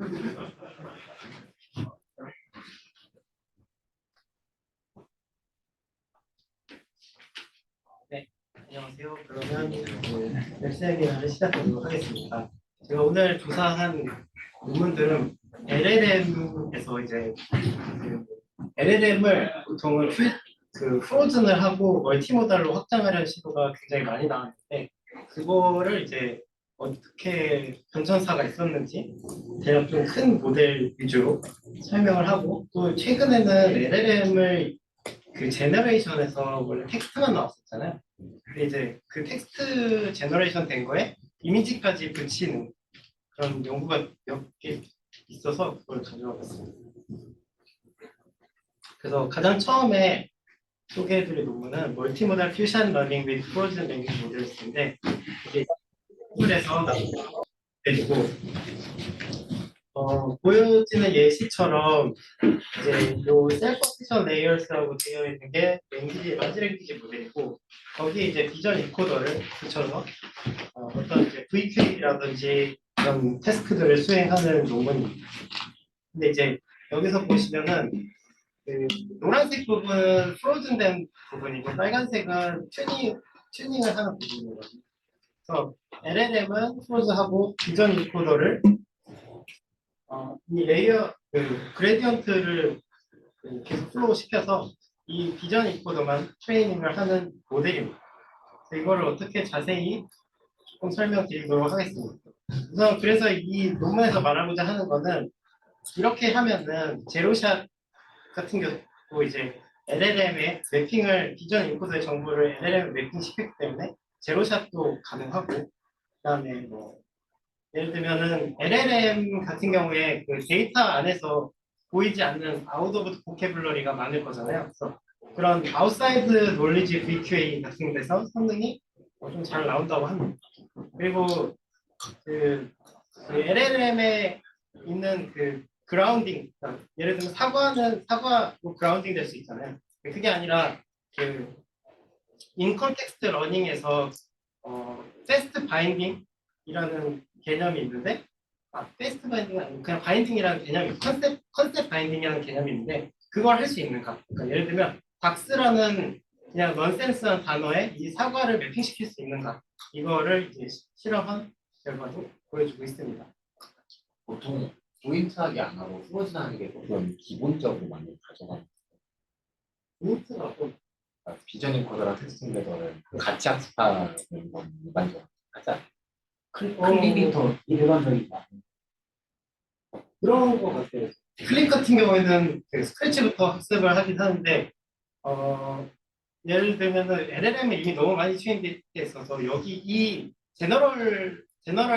네, 안녕하세요. 그러면 웹세미나를 시작하도록 하겠습니다. 제가 오늘 조사한 논문들은 LLM에서 이제 LLM을 보통은 프로즌을 하고 멀티모달로 확장하려는 시도가 굉장히 많이 나왔는데 그거를 이제 어떻게 변천사가 있었는지 대략 좀 큰 모델 위주로 설명을 하고 또 최근에는 LLM을 그 제너레이션에서 원래 텍스트만 나왔었잖아요. 근데 이제 그 텍스트 제너레이션 된 거에 이미지까지 붙이는 그런 연구가 몇 개 있어서 그걸 가져와봤습니다. 그래서 가장 처음에 소개해드릴 논문은 멀티모달 퓨전 러닝 with frozen language models인데 이게 구글에서 내리고 보여지는 예시처럼 이제 요 셀퍼피션 레이어스라고 되어 있는 게 라지 랭귀지 모델이고 거기에 이제 비전 인코더를 붙여서 어떤 이제 VQ라든지 그런 태스크들을 수행하는 논문입니다. 근데 이제 여기서 보시면은 그 노란색 부분은 프로즌된 부분이고 빨간색은 튜닝을 하는 부분이거든요. 그래서 LLM은 프로즈하고 비전 인코더를 이 레이어 그레디언트를 계속 플로우 시켜서 이 비전 인코더만 트레이닝을 하는 모델입니다. 그래서 이거를 어떻게 자세히 조금 설명드리도록 하겠습니다. 우선 그래서 이 논문에서 말하고자 하는 거는 이렇게 하면은 제로샷 같은 경우 이제 LLM의 매핑을 비전 인코더의 정보를 LLM에 매핑 시켰기 때문에 제로샷도 가능하고 그다음에 뭐 예를 들면은 LLM 같은 경우에 그 데이터 안에서 보이지 않는 아웃 오브 보캐블러리가 많을 거잖아요. 그래서 그런 아웃사이드 놀리지 VQA 같은 데서 성능이 좀 잘 나온다고 합니다. 그리고 그 LLM에 있는 그 그라운딩, 예를 들면 사과는 사과로 그라운딩 될 수 있잖아요. 그게 아니라 그 인컨텍스트 러닝에서 패스트 바인딩이라는 개념이 있는데 패스트 바인딩은 아니고 그냥 바인딩이라는 개념이 컨셉 바인딩이라는 개념이 있는데 그걸 할 수 있는가? 그러니까 예를 들면 닥스라는 그냥 넌센스한 단어에 이 사과를 매핑시킬 수 있는가? 이거를 이제 실험한 결과도 보여주고 있습니다. 보통 조인트하게 안 하고 프로즌하는 게 조금 기본적으로 많이 가져가는 포인트라고 비전 인코더랑 텍스트 인코더를 같이 학습하는 건 일반적으로 하지 않아요. 클립이 더 일반적이다. 그런 것 같아요. 클립 같은 경우에는 그 스크래치부터 학습을 하긴 하는데 예를 들면은 LLM에 이미 너무 많이 트레인돼 있어서 여기 이 제너럴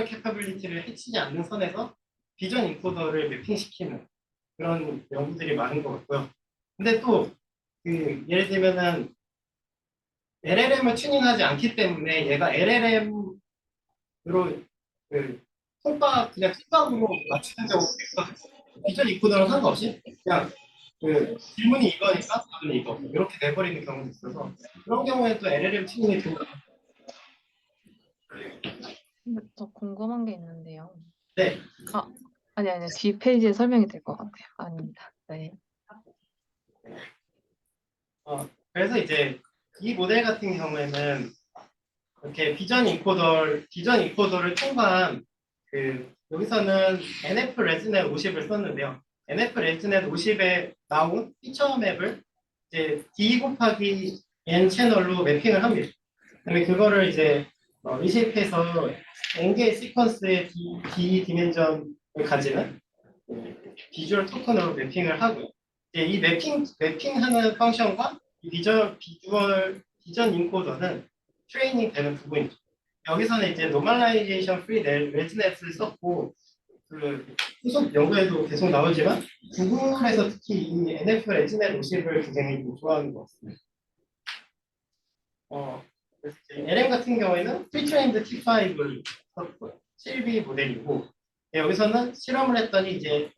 캐파빌리티를 해치지 않는 선에서 비전 인코더를 매핑시키는 그런 연구들이 많은 것 같고요. 근데 또 그 예를 들면은 LLM을 튜닝하지 않기 때문에 얘가 LLM으로 그 그냥 톱밥으로 맞추는 경우가 있거든요. 비전 인코더랑 상관없이 그냥 그 질문이 이거니까 답은 이거 이렇게 돼버리는 경우도 있어서 그런 경우에 또 LLM 튜닝이 된다. 저 궁금한 게 있는데요. 네. 아니, 뒤 페이지에 설명이 될 것 같아요. 아닙니다. 네. 그래서 이제 이 모델 같은 경우에는 이렇게 비전 인코더를 통과한 여기서는 NF 레즈넷 50을 썼는데요. NF 레즈넷 50에 나온 피처 맵을 이제 D 곱하기 N 채널로 매핑을 합니다. 그다음에 그거를 이제 리쉐이프해서 N개의 시퀀스의 D 디멘전을 가지는 비주얼 토큰으로 매핑을 하고요. 이제 이 매핑하는 펑션과 이 비전 인코더는 트레이닝 되는 부분이죠. 여기서는 이제 노멀라이제이션 프리 레즈넷을 썼고 그 후속 연구에도 계속 나오지만 구글에서 특히 이 NF 레즈넷 50을 굉장히 좋아하는 것 같습니다. LM 같은 경우에는 프리트레인드 T5를 썼고요. 7B 모델이고 여기서는 실험을 했더니 이제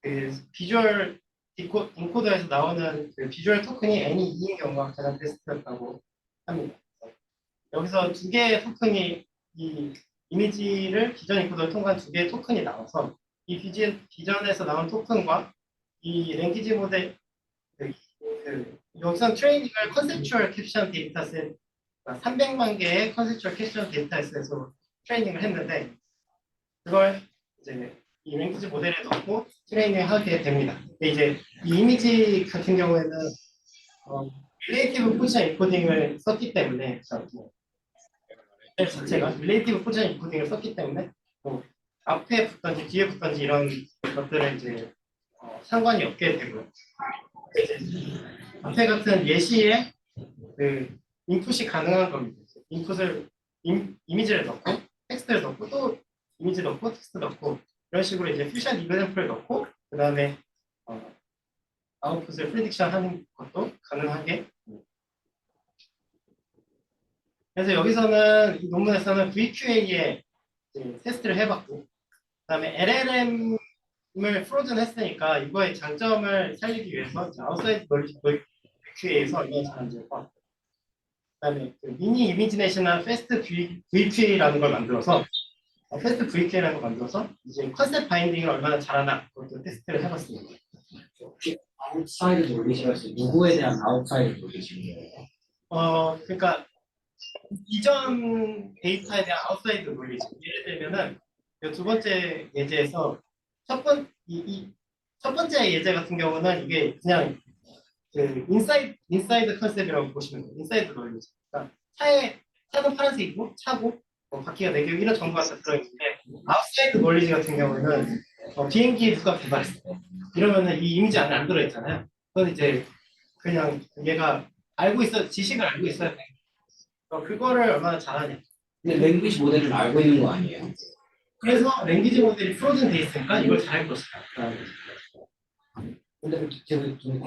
그 비주얼 인코더에서 나오는 그 비주얼 토큰이 N이 2인 경우가 가장 베스트였다고 합니다. 여기서 두 개의 토큰이 이 이미지를 비전 인코더를 통과한 두 개의 토큰이 나와서 이 비전에서 나온 토큰과 이 랭귀지 모델 여기선 트레이닝을 컨셉추얼 캡션 데이터셋 300만 개의 컨셉추얼 캡션 데이터셋에서 트레이닝을 했는데 그걸 이제 이 랭귀지 모델에 넣고 트레이닝하게 됩니다. 근데 이제 이 이미지 같은 경우에는 릴레이티브 포지션 인코딩을 썼기 때문에 모델 자체가 릴레이티브 포지션 인코딩을 썼기 때문에 뭐 앞에 붙던지 뒤에 붙던지 이런 것들은 이제 상관이 없게 되고요. 이제 앞에 같은 예시에 그 인풋이 가능한 겁니다. 인풋을 이미지를 넣고 텍스트를 넣고 또 이미지 넣고 텍스트 넣고 이런 식으로 이제 퓨전 이그램플을 넣고 그 다음에 아웃풋을 프리딕션 하는 것도 가능하게. 그래서 여기서는 이 논문에서는 VQA에 테스트를 해봤고 그다음에 LLM을 프로즌 했으니까 이거의 장점을 살리기 위해서 아웃사이드 VQA에서 얼마나 잘하는지 봤고 그다음에 그 미니 이미지네이션이나 패스트 VQA라는 걸 만들어서 패스트 VQA라는 걸 만들어서 이제 컨셉 바인딩을 얼마나 잘하나 그것도 테스트를 해봤습니다. 아웃사이드 놀리시가 있어요. 누구에 대한 아웃사이드 놀리시는 거예요? 그러니까 이전 데이터에 대한 아웃사이드 논리죠. 예를 들면은 이 두 번째 예제에서 첫 번째 예제 같은 경우는 이게 그냥 그 인사이드 컨셉이라고 보시면 돼요. 인사이드 논리죠. 그러니까 차는 파란색이고 차고 바퀴가 4개 이런 정보가 다 들어있는데 아웃사이드 논리지 같은 경우는 비행기 누가 개발했어요. 이러면은 이 이미지 안에 안 들어있잖아요. 그건 이제 그냥 얘가 지식을 알고 있어야 돼. 그거를 얼마나 잘하냐. 근데 랭귀지 모델은 알고 있는 거 아니에요? 그래서 랭귀지 모델이 프로즌 돼 있으니까 이걸 잘할 것이다. 근데 지금 좀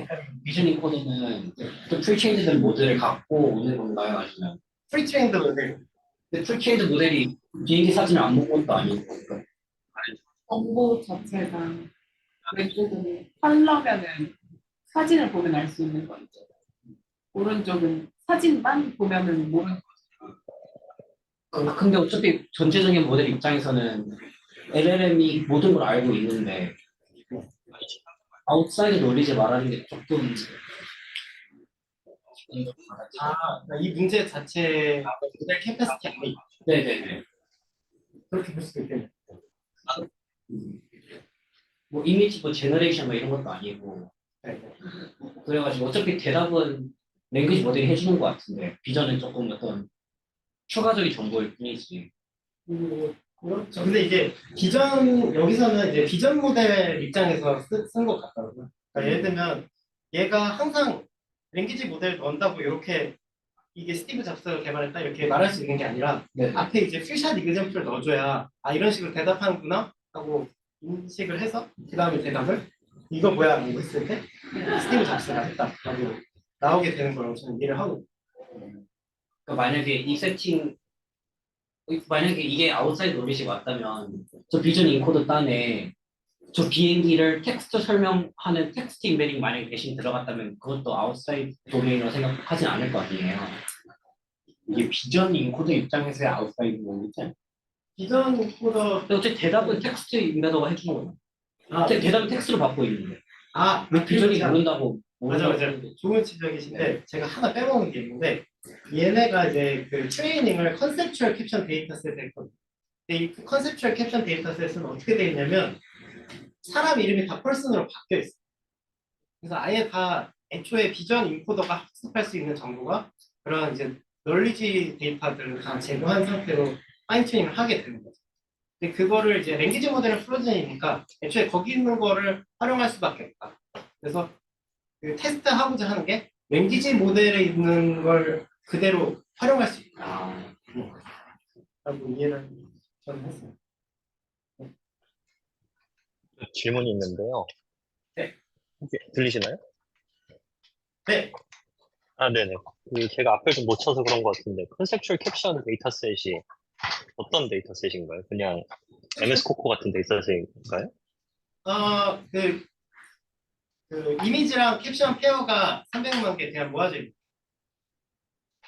비전 인코딩은 또 프리체인드 모델을 갖고 오는 건가요? 아니면 프리트레인드 모델. 근데 프리체인드 모델이 비행기 사진을 안 본 것도 아니고 정보 자체가 왼쪽은 하려면은 사진을 보면 알 수 있는 거죠. 오른쪽은 사진만 보면은 모르는 근데 어차피 전체적인 모델 입장에서는 LLM이 모든 걸 알고 있는데 아웃사이드 놀리지 말하는 게 조금 그러니까 이 문제 자체 모델 캐패시티 안에 있다. 네네네. 그렇게 볼 수도 있겠네. 뭐 이미지 뭐 제너레이션 뭐 이런 것도 아니고 네. 그래가지고 어차피 대답은 랭귀지 모델이 해주는 것 같은데 비전은 조금 어떤 추가적인 정보일 뿐이지. 그렇죠. 근데 이제 여기서는 이제 비전 모델 입장에서 쓴 것 같더라고요. 그러니까 예를 들면 얘가 항상 랭귀지 모델 넣는다고 이렇게 이게 스티브 잡스가 개발했다 이렇게 말할 수 있는 게 아니라 네. 앞에 이제 퓨샷 이그젠플을 넣어줘야 이런 식으로 대답하는구나 하고 인식을 해서 그 다음에 대답을 이거 뭐야 라고 했을 때 스티브 잡스가 했다라고 나오게 되는 거라고 저는 이해를 하고 그러니까 만약에 이게 아웃사이드 노릿이 맞다면 저 비전 인코더 딴에 저 비행기를 텍스트 설명하는 텍스트 인베딩 만약에 대신 들어갔다면 그것도 아웃사이드 도메인이라고 생각하진 않을 거 아니에요. 이게 비전 인코더 입장에서의 아웃사이드 논리지? 비전 코더 근데 어차피 대답은 텍스트 인베더가 해주는 거예요. 어차피 대답은 텍스트로 받고 있는데 왜 비전이 모른다고 맞아. 좋은 지적이신데 제가 하나 빼먹은 게 있는데 얘네가 이제 그 트레이닝을 컨셉추얼 캡션 데이터셋에 했거든요. 근데 이 컨셉추얼 캡션 데이터셋은 어떻게 되어 있냐면 사람 이름이 다 펄슨으로 바뀌어 있어요. 그래서 아예 다 애초에 비전 인코더가 학습할 수 있는 정보가 그런 이제 널리지 데이터들을 다 제거한 상태로 파인 튜닝을 하게 되는 거죠. 근데 그거를 이제 랭귀지 모델은 프로즌이니까 애초에 거기 있는 거를 활용할 수밖에 없다. 그래서 그 테스트 하고자 하는 게 랭귀지 모델에 있는 걸 그대로 활용할 수 있다. 라고 이해를 저는 했어요. 질문이 있는데요. 네. 혹시 들리시나요? 네. 아, 네네. 제가 앞을 좀 못 쳐서 그런 것 같은데, 컨셉추얼 캡션 데이터셋이 어떤 데이터셋인가요? 그냥 MS 코코 같은 데이터셋인가요? 그 이미지랑 캡션 페어가 300만 개 그냥 모아져 있고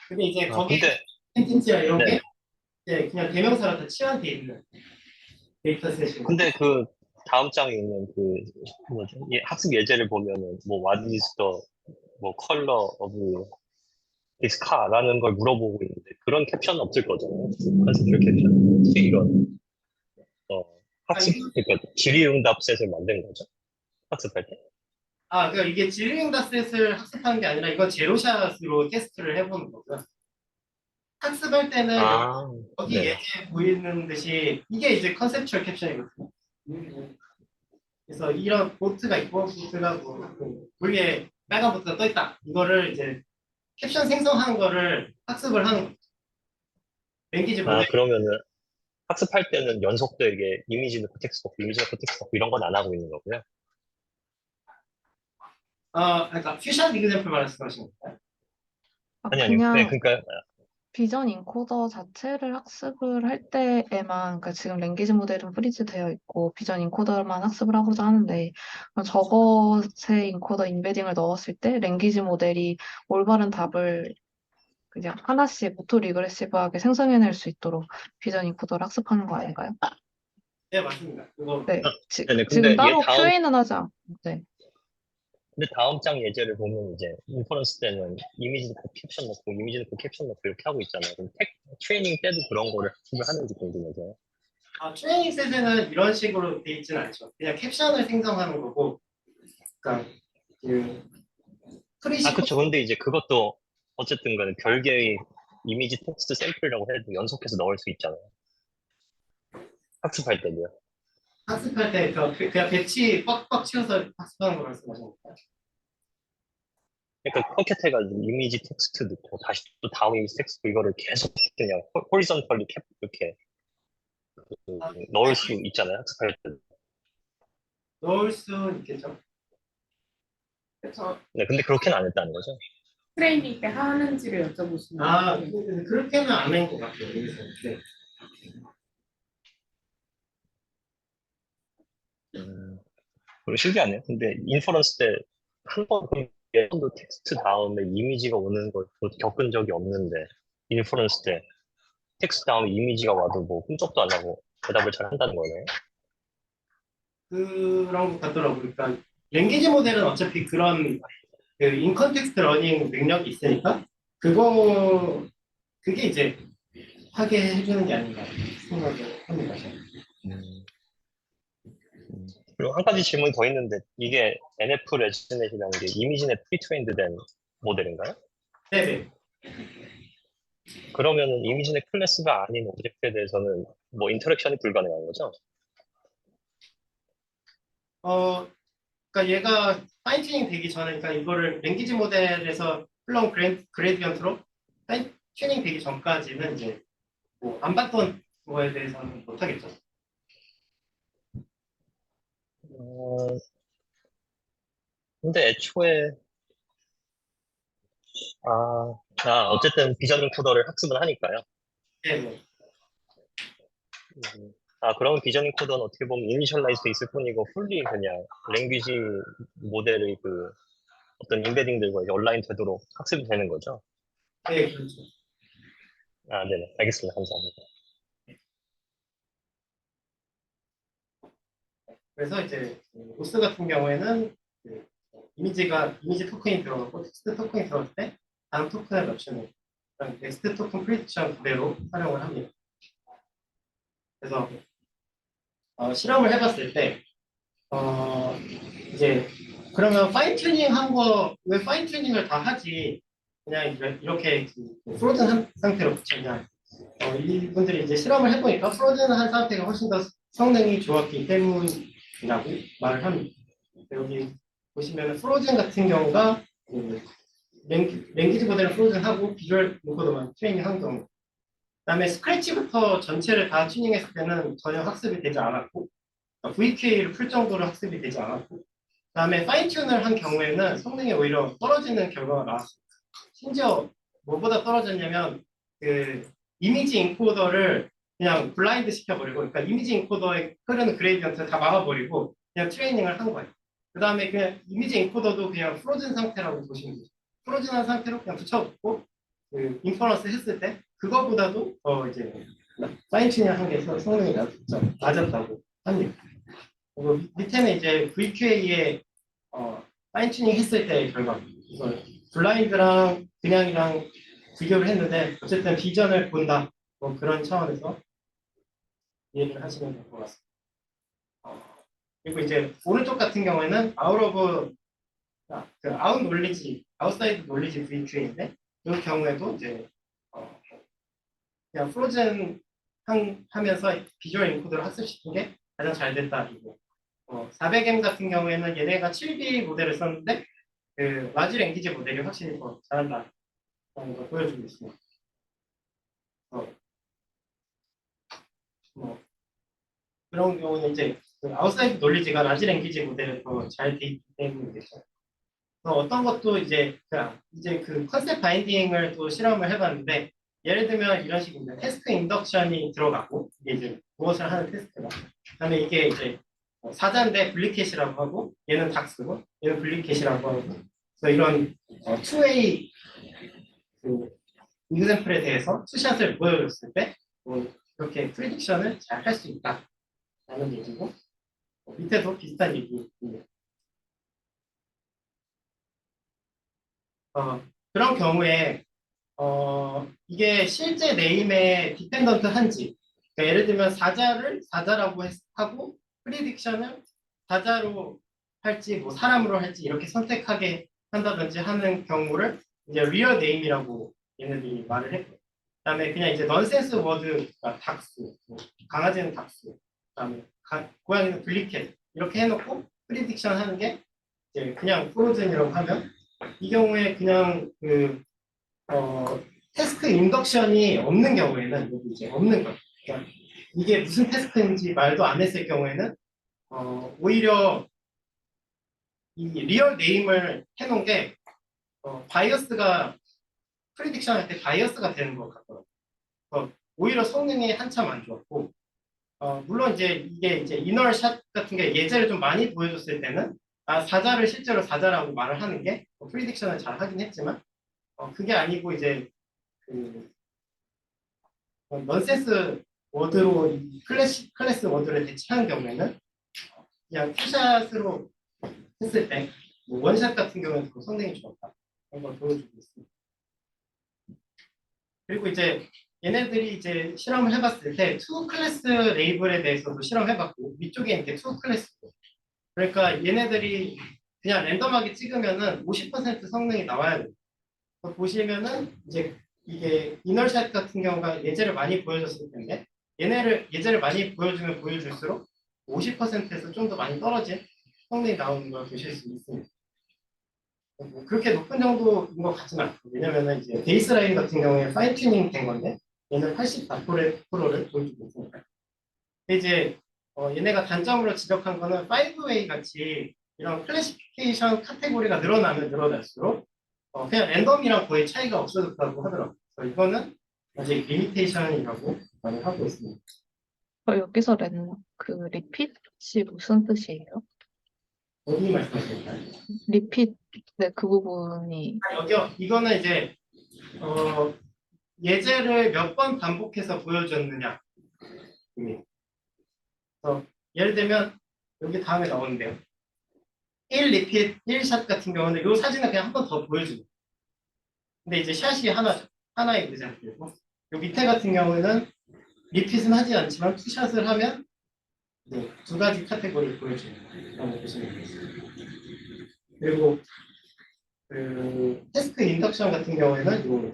근데 이제 거기 근데, 센텐츠야 이런 네. 게 이제 그냥 대명사로 다 치환돼 있는 데이터셋이고 근데 다음 장에 있는 그 뭐죠? 학습 예제를 보면은 뭐 what is the 뭐 color of this car라는 걸 물어보고 있는데 그런 캡션은 없을 거잖아요. 컨셉츄얼 캡션. 혹시 이런 어, 학습 그러니까 질의응답 셋을 만든 거죠. 학습할 때. 그러니까 이게 질의응답셋을 학습하는 게 아니라 이건 제로샷으로 테스트를 해보는 거고요. 학습할 때는 아, 여기 네. 예제에 보이는 듯이 이게 이제 컨셉추얼 캡션이거든요. 그래서 이런 보트가 있고 보트가 뭐 위에 빨간 보트가 떠 있다. 이거를 이제 캡션 생성하는 거를 학습을 하는 거죠. 랭귀지 모델. 그러면은 학습할 때는 연속되게 이미지 넣고 텍스트 넣고 이미지 넣고 텍스트 넣고 이런 건 안 하고 있는 거고요. 그러니까 퓨전 이그샘플 말씀하시는 거예요? 아니, 네, 그냥 그러니까 비전 인코더 자체를 학습을 할 때에만, 그러니까 지금 랭귀지 모델은 프리즈 되어 있고 비전 인코더만 학습을 하고자 하는데, 저것의 인코더 인베딩을 넣었을 때 랭귀지 모델이 올바른 답을 그냥 하나씩 오토 리그레시브하게 생성해낼 수 있도록 비전 인코더를 학습하는 거 아닌가요? 네, 맞습니다. 그거 네. 네네, 지금 근데 얘 따로 다음 QA는 하지 않고, 네. 근데 다음 장 예제를 보면 이제 인퍼런스 때는 이미지 넣고 캡션 넣고 이미지 넣고 캡션 넣고 이렇게 하고 있잖아요. 그럼 트레이닝 때도 그런 거를 학습을 하는지 궁금해서요. 트레이닝 셋에는 이런 식으로 돼 있지는 않죠. 그냥 캡션을 생성하는 거고, 그러니까 그 프리시커 그쵸. 근데 이제 그것도 어쨌든 간에 별개의 이미지 텍스트 샘플이라고 해도 연속해서 넣을 수 있잖아요. 학습할 때도요. 학습할 때 그냥 배치 빡빡 치워서 학습하는 거 말씀하시는 거예요? 그러니까 컷해가지고 이미지 텍스트 넣고 다시 또 다음 이미지 텍스트 이거를 계속 그냥 호리zon털리 캡 이렇게 넣을 수 있잖아요. 학습할 때. 넣을 수 있겠죠. 그래서 네, 근데 그렇게는 안 했다는 거죠. 트레이닝 때 하는지를 여쭤보시는 거예요. 그렇게는 안 한 것 같아요. 여기서. 네. 그리고 신기하네요. 근데 인퍼런스 때 한 번, 예전도 텍스트 다음에 이미지가 오는 걸 겪은 적이 없는데, 인퍼런스 때 텍스트 다음에 이미지가 와도 뭐 꼼짝도 안 하고 대답을 잘 한다는 거네요. 그런 것 같더라고요. 그러니까 랭귀지 모델은 어차피 그런 그 인컨텍스트 러닝 능력이 있으니까 그게 이제 하게 해주는 게 아닌가 생각을 합니다. 저는. 그리고 한 가지 질문이 더 있는데, 이게 NF 레지넷이라는 게 이미지넷 프리트레인드 된 모델인가요? 네네. 그러면은 이미지넷 클래스가 아닌 오브젝트에 대해서는 뭐 인터랙션이 불가능한 거죠? 그러니까 얘가 파인튜닝 되기 전에, 그러니까 이거를 랭귀지 모델에서 흘러온 그레디언트로 파인튜닝 되기 전까지는 이제 뭐 안 봤던 거에 대해서는 못하겠죠. 어, 근데 애초에 어쨌든 비전 인코더를 학습을 하니까요. 네네. 음, 그러면 비전 인코더는 어떻게 보면 이니셜라이즈 돼 있을 뿐이고, 풀리 그냥 랭귀지 모델의 그 어떤 인베딩들과 이제 온라인 되도록 학습이 되는 거죠. 네, 그렇죠. 네네. 알겠습니다. 감사합니다. 그래서 이제 오스 같은 경우에는 그 이미지 토큰이 들어가고 텍스트 토큰이 들어갈 때 다음 토큰을 맞추는 그런 텍스트 토큰 프리딕션 그대로 활용을 합니다. 그래서 실험을 해봤을 때 이제 그러면 파인 튜닝 한 거 왜 파인 튜닝을 다 하지 그냥 이렇게 프로즌 상태로 붙였냐. 이분들이 이제 실험을 해보니까 프로즌 한 상태가 훨씬 더 성능이 좋았기 때문이라고 말을 합니다. 여기 보시면 프로즌 같은 경우가 그 랭귀지 모델을 프로즌하고 비주얼 인코더만 트레이닝한 경우, 그다음에 스크래치부터 전체를 다 튜닝했을 때는 전혀 학습이 되지 않았고 VQA를 풀 정도로 학습이 되지 않았고, 그다음에 파인 튠을 한 경우에는 성능이 오히려 떨어지는 결과가 나왔습니다. 심지어 뭐보다 떨어졌냐면 그 이미지 인코더를 그냥 블라인드 시켜버리고, 그러니까 이미지 인코더에 흐르는 그레이디언트를 다 막아버리고 그냥 트레이닝을 한 거예요. 그 다음에 그냥 이미지 인코더도 그냥 프로즌 상태라고 보시면 돼요. 프로즌한 상태로 그냥 붙여놓고 그 인퍼런스 했을 때 그거보다도 이제 파인 튜닝 한 게 성능이 낮았다고 합니다. 그리고 밑에는 이제 VQA에 파인 튜닝 했을 때의 결과. 그래서 블라인드랑 그냥이랑 비교를 했는데 어쨌든 비전을 본다. 뭐 그런 차원에서 이해를 하시면 될 것 같습니다. 그리고 이제 오른쪽 같은 경우에는 아웃 놀리지, 아웃사이드 놀리지 VQA인데 이 경우에도 이제 그냥 프로즌 하면서 비주얼 인코드를 학습시킨 게 가장 잘 됐다. 이거 400M 같은 경우에는 얘네가 7B 모델을 썼는데 그 라지 랭귀지 모델이 확실히 더 잘한다. 라는 걸 보여주고 있습니다. 뭐 그런 경우는 이제 그 아웃사이드 놀리지가 라지 랭귀지 모델을 더 잘 돼 있기 때문이겠죠. 어떤 것도 이제 그 컨셉 바인딩을 또 실험을 해봤는데 예를 들면 이런 식입니다. 태스크 인덕션이 들어가고 이게 이제 무엇을 하는 태스크다. 그다음에 이게 이제 사자인데 블리켓이라고 하고 얘는 닥스고 얘는 블리켓이라고 하고 그래서 이런 투웨이 그 이그샘플에 대해서 투샷을 보여줬을 때 이렇게 프리딕션을 잘 할 수 있다라는 얘기고 밑에도 비슷한 얘기입니다. 그런 경우에 이게 실제 네임의 디펜던트 한지 그러니까 예를 들면 사자를 사자라고 하고 프리딕션을 사자로 할지 뭐 사람으로 할지 이렇게 선택하게 한다든지 하는 경우를 이제 리얼 네임이라고 얘네들이 말을 했고 그다음에 그냥 이제 넌센스 워드가 닥스 뭐 강아지는 닥스 그다음에 고양이는 블리켓 이렇게 해놓고 프리딕션 하는 게 이제 그냥 프로즌이라고 하면 이 경우에 그냥 태스크 인덕션이 없는 경우에는 여기 이제 없는 거예요. 그러니까 이게 무슨 태스크인지 말도 안 했을 경우에는 오히려 이 리얼 네임을 해놓은 게 바이어스가 프리딕션 할 때 바이어스가 되는 것 같더라고요. 오히려 성능이 한참 안 좋았고 물론 이제 이게 이제 이너샷 같은 게 예제를 좀 많이 보여줬을 때는 사자를 실제로 사자라고 말을 하는 게 프리딕션을 잘 하긴 했지만 그게 아니고 이제 그 넌센스 워드로 클래스 워드를 대체한 경우에는 그냥 투샷으로 했을 때 뭐 원샷 같은 경우는 더 성능이 좋았다 이런 걸 보여주고 있습니다. 그리고 이제 얘네들이 이제 실험을 해봤을 때 투 클래스 레이블에 대해서도 실험해봤고 위쪽에 이제 투 클래스 그러니까 얘네들이 그냥 랜덤하게 찍으면은 50% 성능이 나와야 돼요. 보시면은 이제 이게 이널샷 같은 경우가 예제를 많이 보여줬을 텐데 얘네를 예제를 많이 보여주면 보여줄수록 50%에서 좀 더 많이 떨어진 성능이 나오는 걸 보실 수 있습니다. 뭐 그렇게 높은 정도인 것 같지는 않고 왜냐면은 이제 베이스라인 같은 경우에 파인 튜닝 된 건데 얘는 84%를 보여주고 있으니까. 근데 이제 얘네가 단점으로 지적한 거는 5웨이 같이 이런 클래시피케이션 카테고리가 늘어나면 늘어날수록 그냥 랜덤이랑 거의 차이가 없어졌다고 하더라고요. 그래서 이거는 아직 리미테이션이라고 말을 하고 있습니다. 여기서 리핏이 무슨 뜻이에요? 어디 말씀하실까요? 리핏, 네, 그 부분이. 여기요. 이거는 이제 예제를 몇 번 반복해서 보여줬느냐. 그래서 예를 들면 여기 다음에 나오는데요. 1 리핏, 1샷 같은 경우는 이 사진을 그냥 한 번 더 보여주는 거예요. 근데 이제 샷이 하나죠. 하나의 example이고 요 밑에 같은 경우에는 리핏은 하지 않지만 투샷을 하면 이제 두 가지 카테고리를 보여주는 그런 거 보시면 되겠습니다. 그리고 그 태스크 인덕션 같은 경우에는 요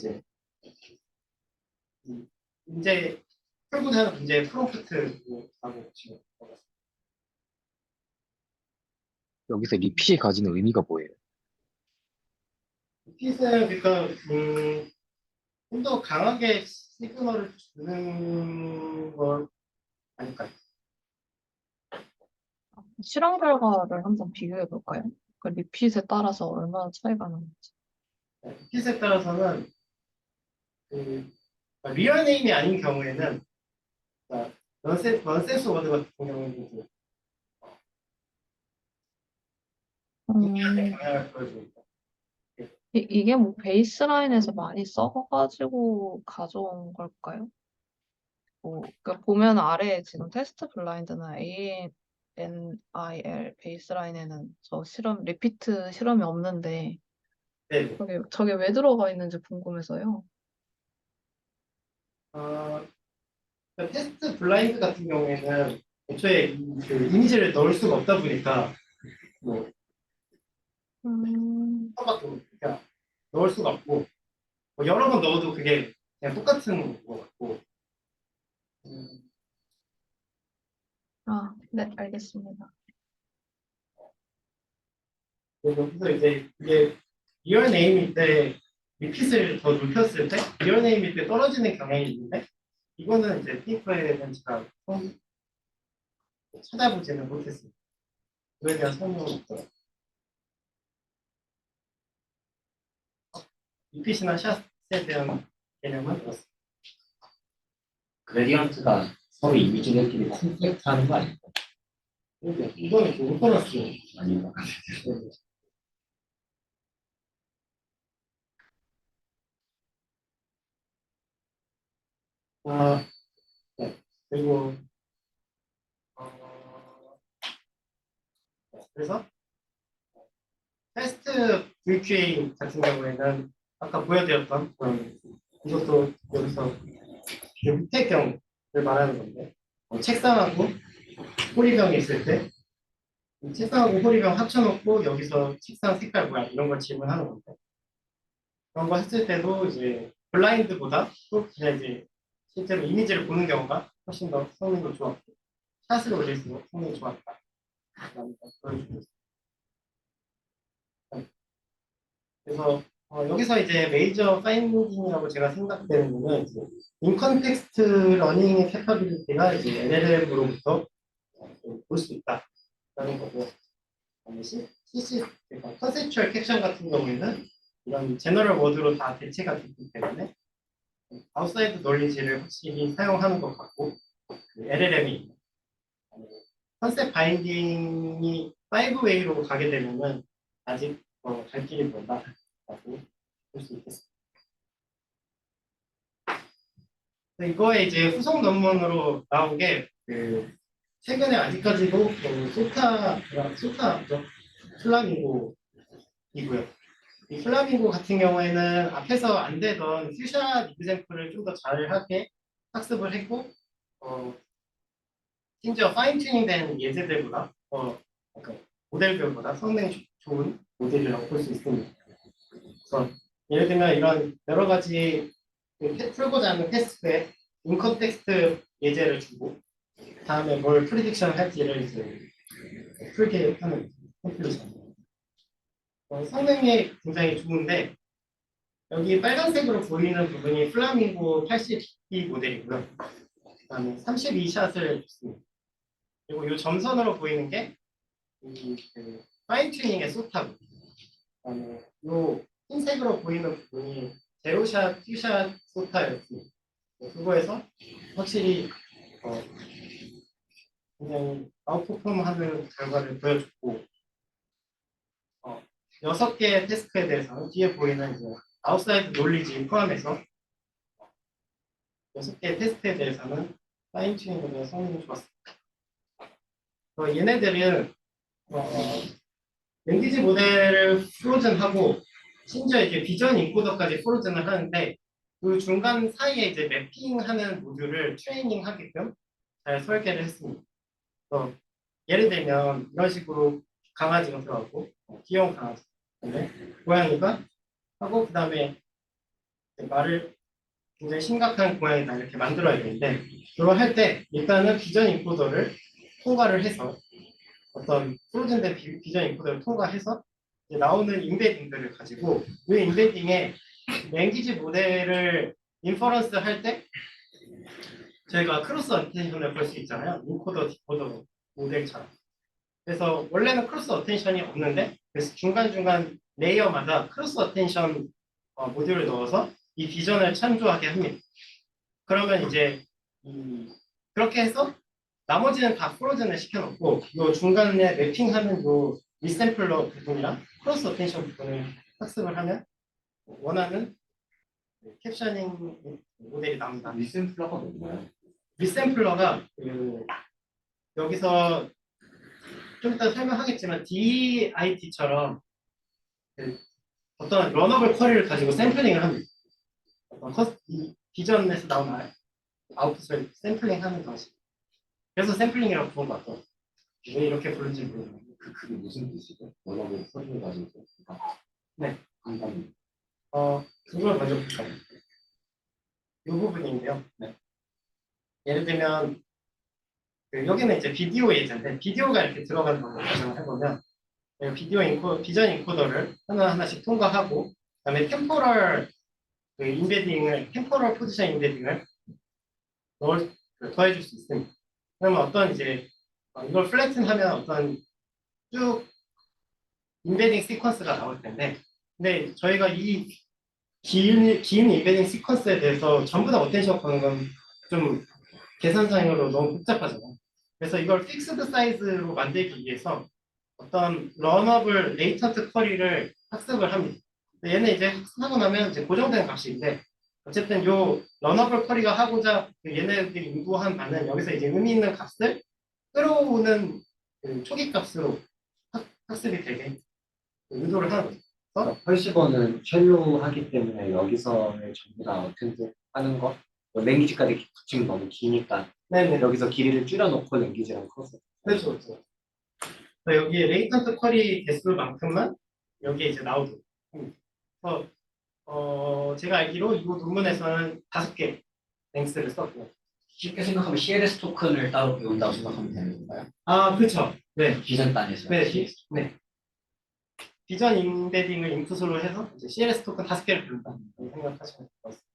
이제 풀분하는 문제의 프롬프트라고 보시면 될 것 같습니다. 여기서 리핏이 가지는 의미가 뭐예요? 리핏은 그러니까 좀 더 강하게 시그널을 주는 걸 아닐까요? 실험 결과를 한번 비교해 볼까요? 그 리핏에 따라서 얼마나 차이가 나는지. 리핏에 따라서는 리얼 네임이 아닌 경우에는 넌센스 워드 같은 경우에는 이제 영향을 보여줍니다. 이게 뭐 베이스라인에서 많이 써가지고 가져온 걸까요? 그러니까 보면 아래에 지금 테스트 블라인드나 NIL 베이스라인에는 저 실험, 리피트 실험이 없는데, 네. 저게 왜 들어가 있는지 궁금해서요. 어, 테스트 블라인드 같은 경우에는 애초에 그 이미지를 넣을 수가 없다 보니까 뭐 하나밖에 그러니까 넣을 수가 없고 뭐 여러 번 넣어도 그게 그냥 똑같은 것 같고 아, 네, 알겠습니다. 여기서 이제 이게 리얼 네임일 때 리핏을 더 높였을 때 리얼 네임일 때 떨어지는 경향이 있는데 이거는 이제 페이퍼에 대한 제가 찾아보지는 못했습니다. 그에 대한 설명은 없더라고요. 리핏이나 샷에 대한 개념은 들었습니다. 그레디언트가 서로 이미지들끼리 콘플렉트 하는 거 아닐까? 그러니까 이거는 좀 인퍼런스 아닌가? 아, 네. 그리고 그래서 테스트 VQA 같은 경우에는 아까 보여드렸던 그런 이것도 여기서 그 밑에 경우를 말하는 건데 책상하고 호리병이 있을 때 이 책상하고 호리병 합쳐놓고 여기서 책상 색깔 뭐야 이런 걸 질문하는 건데 그런 거 했을 때도 이제 블라인드보다 또 그냥 이제 실제로 이미지를 보는 경우가 훨씬 더 성능도 좋았고 샷을 올릴수록 성능이 좋았다. 라는 걸 보여주고 있습니다. 그래서 여기서 이제 메이저 파인딩이라고 제가 생각되는 거는 인컨텍스트 러닝의 캐파빌리티가 이제 LLM으로부터 볼 수 있다라는 거고 CC 그러니까 컨셉추얼 캡션 같은 경우에는 이런 제너럴 워드로 다 대체가 됐기 때문에 아웃사이드 논리지를 확실히 사용하는 것 같고 LLM이 컨셉 바인딩이 5웨이로 가게 되면은 아직 갈 길이 멀다라고 볼 수 있겠습니다. 이거에 이제 후속 논문으로 나온 게 최근에 아직까지도 소타죠 플라밍고이고요. 이 플라밍고 같은 경우에는 앞에서 안 되던 퓨샷 이그젬플을 좀 더 잘하게 학습을 했고 심지어 파인 튜닝된 예제들보다 그러니까 모델별보다 성능이 좋은 모델이라고 볼 수 있습니다. 그래서 예를 들면 이런 여러 가지 풀고자 하는 테스트에 인컨텍스트 예제를 주고 다음에 뭘 프리딕션 할지를 이제 풀게 하는 컴플리션. 성능이 굉장히 좋은데 여기 빨간색으로 보이는 부분이 플라밍고 80B 모델이고요. 그다음에 32샷을 줬습니다. 그리고 이 점선으로 보이는 게 파인 튜닝의 소타고 그다음에 이 흰색으로 보이는 부분이 제로샷, 퓨샷 소타였습니다. 그거에서 확실히 굉장히 아웃퍼폼하는 결과를 보여줬고 6개의 태스크에 대해서는 뒤에 보이는 이제 아웃사이드 논리지 포함해서 6개의 테스트에 대해서는 파인 튜닝보다 성능이 좋았습니다. 얘네들은 랭귀지 모델을 프로즌하고 심지어 이제 비전 인코더까지 프로즌을 하는데 그 중간 사이에 이제 매핑하는 모듈을 트레이닝하게끔 잘 설계를 했습니다. 예를 들면 이런 식으로 강아지가 들어가고 귀여운 강아지, 고양이가 하고 그 다음에 말을 굉장히 심각한 고양이다 이렇게 만들어야 되는데 그걸 할 때 일단은 비전 인코더를 통과를 해서 어떤 프로즌된 비전 인코더를 통과해서 이제 나오는 인베딩들을 가지고 이 인베딩에 랭귀지 모델을 인퍼런스 할 때 저희가 크로스 어텐션을 볼 수 있잖아요. 인코더, 디코더 모델처럼. 그래서 원래는 크로스 어텐션이 없는데 그래서 중간중간 레이어마다 크로스 어텐션 모듈을 넣어서 이 비전을 참조하게 합니다. 그러면 이제 그렇게 해서 나머지는 다 프로즌을 시켜놓고 이 중간에 매핑하는 이 리샘플러 부분이랑 크로스 어텐션 부분을 학습을 하면 원하는 캡셔닝 모델이 나옵니다. 리샘플러가 뭐예요? 리샘플러가 여기서 좀 이따 설명하겠지만 DIT처럼 어떤 런어블 쿼리를 가지고 샘플링을 합니다. 이 비전에서 나온 아웃풋을 샘플링하는 방식. 그래서 샘플링이라고 부른 것 같아요. 왜 이렇게 부른지 모르겠는데. 그게 무슨 뜻이죠? 원어민 소리를 가지고. 네. 한번 그걸 먼저 볼까요? 이 부분인데요. 네. 예를 들면 여기는 이제 비디오 예제인데 비디오가 이렇게 들어가는 방법을 가정을 해보면 비전 인코더를 하나하나씩 통과하고 그다음에 템포럴 템포럴 포지션 인베딩을 더해줄 수 있습니다. 그러면 어떤 이제 이걸 플래튼하면 어떤 쭉 인베딩 시퀀스가 나올 텐데, 근데 저희가 이 긴 인베딩 시퀀스에 대해서 전부 다 어텐션 거는 건 좀 계산상으로 너무 복잡하잖아요. 그래서 이걸 픽스드 사이즈로 만들기 위해서 어떤 런어블 레이턴트 쿼리를 학습을 합니다. 얘는 이제 학습하고 나면 이제 고정된 값인데 어쨌든 요 런어블 쿼리가 하고자 얘네들이 요구한 바는 여기서 이제 의미 있는 값을 끌어오는 초기 값으로 학습이 되게 의도를 하는 거죠. 펄시버는 쉘로 하기 때문에 여기서는 전부 다 어텐트 하는 거 랭귀지까지 붙이면 너무 기니까 네네. 여기서 길이를 줄여놓고 랭귀지랑 커서 그렇죠, 그렇죠. 여기 레이턴트 쿼리 개수만큼만 여기에 이제 나오고. 그래서 제가 알기로 이 논문에서는 5개 랭스를 썼고요. 쉽게 생각하면 CLS 토큰을 따로 배운다고 생각하면 되는 건가요? 아, 그렇죠. 네. 비전 단에서. 네, 비전 인베딩을 인풋으로 해서 이제 CLS 토큰 5개를 배운다. 생각하시면 될 것 같습니다.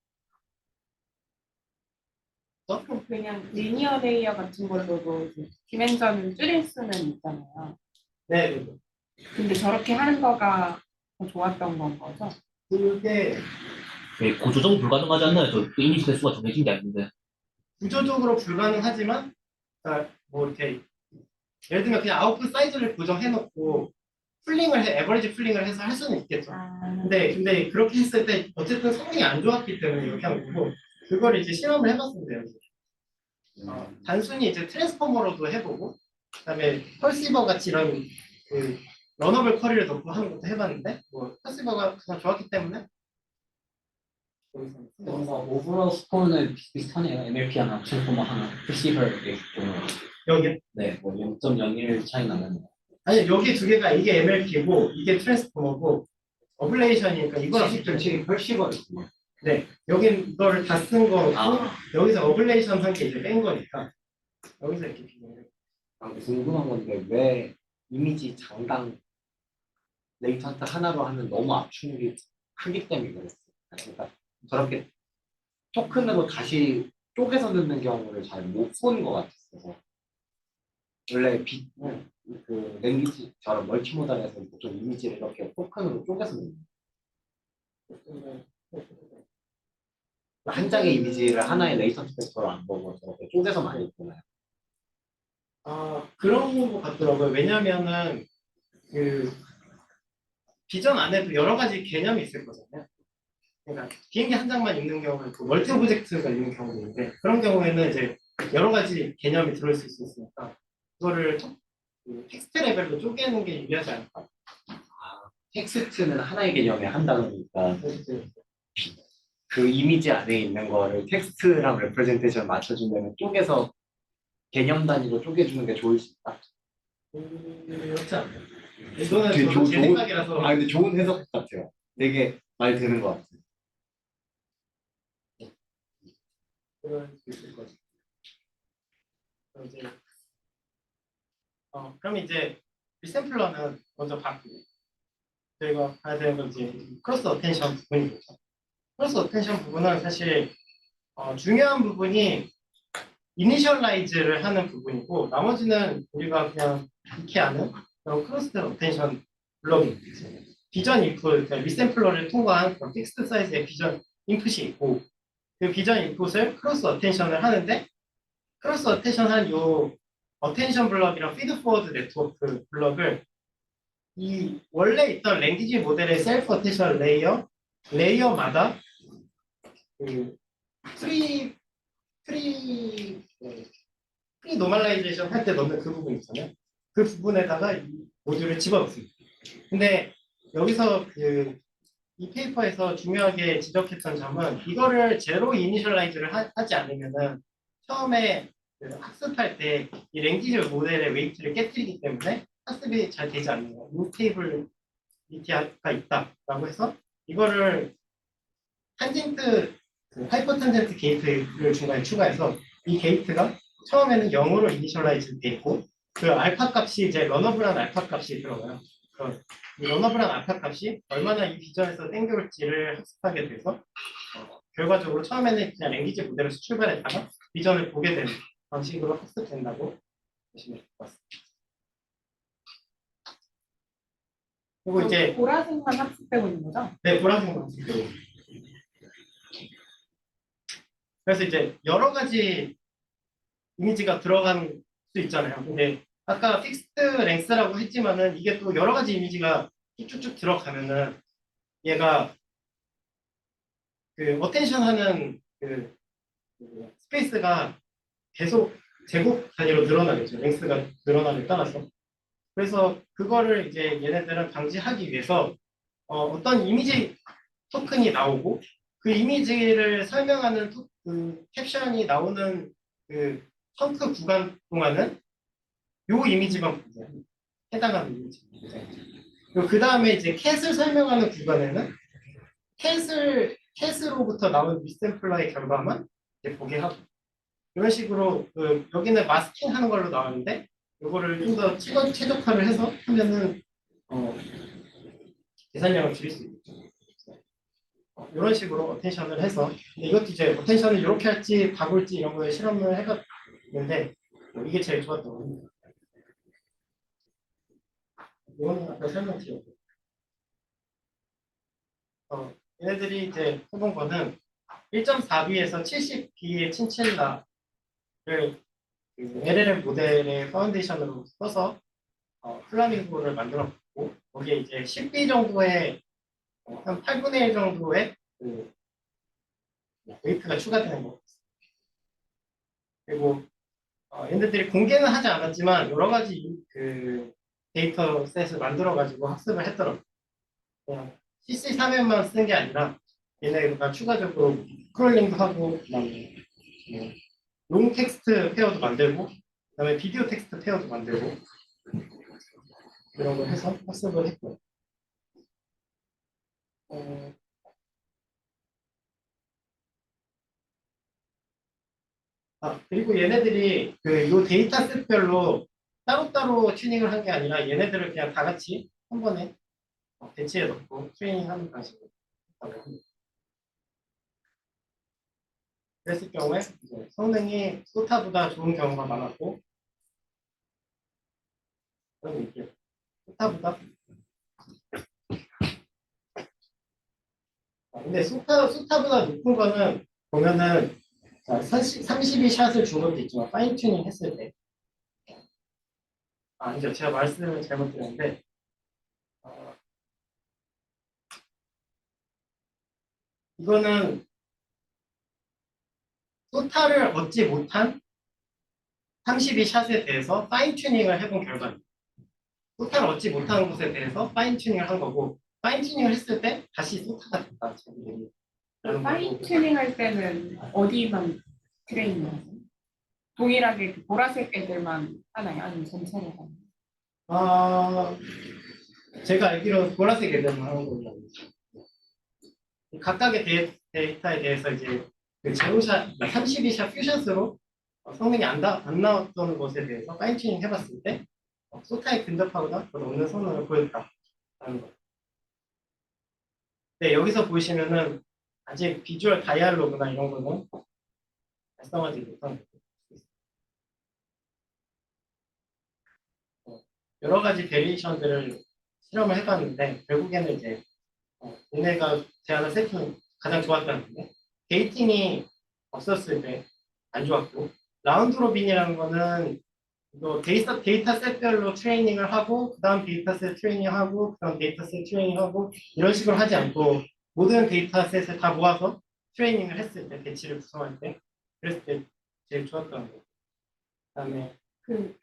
그냥 리니어 레이어 같은 걸로도 디멘전을 줄일 수는 있잖아요. 네. 근데 저렇게 하는 거가 더 좋았던 건 거죠? 그게 네, 고조정 불가능하지 않나요? 저 이미지 개수가 정해진 게 아닌데. 구조적으로 불가능하지만, 그러니까 뭐 이렇게 예를 들면 그냥 아웃풋 사이즈를 고정해놓고 에버리지 풀링을 해서 할 수는 있겠죠. 근데 그렇게 했을 때 어쨌든 성능이 안 좋았기 때문에 이렇게 한 거고, 그걸 이제 실험을 해봤습니다. 단순히 이제 트랜스포머로도 해보고, 그다음에 펄시버 같이 이런 러너블 쿼리를 넣고 하는 것도 해봤는데, 뭐 펄시버가 그냥 좋았기 때문에 뭔가 오버롤 스코어는 비슷하네요. MLP 하나, 트랜스포머 하나, 프리시버 여기 네, 뭐 0.01 차이 나는. 아니 여기 두 개가 이게 MLP고 이게 트랜스포머고 어블레이션이니까 이거랑 실질적인 펄시버였군요. 네, 여긴 이거를 다 쓴 거고 아. 여기서 어블레이션 한 게 이제 뺀 거니까 여기서 이렇게 비교를 해요. 궁금한 건데 왜 이미지 장당 레이턴트 하나로 하면 너무 압축이 크기 때문에 그랬어요. 그러니까 저렇게 토큰으로 다시 쪼개서 넣는 경우를 잘 못 본 것 같았어서 원래 그 랭귀지처럼 멀티모달에서 좀 이미지를 이렇게 토큰으로 쪼개서 넣는 한 장의 이미지를 하나의 레이턴트 벡터로 안 보고 저렇게 쪼개서 많이 있잖아요. 그런 거 같더라고요. 왜냐면은 그 비전 안에도 여러 가지 개념이 있을 거잖아요. 그러니까 비행기 한 장만 있는 경우는 그 멀티 오브젝트가 있는 경우도 있는데 그런 경우에는 이제 여러 가지 개념이 들어있을 수 있으니까 그거를 텍스트 레벨로 쪼개는 게 유리하지 않을까. 텍스트는 하나의 개념에 한 단어니까 그 이미지 안에 있는 거를 텍스트랑 레프레젠테이션을 맞춰주면 쪼개서 개념 단위로 쪼개주는 게 좋을 수 있다. 그렇지 않아요. 이거는 되게 제 생각이라서. 근데 좋은 해석 같아요. 되게 말 되는 것 같아요. 그럴 수 있을 거죠. 그럼 이제 리샘플러는 먼저 봤고 저희가 봐야 되는 건 이제 크로스 어텐션 부분이겠죠. 크로스 어텐션 부분은 사실 중요한 부분이 이니셜라이즈를 하는 부분이고 나머지는 우리가 그냥 익히 아는 그런 크로스 어텐션 블럭이 있어요. 비전 인풋, 그러니까 리샘플러를 통과한 그런 픽스드 사이즈의 비전 인풋이 있고 그 비전 인풋을 크로스 어텐션을 하는데 크로스 어텐션 한 요 어텐션 블럭이랑 피드 포워드 네트워크 블럭을 이 원래 있던 랭귀지 모델의 셀프 어텐션 레이어마다 그 프리 노멀라이제이션 할 때 넣는 그 부분 있잖아요. 그 부분에다가 이 모듈을 집어넣습니다. 근데 여기서 이 페이퍼에서 중요하게 지적했던 점은 이거를 제로 이니셜라이즈를 하지 않으면은 처음에 그 학습할 때 이 랭귀지 모델의 웨이트를 깨뜨리기 때문에 학습이 잘 되지 않는 인스테이블리티가 있다라고 해서 이거를 탄젠트 하이퍼 탄젠트 게이트를 중간에 추가해서 이 게이트가 처음에는 0으로 이니셜라이즈 돼 있고 그 알파 값이 이제 러너블한 알파 값이 들어가요. 그래서 이 러너블한 알파 값이 얼마나 이 비전에서 땡겨올지를 학습하게 돼서 결과적으로 처음에는 그냥 랭귀지 모델에서 출발했다가 비전을 보게 되는 방식으로 학습된다고 보시면 될 것 같습니다. 그리고 이제 보라색만 학습되고 있는 거죠? 네, 보라색 방식으로. 그래서 이제 여러 가지 이미지가 들어간 수 있잖아요. 근데 아까 픽스드 랭스라고 했지만은 이게 또 여러 가지 이미지가 쭉쭉쭉 들어가면은 얘가 그 어텐션 하는 그 스페이스가 계속 제곱 단위로 늘어나겠죠. 랭스가 늘어남에 따라서. 그래서 그거를 이제 얘네들은 방지하기 위해서 어떤 이미지 토큰이 나오고 그 이미지를 설명하는 그 캡션이 나오는 그 펑크 구간 동안은 요 이미지만 보세요. 해당하는 이미지. 그리고 그 다음에 이제 캣을 설명하는 구간에는 캣으로부터 나온 리샘플러의 결과만 이제 보게 하고 이런 식으로 여기는 마스킹 하는 걸로 나왔는데 이거를 좀 더 최적화를 해서 하면은 계산량을 줄일 수 있겠죠. 이런 식으로 어텐션을 해서 근데 이것도 이제 어텐션을 이렇게 할지 바꿀지 이런 거에 실험을 해봤는데 이게 제일 좋았던 겁니다. 이거는 아까 설명드렸고 얘네들이 이제 해본 거는 1.4B에서 70B의 친칠라를 LLM 모델의 파운데이션으로 써서 플라밍고를 만들었고 거기에 이제 10B 정도의 한 8분의 1 정도의 그 웨이트가 추가되는 거. 그리고 얘네들이 공개는 하지 않았지만 여러 가지 그 데이터셋을 만들어 가지고 학습을 했더라고요. 그냥 CC3만 쓰는 게 아니라 얘네가 추가적으로 스크롤링도 하고 그다음에 롱 텍스트 페어도 만들고 그다음에 비디오 텍스트 페어도 만들고 이런 걸 해서 학습을 했고요. 그리고 얘네들이 요 데이터셋별로 따로따로 튜닝을 한 게 아니라 얘네들을 그냥 다 같이 한 번에 배치해 놓고 트레이닝하는 방식으로 했다고 합니다. 그랬을 경우에 이제 성능이 소타보다 좋은 경우가 많았고 그럼 이렇게 소타보다 근데 소타보다 높은 거는 보면은 32샷을 준 것도 있지만 파인 튜닝 했을 때 아니죠. 제가 말씀을 잘못 드렸는데 이거는 소타를 얻지 못한 32샷에 대해서 파인 튜닝을 해본 결과입니다. 소타를 얻지 못하는 것에 대해서 파인 튜닝을 한 거고 파인 튜닝을 했을 때 다시 소타가 됐다. 파인 튜닝 할 때는 어디만 트레이닝 하세요? 동일하게 그 보라색 애들만 하나요? 아니면 전체를 하나요? 제가 알기로 보라색 애들만 하는 걸로 알고 있어요. 각각의 데이터에 대해서 이제 그 제로샷, 32샷 퓨샷으로 성능이 안 나왔던 것에 대해서 파인 튜닝 해봤을 때 소타에 근접하거나 더 높은 성능을 보였다라는 거. 네, 여기서 보시면은 아직 비주얼 다이알로그나 이런 거는 달성하지 못한 여러 가지 베리에이션들을 실험을 해봤는데 결국에는 이제 얘네가 제안한 세팅이 가장 좋았다는 게 게이팅이 없었을 때 안 좋았고 라운드 로빈이라는 거는 또 데이터셋별로 트레이닝을 하고 그 다음 데이터셋 트레이닝하고 그 다음 데이터셋 트레이닝하고 이런 식으로 하지 않고 모든 데이터셋을 다 모아서 트레이닝을 했을 때 배치를 구성할 때 그랬을 때 제일 좋았던 거. 그다음에 그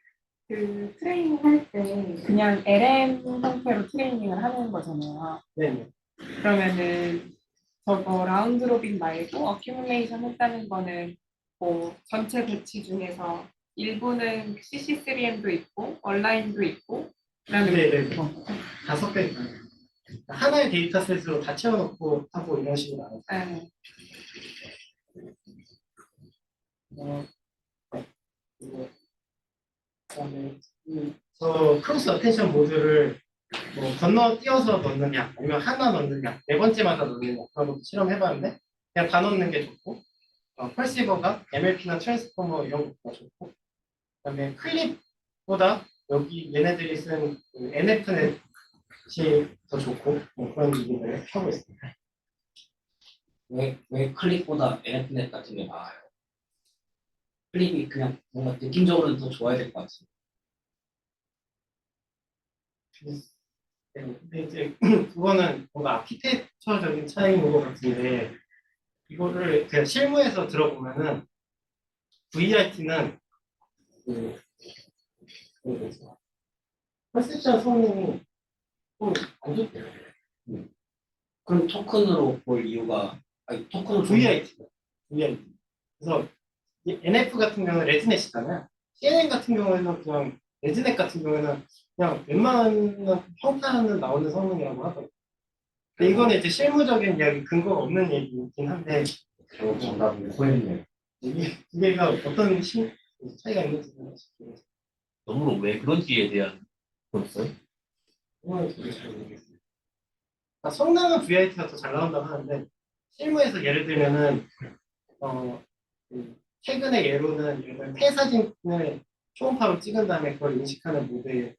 그 트레이닝 할 때 그냥 LM 형태로 트레이닝을 하는 거잖아요. 네. 그러면은 저거 라운드 로빈 말고 어큐뮬레이션 했다는 거는 뭐 전체 배치 중에서 일부는 CC3M도 있고 온라인도 있고 그다음에 네. 5개. 하나의 데이터셋으로 다 채워놓고 하고 이런 식으로 안 해요. 네. 그리고 그다음에 저 크로스 어텐션 모드를 뭐 건너뛰어서 넣느냐 아니면 하나 넣느냐 4번째마다 넣느냐 그런 것도 실험해봤는데 그냥 다 넣는 게 좋고 펄시버가 MLP나 트랜스포머 이런 것보다 좋고 그다음에 클립보다 여기 얘네들이 쓴 NF넷이 더 좋고 뭐 그런 얘기를 하고 있습니다. 왜 클립보다 NF넷 같은 게 나아요? 클립이 그냥 뭔가 느낌적으로는 더 좋아야 될 것 같아요. 네, 근데 이제 그거는 뭔가 아키텍처적인 차이인 것 같은데 이거를 그냥 실무에서 들어보면은 VRT는 그 퍼셉션 성능이 좀 안 좋대요. 그럼 토큰으로 볼 이유가 아니 토큰으로 VRT. 그래서 이 NF 같은 경우는 레지넷이잖아요. CNN 같은 경우에는 그냥 레지넷 같은 경우에는 그냥 웬만한 평타는 나오는 성능이라고 하더라고요. 근데 이거는 이제 실무적인 이야기 근거가 없는 얘기이긴 한데 저 정답은 코였네요. 이게 두 개가 어떤 차이가 있는지 싶어요. 너무로 왜 그런지에 대한 거였어요? 그거는 저도 잘 모르겠어요. 성능은 VIT가 더 잘 나온다고 하는데 실무에서 예를 들면은 최근의 예로는 예를 들면 폐사진을 초음파로 찍은 다음에 그걸 인식하는 모델을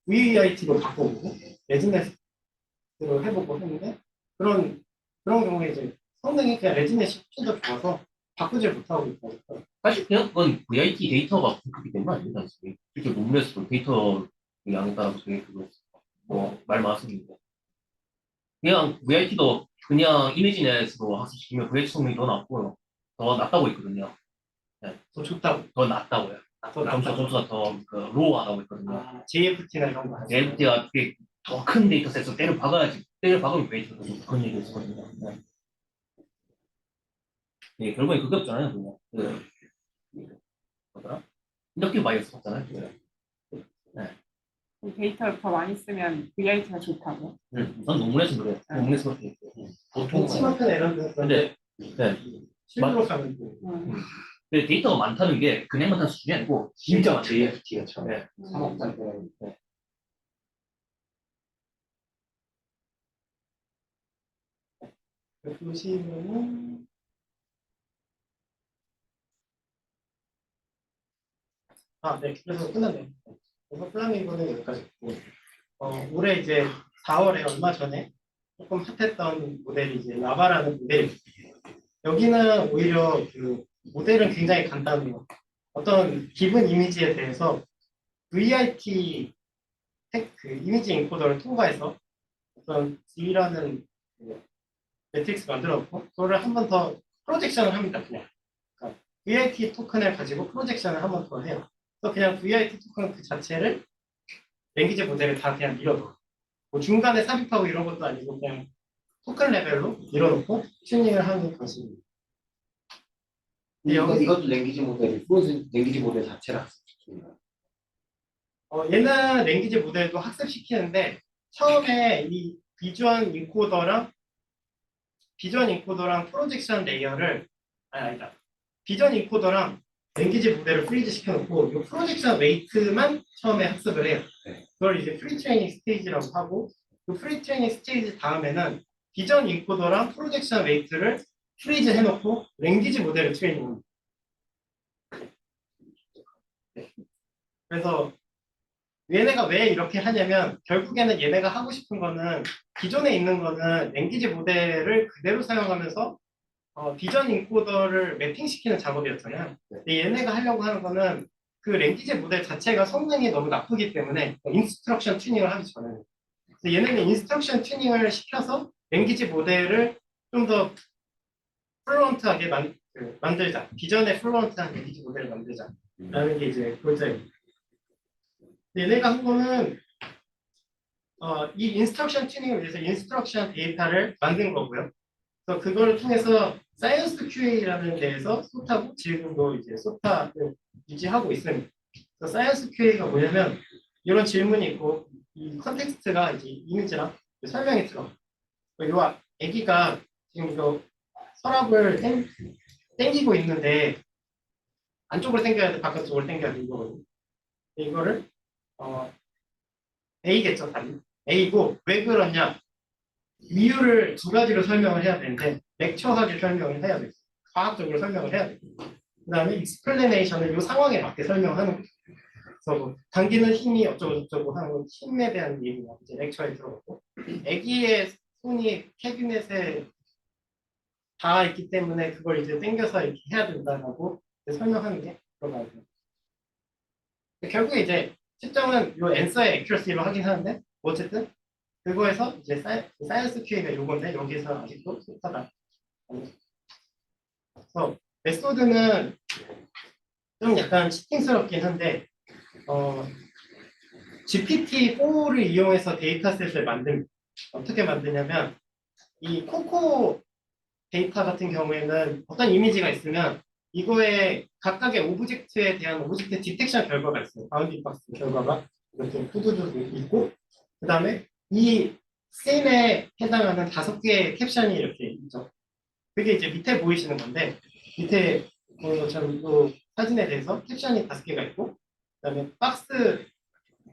VIT로 바꿔보고 레지넷으로 해보고 했는데 그런 경우에 이제 성능이 그냥 레지넷이 훨씬 더 좋아서 바꾸질 못하고 있다니까. 사실 그냥 그건 VIT 데이터가 그렇기 때문 아니에요, 사실. 실제 논문에서도 데이터 양에 따라서 되게 뭐말 많습니다. 그냥 VIT도 그냥 이미지넷으로 학습시키면 VIT 성능이 더 낮고요. 더 낮다고 있거든요. 더 좋다고. 더 낮다고요. 더 낫다고. 점수가 더 로우하다고 있거든요. JFT나 이런 거. LP가 더 큰 데이터셋에서 때려 박아야지. 때려 박으면 VIT가 더 좋다. 그런 얘기를 했거든요. 네, 결국엔 그게 없잖아요, 그냥. 뭐더라? 인덕티브 바이어스 없잖아요. 데이터를 더 많이 쓰면 VIT가 좋다고. 우선 논문에서 그래요. 논문에서 그렇게 얘기해요. 보통. 심각한 에러는 근데, 네. 실무로 가면 돼. 근데 데이터가 많다는 게 그냥 많다는 수준이 아니고, 진짜 많지. JFT가 참 네. 3억짜리 네. 보시면은 네, 그래서 끝났네요. 그래서 플라밍고는 여기까지 있고 올해 이제 4월에 얼마 전에 조금 핫했던 모델이 이제 라바라는 모델이 여기는 오히려 그 모델은 굉장히 간단해요. 어떤 기본 이미지에 대해서 VIT 그 이미지 인코더를 통과해서 어떤 G라는 그 매트릭스 만들어놓고 그거를 한 번 더 프로젝션을 합니다. 그냥 그러니까 VIT 토큰을 가지고 프로젝션을 한 번 더 해요. 그래서 그냥 VIT 토큰 그 자체를 랭귀지 모델을 다 그냥 밀어넣어. 뭐 중간에 삽입하고 이런 것도 아니고 그냥 토큰 레벨로 밀어놓고 튜닝을 하는 방식입니다. 이것도 랭귀지 모델이 프로즌 랭귀지 모델 자체를 학습시킵니다. 얘는 랭귀지 모델도 학습시키는데 처음에 이 비주얼 인코더랑 프로젝션 레이어를 아니다. 비전 인코더랑 랭귀지 모델을 프리즈 시켜놓고 이 프로젝션 웨이트만 처음에 학습을 해요. 그걸 이제 프리 트레이닝 스테이지라고 하고 그 프리 트레이닝 스테이지 다음에는 비전 인코더랑 프로젝션 웨이트를 프리즈 해놓고 랭귀지 모델을 트레이닝합니다. 그래서 얘네가 왜 이렇게 하냐면 결국에는 얘네가 하고 싶은 거는 기존에 있는 거는 랭귀지 모델을 그대로 사용하면서 비전 인코더를 매핑시키는 작업이었잖아요. 근데 얘네가 하려고 하는 거는 그 랭귀지 모델 자체가 성능이 너무 나쁘기 때문에 인스트럭션 튜닝을 하기 전에 그래서 얘네는 인스트럭션 튜닝을 시켜서 랭귀지 모델을 좀 더 플루언트하게 만들자. 비전에 플루언트한 랭귀지 모델을 만들자. 라는 게 이제 골자입니다. 얘네가 한 거는 이 인스트럭션 튜닝을 위해서 인스트럭션 데이터를 만든 거고요. 그래서 그거를 통해서 사이언스 QA라는 데에서 쏟하고 지금도 이제 쏟아를 유지하고 있습니다. 그래서 사이언스 QA가 뭐냐면 이런 질문이 있고 이 컨텍스트가 이제 이미지랑 설명이 들어. 요 애기가 지금 이거 서랍을 당기고 있는데 안쪽으로 당겨야 돼, 바깥쪽으로 당겨야 돼 이거거든요. 이거를 A겠죠, 답이. A고 왜 그러냐? 이유를 두 가지로 설명을 해야 되는데 렉처하게 설명을 해야 돼요. 과학적으로 설명을 해야 돼요. 그다음에 익스플레네이션을 이 상황에 맞게 설명하는 거죠. 그래서 뭐 당기는 힘이 어쩌고 저쩌고 하는 건 힘에 대한 얘기가 이제 렉처에 들어갔고 아기의 손이 캐비넷에 닿아 있기 때문에 그걸 이제 당겨서 이렇게 해야 된다라고 이제 설명하는 게 들어가요. 결국에 이제 측정은 요 앤서의 액큐러시로 하긴 하는데 어쨌든 그거에서 이제 사이언스 QA가 요건데 여기서 아직도 속하다. 그래서 메소드는 좀 약간 치팅스럽긴 한데 GPT-4를 이용해서 데이터셋을 만듭니다. 어떻게 만드냐면 이 코코 데이터 같은 경우에는 어떤 이미지가 있으면 이거에 각각의 오브젝트에 대한 오브젝트 디텍션 결과가 있어요. 바운딩 박스 결과가 이렇게 후두두 있고 그 다음에 이 씬에 해당하는 5개의 캡션이 이렇게 있죠. 그게 이제 밑에 보이시는 건데 밑에 보는 것처럼 이 사진에 대해서 캡션이 5개가 있고 그 다음에 박스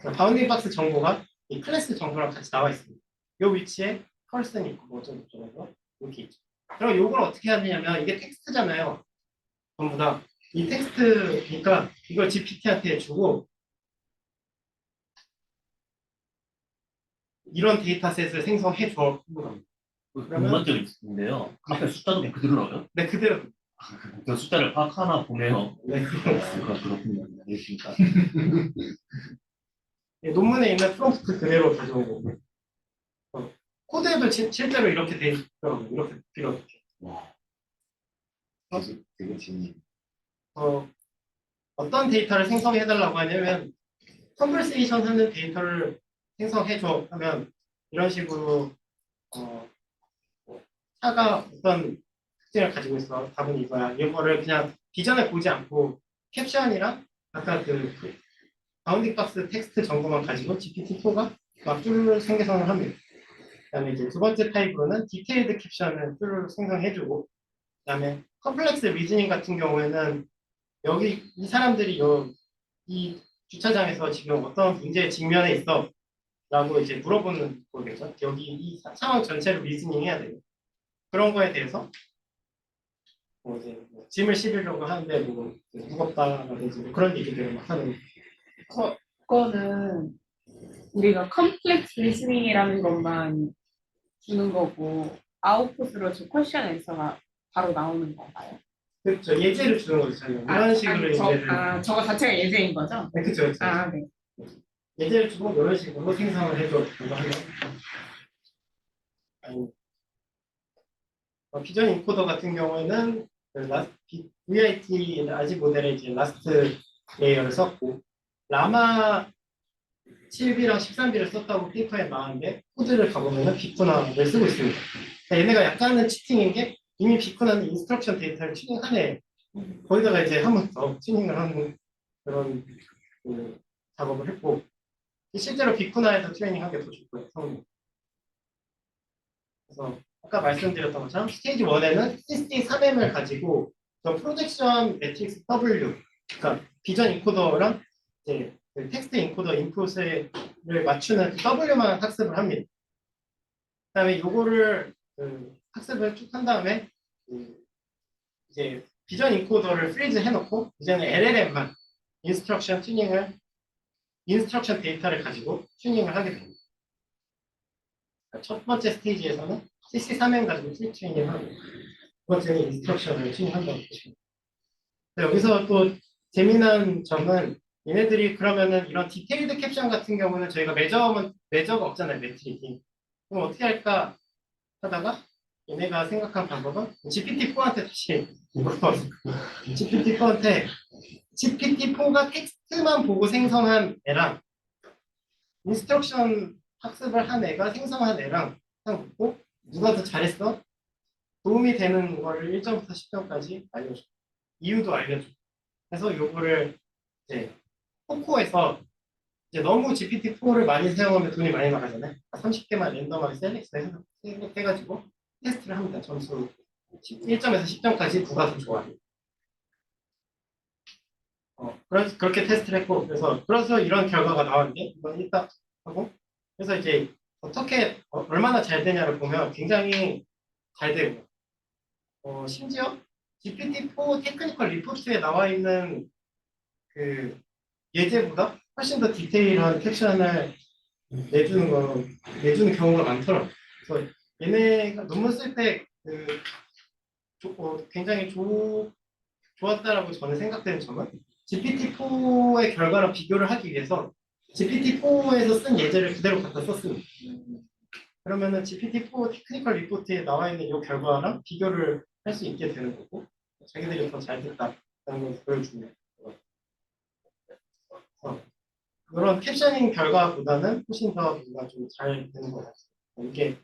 바운딩 박스 정보가 이 클래스 정보랑 같이 나와 있습니다. 이 위치에 컬슨이 있고 뭐 어쩌고저쩌고 이렇게 있죠. 그럼 이걸 어떻게 하느냐면 이게 텍스트잖아요. 전부 다. 이 텍스트니까 이걸 GPT한테 주고 이런 데이터셋을 생성해 줘. 궁금한 점이 있는데요. 앞에 숫자도 그냥 그대로 나와요? 네, 그대로. 그 숫자를 파악하나 보네요. 네, 그렇군요. 알겠습니다. 논문에 있는 프롬프트 그대로 가져온 거고. 코드에도 실제로 이렇게 돼 있더라고요. 이렇게 이렇게. 되게 재밌네. 어떤 데이터를 생성해달라고 하냐면 컨버세이션 하는 데이터를 생성해줘 하면 이런 식으로 차가 어떤 특징을 가지고 있어. 답은 이거야. 이거를 그냥 비전을 보지 않고 캡션이랑 아까 그 바운딩 박스 텍스트 정보만 가지고 GPT-4가 막 쭈루루 생성을 합니다. 그다음에 이제 두 번째 타입으로는 디테일드 캡션을 쭈루루 생성해주고 그다음에 컴플렉스 리즈닝 같은 경우에는 여기 이 사람들이 이 주차장에서 지금 어떤 문제에 직면해 있어 라고 이제 물어보는 거겠죠. 여기 이 상황 전체를 리즈닝 해야 돼요. 그런 거에 대해서 뭐 이제 짐을 실으려고 하는데 뭐 무겁다라든지 뭐 그런 얘기들을 막 하는 그거는 우리가 컴플렉스 리스닝이라는 것만 주는 거고 아웃풋으로 저 퀘션 앤서가 바로 나오는 건가요? 그렇죠. 예제를 주는 거죠. 이런 식으로 예제를 저거 자체가 예제인 거죠? 네, 그렇죠. 그렇죠. 아, 네. 예제를 주고 이런 식으로 생성을 해줘. 이거 하면 아니 비전 인코더 같은 경우에는 VIT 아지 모델의 이제 라스트 레이어를 썼고 라마 7B랑 13B를 썼다고 페이퍼에 나왔는데 코드를 가보면 비쿠나를 쓰고 있습니다. 그러니까 얘네가 약간은 치팅인 게 이미 비쿠나는 인스트럭션 데이터를 튜닝하네. 거기다가 이제 한 번 더 튜닝을 하는 그런 작업을 했고 실제로 비쿠나에서 트레이닝하는 게 더 좋고요. 성능. 그래서 아까 말씀드렸던 것처럼 스테이지 1에는 CSD3M을 가지고 프로젝션 매트릭스 W 그러니까 비전 인코더랑 이제 그 텍스트 인코더 인풋을 맞추는 W만 학습을 합니다. 그다음에 요거를 학습을 쭉 한 다음에 이제 비전 인코더를 프리즈 해놓고 이제는 LLM만 인스트럭션 데이터를 가지고 튜닝을 하게 됩니다. 첫 번째 스테이지에서는 CC3M 가지고 튜닝을 하고 두 번째는 인스트럭션을 튜닝한다고 보시면 여기서 또 재미난 점은 얘네들이 그러면은 이런 디테일드 캡션 같은 경우는 저희가 매저가 없잖아요. 매트릭이. 그럼 어떻게 할까 하다가 얘네가 생각한 방법은 GPT-4한테 다시 물어봤어요. GPT-4한테 GPT-4가 텍스트만 보고 생성한 애랑 인스트럭션 학습을 한 애가 생성한 애랑 딱 묻고 누가 더 잘했어? 도움이 되는 거를 1점부터 10점까지 알려줘. 이유도 알려줘. 그래서 요거를 이제 코코에서 이제 너무 GPT-4를 많이 사용하면 돈이 많이 나가잖아요. 30개만 랜덤하게 셀렉해가지고 테스트를 합니다. 점수 1점에서 10점까지 누가 더 좋아해. 그렇게 테스트를 했고, 그래서 이런 결과가 나왔는데, 이건 이따 하고, 그래서 이제 어떻게, 얼마나 잘 되냐를 보면 굉장히 잘 되고, 심지어 GPT-4 테크니컬 리포트에 나와 있는 그 예제보다 훨씬 더 디테일한 캡션을 내주는 경우가 많더라고요. 그래서 얘네가 논문 쓸 때 굉장히 좋았다라고 저는 생각되는 점은 GPT-4의 결과랑 비교를 하기 위해서 GPT-4에서 쓴 예제를 그대로 갖다 썼습니다. 그러면은 GPT-4 테크니컬 리포트에 나와 있는 이 결과랑 비교를 할 수 있게 되는 거고 자기들이 더 잘 됐다는 걸 보여주는 거예요. 그런 캡셔닝 결과보다는 훨씬 더 뭔가 좀 잘 되는 것 같아요. 이게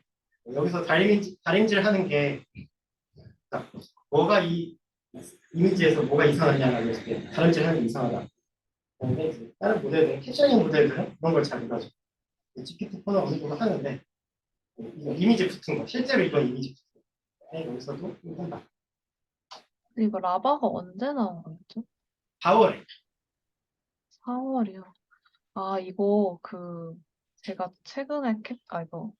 여기서 다림질 하는 게 뭐가 이 이미지에서 뭐가 이상하냐라고 했을 때 다림질 하는 게 이상하다. 그런데 다른 모델들은 캡셔닝 모델들은 그런 걸 잘 이루어져. GPT-4는 어느 정도 하는데 이거 이미지 붙은 거 실제로 이런 이미지 붙은 거 여기서도 한다. 이거 라바가 언제 나온 거죠? 4월에 4월이요. 아, 이거 제가 최근에 이거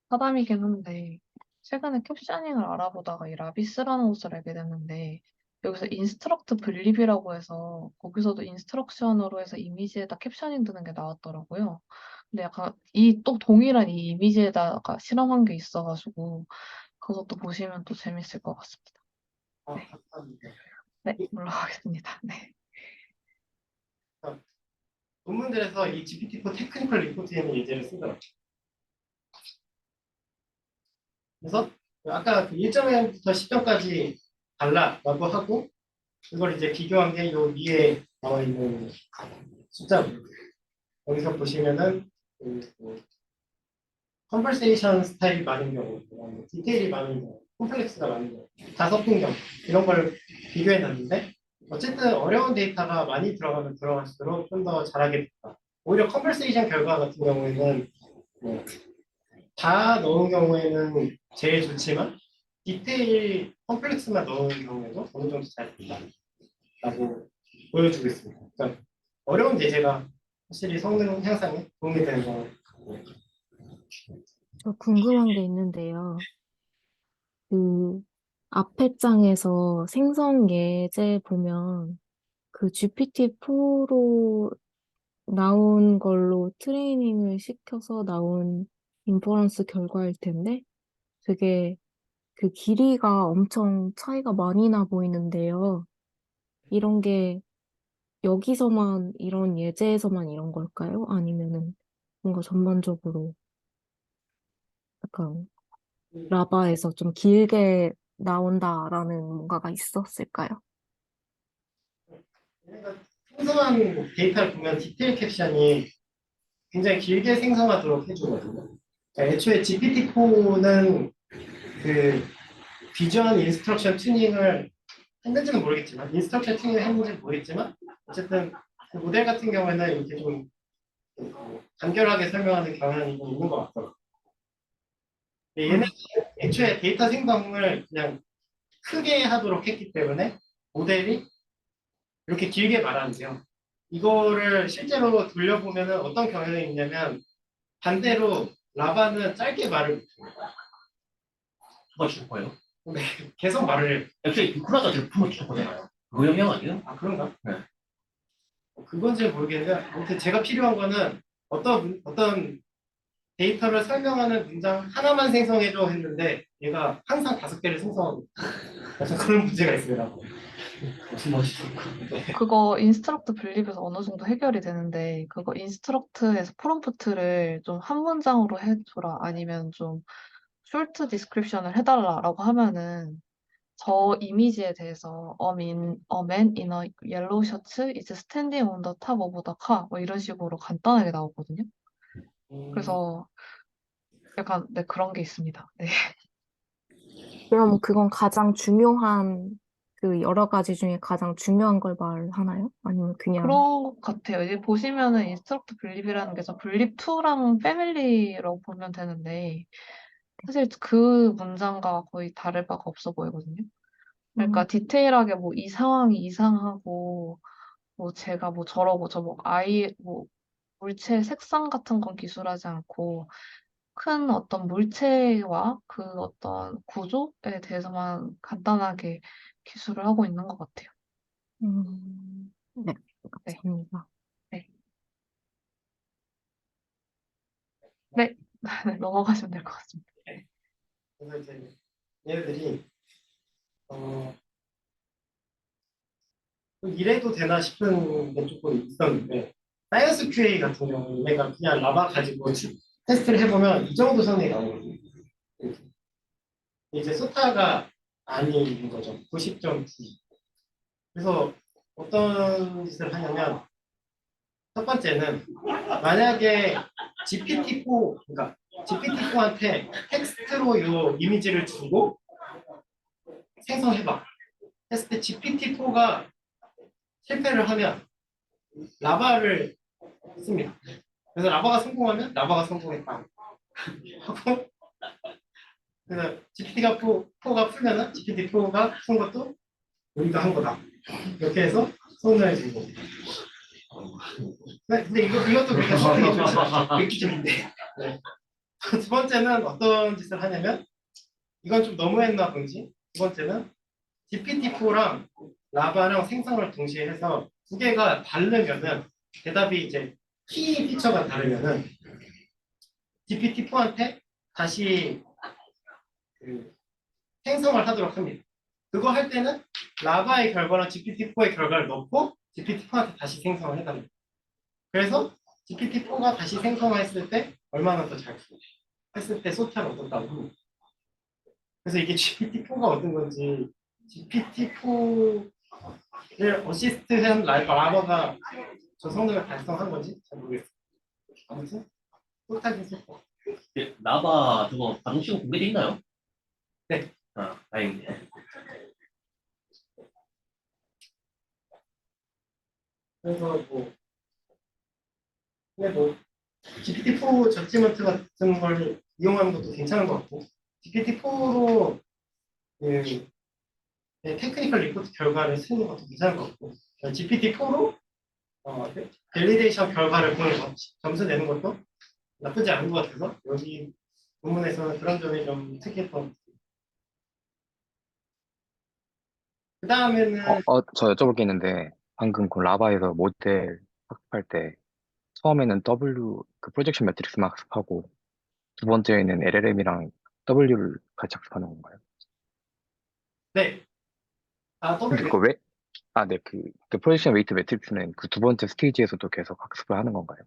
사담이긴 한데, 최근에 캡셔닝을 알아보다가 이 라비스라는 것을 알게 됐는데, 여기서 인스트럭트 블립이라고 해서, 거기서도 인스트럭션으로 해서 이미지에다 캡셔닝 드는 게 나왔더라고요. 근데 약간 또 동일한 이 이미지에다가 실험한 게 있어가지고, 그것도 보시면 또 재밌을 것 같습니다. 감사합니다. 네, 올라가겠습니다. 네. 논문들에서 이 GPT-4 테크니컬 리포트에 있는 예제를 쓰더라고요. 그래서 아까 1점부터 10점까지 달라라고 하고 그걸 이제 비교한 게 요 위에 나와 있는 숫자입니다. 여기서 보시면은 컨버세이션 스타일이 많은 경우, 디테일이 많은 경우, 콤플렉스가 많은 경우, 다 섞인 경우 이런 걸 비교해 놨는데 어쨌든 어려운 데이터가 많이 들어가면 들어갈수록 좀 더 잘하게 됐다. 오히려 컨버세이션 결과 같은 경우에는 다 넣은 경우에는 제일 좋지만 디테일 컴플렉스만 넣은 경우에도 어느 정도 잘 된다라고 보여주고 있습니다. 그러니까 어려운 예제가 확실히 성능 향상에 도움이 되는 거. 저 궁금한 게 있는데요. 그 앞에 장에서 생성 예제 보면 그 GPT-4로 나온 걸로 트레이닝을 시켜서 나온 인퍼런스 결과일 텐데 되게 그 길이가 엄청 차이가 많이 나 보이는데요. 이런 게 여기서만 이런 예제에서만 이런 걸까요? 아니면은 뭔가 전반적으로 약간 라바에서 좀 길게 나온다라는 뭔가가 있었을까요? 얘네가 생성한 데이터를 보면 디테일 캡션이 굉장히 길게 생성하도록 해주거든요. 그러니까 애초에 GPT-4는 그 비전 인스트럭션 튜닝을 했는지는 모르겠지만 인스트럭션 튜닝을 했는지는 모르겠지만 어쨌든 그 모델 같은 경우에는 이렇게 좀 간결하게 설명하는 경향이 있는 것 같더라고요. 얘는 애초에 데이터 생성을 그냥 크게 하도록 했기 때문에 모델이 이렇게 길게 말하는데요. 이거를 실제로 돌려보면 어떤 경향이 있냐면 반대로 라바는 짧게 말을 못해요. 풀어줄 거예요. 계속 말을 해요. 역시 빅쿠라가 제일 풀어줄 거잖아요. 그거 영향 아니에요? 아 그런가? 네. 그건 잘 모르겠는데 아무튼 제가 필요한 거는 어떤 데이터를 설명하는 문장 하나만 생성해줘 했는데 얘가 항상 5개를 생성하고 그래서 그런 문제가 있어요. 무슨 멋있을까? 그거 인스트럭트 분립에서 어느 정도 해결이 되는데 그거 인스트럭트에서 프롬프트를 좀 한 문장으로 해줘라 아니면 좀 숄트 디스크립션을 해달라라고 하면은 저 이미지에 대해서 a man in a yellow shirt is standing on the top of the car 뭐 이런 식으로 간단하게 나오거든요. 그래서 약간 네, 그런 게 있습니다. 네. 그럼 그건 가장 중요한 그 여러 가지 중에 가장 중요한 걸 말하나요? 아니면 그냥 그런 것 같아요. 이제 보시면은 인스트럭트 블립이라는 게 저 블립 2랑 패밀리라고 보면 되는데 사실 그 문장과 거의 다를 바가 없어 보이거든요. 그러니까 디테일하게 뭐 이 상황이 이상하고 뭐 제가 뭐 저러고 저 뭐 아이 뭐 물체 색상 같은 건 기술하지 않고 큰 어떤 물체와 그 어떤 구조에 대해서만 간단하게 기술을 하고 있는 것 같아요. 네, 네. 감사합니다. 네. 네. 넘어가시면 될 것 같습니다. 그래서 이제 얘네들이 어, 이래도 되나 싶은 게 조금 있었는데 사이언스 QA 같은 경우는 얘가 그냥 라바 가지고 테스트를 해보면 이 정도 성능이 나오거든요. 이제 소타가 아닌 거죠. 90.9. 그래서 어떤 짓을 하냐면 첫 번째는 만약에 GPT-4, 그러니까 GPT-4한테 텍스트로 이 이미지를 주고 생성해봐. 했을 때 GPT-4가 실패를 하면 라바를 씁니다. 그래서 라바가 성공하면 라바가 성공했다. 하고 그래서 GPT-4가 풀면은 GPT-4가 푼 것도 우리가 한 거다. 이렇게 해서 손을 쥐고. 네, 근데 이것도 그렇게 성능이 좋지 않죠. 획기적인데. 네. 두 번째는 어떤 짓을 하냐면 이건 좀 너무했나 본지. 두 번째는 GPT-4랑 라바랑 생성을 동시에 해서 두 개가 다르면은 대답이 이제 키 피처가 다르면은 GPT-4한테 다시 그 생성을 하도록 합니다. 그거 할 때는 라바의 결과랑 GPT-4의 결과를 넣고 GPT-4한테 다시 생성을 해답니다. 그래서 GPT-4가 다시 생성했을 때 얼마나 더 잘 했을 때 소타를 얻었다고. 그래서 이게 GPT-4가 얻은 건지 GPT-4를 어시스트한 라바가 저 성능을 달성한 건지 잘 모르겠어요. 아무튼 소타 기술. 라바 저거 가동식은 공개돼 있나요? 네. 아, 다행이네. 그래서 뭐 근데 뭐 GPT-4 저지먼트 같은 걸 이용하는 것도 괜찮은 것 같고 GPT-4로 그 테크니컬 리포트 결과를 쓰는 것도 괜찮은 것 같고 GPT-4로 밸리데이션 결과를 보는 것, 점수 내는 것도 나쁘지 않은 것 같아서 여기 부문에서는 그런 점이 좀 특이했던 것 같아요. 그 다음에는 저 여쭤볼 게 있는데, 방금 그 라바에서 모델 학습할 때, 처음에는 W, 그 프로젝션 매트릭스만 학습하고, 두 번째에는 LLM이랑 W를 같이 학습하는 건가요? 네, 근데 W 그거 왜? 아, 네, 그 프로젝션 웨이트 매트릭스는 그 두 번째 스테이지에서도 계속 학습을 하는 건가요?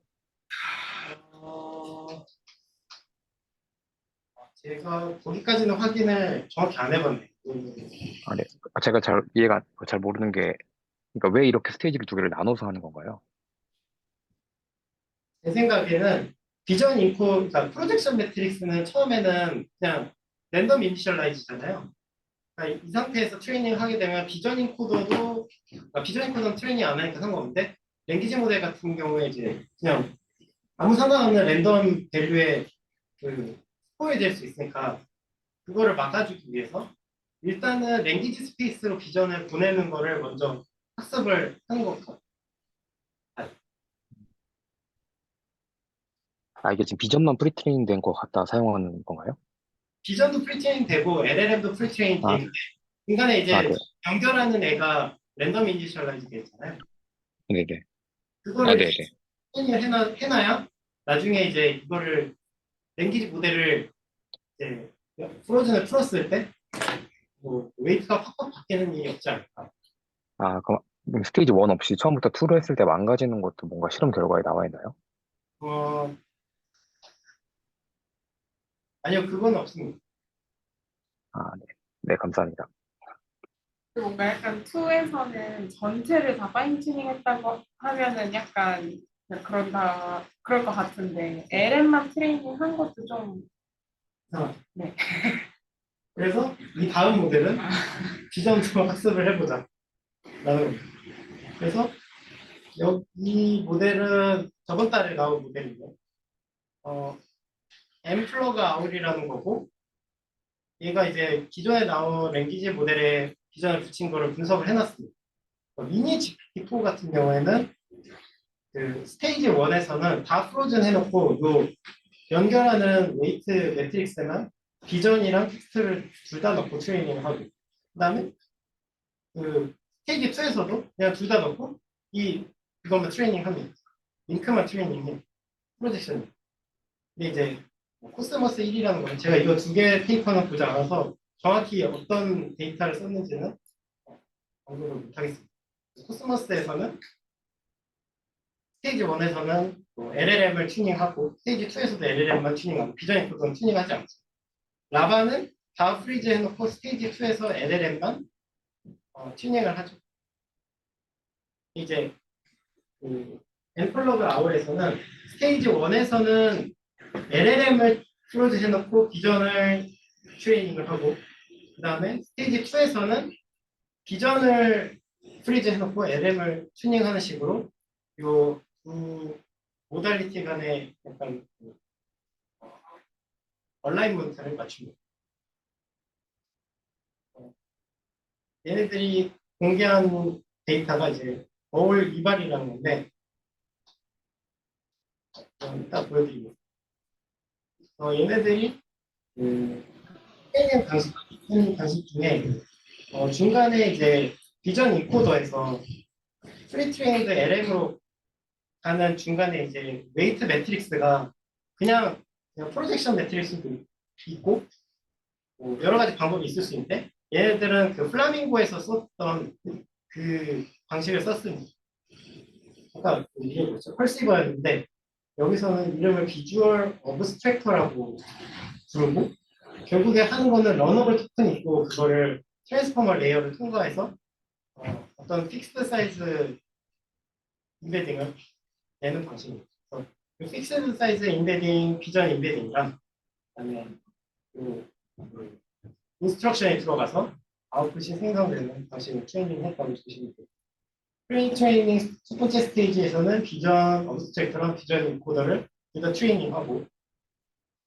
어, 제가 거기까지는 확인을 정확히 안 해봤네요. 아, 네. 제가 잘 모르는 게, 그러니까 왜 이렇게 스테이지를 두 개를 나눠서 하는 건가요? 제 생각에는 비전 인코, 그러니까 프로젝션 매트릭스는 처음에는 그냥 랜덤 이니셜라이즈잖아요. 그러니까 이 상태에서 트레이닝을 하게 되면 비전 인코더도, 비전 인코더는 트레이닝 안 하니까 상관없는데, 랭귀지 모델 같은 경우에 이제 그냥 아무 상관없는 랜덤 밸류에 포함될 수 있으니까, 그거를 막아주기 위해서 일단은 랭귀지 스페이스로 비전을 보내는 거를 먼저 학습을 하는 것 같아요. 아, 이게 지금 비전만 프리트레이닝 된 거 갖다 사용하는 건가요? 비전도 프리트레이닝 되고 LLM도 프리트레이닝 아, 되는데 중간에 아, 이제 네. 연결하는 애가 랜덤 이니셜라이즈 되잖아요. 네네. 아, 그거를 네네. 트레이닝을 해놔야 나중에 이제 이거를 랭귀지 모델을 이제 프로즌을 풀었을 때 뭐 웨이트가 확확 바뀌는 일이 없지 않을까. 아, 그럼 스테이지 1 없이 처음부터 2로 했을 때 망가지는 것도 뭔가 실험 결과에 나와 있나요? 어, 아니요, 그건 없습니다. 아, 네. 네, 감사합니다. 뭔가 약간 2에서는 전체를 다 파인 튜닝했다고 하면은 약간 그럴 것 같은데 LM만 트레이닝 한 것도 좀 아, 네. 그래서 이 다음 모델은 비전도 학습을 해보자. 라는 거예요. 그래서 이 모델은 저번 달에 나온 모델이고, 엠플러그 아울이라는 거고, 얘가 이제 기존에 나온 랭귀지 모델에 비전을 붙인 거를 분석을 해놨습니다. 미니 GPT-4 같은 경우에는 그 스테이지 1에서는 다 프로즌 해놓고 요 연결하는 웨이트 매트릭스는 비전이랑 텍스트를 둘 다 넣고 트레이닝을 하고 그다음에 그 스테이지 2에서도 그냥 둘 다 넣고 이것만 트레이닝하면 링크만 트레이닝해 프로젝션. 근데 이제 코스모스 1이라는 건 제가 이거 두 개 페이퍼는 보지 않아서 정확히 어떤 데이터를 썼는지는 언급을 못하겠습니다. 코스모스에서는 스테이지 1에서는 LLM을 튜닝하고 스테이지 2에서도 LLM만 튜닝하고 비전이 그건 튜닝하지 않죠. 라바는 다 프리즈 해놓고 스테이지 2에서 LLM만 튜닝을 하죠. 이제 엠플러그 아울에서는 스테이지 1에서는 LLM을 프로즈 해놓고 비전을 트레이닝을 하고 그 다음에 스테이지 2에서는 비전을 프리즈 해놓고 LM을 튜닝하는 식으로 요 두 모달리티 간의 약간 얼라이먼트를 맞춥니다. 얘네들이 공개한 데이터가 이제 어울 이발이라는 건데 이따 보여드리겠습니다. 얘네들이 트레이닝 방식 중에 중간에 이제 비전 인코더에서 프리 트레인드 LM으로 가는 중간에 이제 웨이트 매트릭스가 그냥 프로젝션 매트릭스도 있고 여러 가지 방법이 있을 수 있는데 얘네들은 그 플라밍고에서 썼던 그 방식을 썼습니다. 아까 이게 뭐죠? 펄시버였는데 여기서는 이름을 비주얼 어브스트랙터라고 부르고 결국에 하는 거는 러너블 토큰이 있고 그거를 트랜스포머 레이어를 통과해서 어떤 픽스드 사이즈 인베딩을 내는 방식입니다. 그래서 그 픽스드 사이즈 인베딩, 비전 인베딩이랑 그다음에 그 인스트럭션에 들어가서 아웃풋이 생성되는 방식을 트레이닝했다고 보시면 돼요. 트레이닝 첫 번째 스테이지에서는 비전 어브스트랙터랑 비전 인코더를 둘 다 트레이닝하고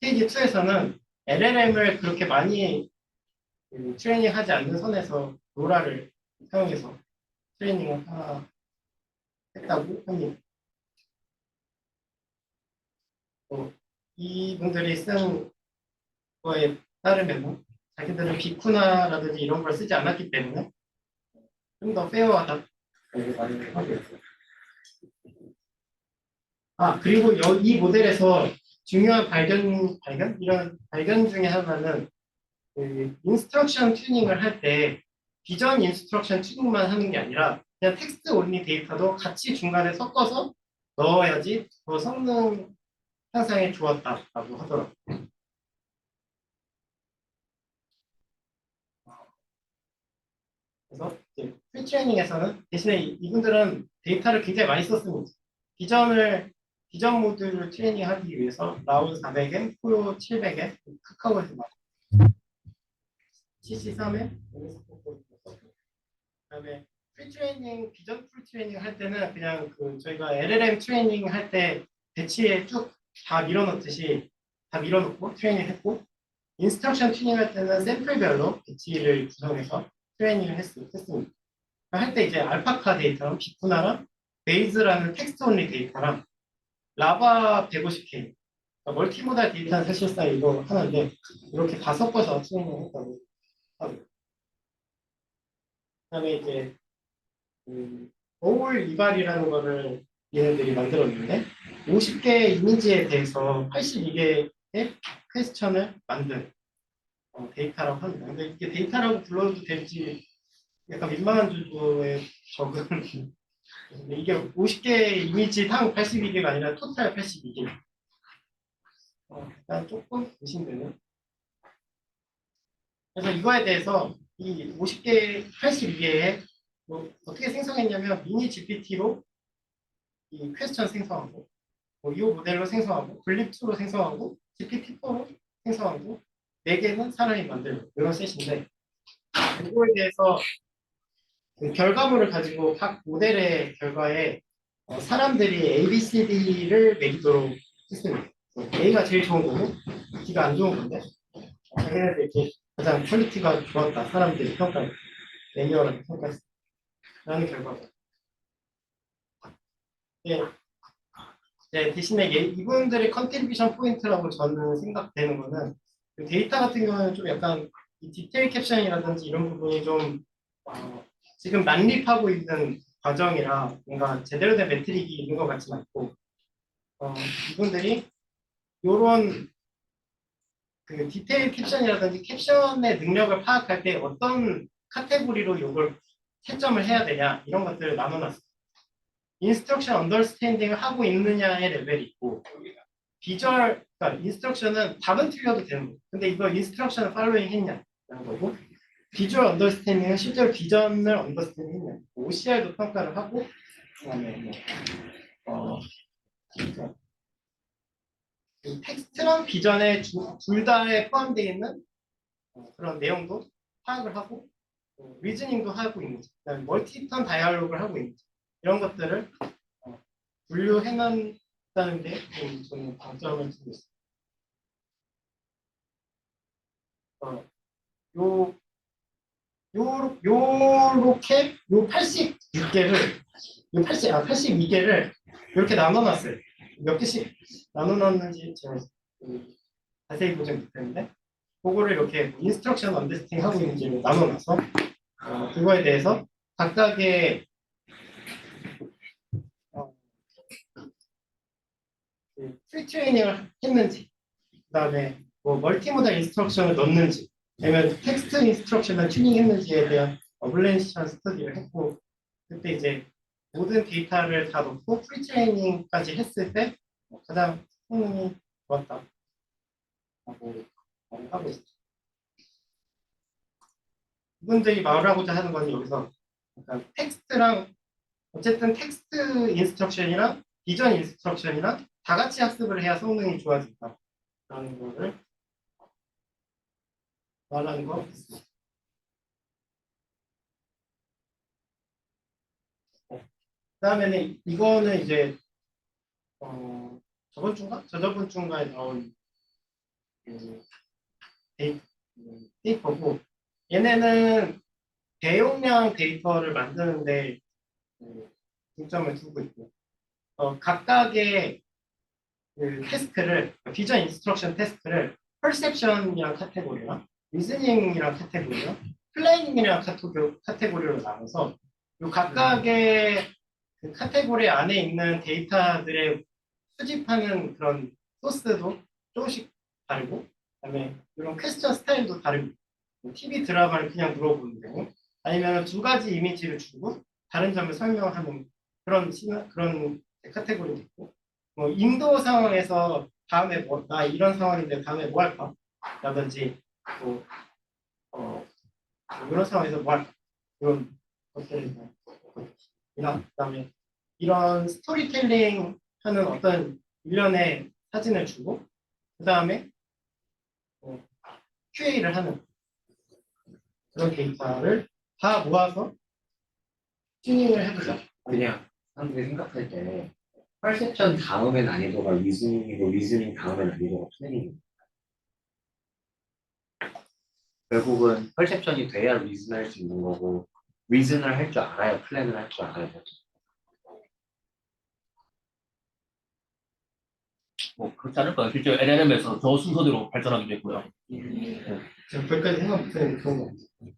스테이지 2에서는 LLM을 그렇게 많이 트레이닝하지 않는 선에서 로라를 사용해서 트레이닝을 했다고 합니다. 이분들이 쓴 거에 따르면 자기들은 비쿠나라든지 이런 걸 쓰지 않았기 때문에 좀 더 페어하다 말을 하고 있어요. 그리고 이 모델에서 중요한 이런 발견 중에 하나는 그 인스트럭션 튜닝을 할 때 비전 인스트럭션 튜닝만 하는 게 아니라 그냥 텍스트 온리 데이터도 같이 중간에 섞어서 넣어야지 더 성능 향상에 좋았다라고 하더라고요. 그래서 이제 프리트레이닝에서는 대신에 이분들은 데이터를 굉장히 많이 썼습니다. 비전 모듈을 트레이닝하기 위해서 라운 400엔, 포요 700엔, 카카오에서 CC3에 그다음에 비전 프리트레이닝 할 때는 그냥 저희가 LLM 트레이닝 할 때 배치에 쭉 다 밀어넣듯이 다 밀어넣고 트레이닝 했고 인스트럭션 튜닝 할 때는 샘플별로 배치를 구성해서 트레이닝을 했습니다. 할 때 이제 알파카 데이터랑 비쿠나랑 베이즈라는 텍스트 온리 데이터랑 라바 150K 멀티모달 데이터는 사실상 이거 하나인데 이렇게 다 섞어서 트레이닝을 했다고 하고요. 그다음에 이제 어울 이발이라는 거를 얘네들이 만들었는데 50개의 이미지에 대해서 82개의 퀘스천을 만든 데이터라고 합니다. 근데 이게 데이터라고 불러도 될지 약간 민망한 정도의 적은 근데 이게 50개 이미지 당 82개가 아니라 토탈 82개. 일단 조금 의심되는. 그래서 이거에 대해서 이 50개, 82개에 뭐 어떻게 생성했냐면 미니 GPT로 이 퀘스천 생성하고 뭐 이오 모델로 생성하고 블립2로 생성하고 GPT4로 생성하고 4개는 사람이 만들고 이런 셋인데 이거에 대해서 그 결과물을 가지고 각 모델의 결과에 사람들이 A, B, C, D를 매기도록 했습니다. A가 제일 좋은 거고 D가 안 좋은 건데 자기네들 이렇게 가장 퀄리티가 좋았다 사람들이 평가해 매니어라고 평가했라는 결과가 예, 네, 대신에 이분들의 컨트리뷰션 포인트라고 저는 생각되는 거는 그 데이터 같은 경우는 좀 약간 이 디테일 캡션이라든지 이런 부분이 좀 지금 난립하고 있는 과정이라 뭔가 제대로 된 매트릭이 있는 것 같지는 않고 이분들이 이런 그 디테일 캡션이라든지 캡션의 능력을 파악할 때 어떤 카테고리로 이걸 채점을 해야 되냐 이런 것들을 나눠놨어요. 인스트럭션 언더스탠딩을 하고 있느냐의 레벨이 있고 비주얼, 그러니까 인스트럭션은 답은 틀려도 되는 거예요. 근데 이거 인스트럭션을 팔로잉 했냐라는 거고 비주얼 언더스탠딩은 실제로 비전을 언더스탠딩 했냐 OCR도 평가를 하고 그다음에 이 텍스트랑 비전에 둘 다에 포함되어 있는 그런 내용도 파악을 하고 리즈닝도 하고 있는지 그다음에 멀티턴 다이얼로그를 하고 있는지 이런 것들을 분류해 놓는다는 게 저는 장점을 두고 있습니다. 요렇게 요 86개를 요 82개를 이렇게 나눠놨어요. 몇 개씩 나눠놨는지 제가 자세히 보진 못했는데 그거를 이렇게 인스트럭션 언더스탠딩 하고 있는지를 나눠놔서 그거에 대해서 각각의 프리트레이닝을 했는지 그다음에 뭐 멀티모달 인스트럭션을 넣는지 아니면 텍스트 인스트럭션을 튜닝했는지에 대한 어블렌시한 스터디를 했고 그때 이제 모든 데이터를 다 넣고 프리트레이닝까지 했을 때 가장 성능이 좋았다라고 하고 있습니다. 이분들이 말하고자 하는 건 여기서 약간 텍스트랑 어쨌든 텍스트 인스트럭션이랑 비전 인스트럭션이랑 다 같이 학습을 해야 성능이 좋아진다라는 거를 말하는 거 같습니다. 그다음에는 이거는 이제 저번 주인가? 저저번 주인가에 나온 데이터고 얘네는 대용량 데이터를 만드는데 중점을 두고 있고 각각의 그 태스크를 비전 인스트럭션 태스크를 퍼셉션이랑 카테고리랑 리즈닝이랑 카테고리랑 플래닝이랑 카테고리로 나눠서 이 각각의 그 카테고리 안에 있는 데이터들의 수집하는 그런 소스도 조금씩 다르고 그다음에 이런 퀘스천 스타일도 다르고 TV 드라마를 그냥 물어보는 경우 아니면 두 가지 이미지를 주고 다른 점을 설명하는 그런 카테고리도 있고 뭐 인도 상황에서 다음에 나 이런 상황인데 다음에 뭐 할까? 라든지 뭐 이런 상황에서 뭐 할까? 이런 것들이나 그다음에 이런 스토리텔링 하는 어떤 일련의 사진을 주고 그다음에 QA를 하는 그런 데이터를 다 모아서 튜닝을 해보자. 그냥 사람들이 생각할 때 퍼셉션 다음에 난이도가 리즈닝이고 리즈닝 다음에 난이도가 플래닝이고 결국은 퍼셉션이 돼야 리즌할 수 있는 거고 리즌을 할 줄 알아야 플랜을 할 줄 알아야 되죠. 뭐 그렇지 않을까요? 실제 LLM에서 저 순서대로 발전하기도 했고요. 제가 거기까지 생각 못했는데 그런 거 같아요.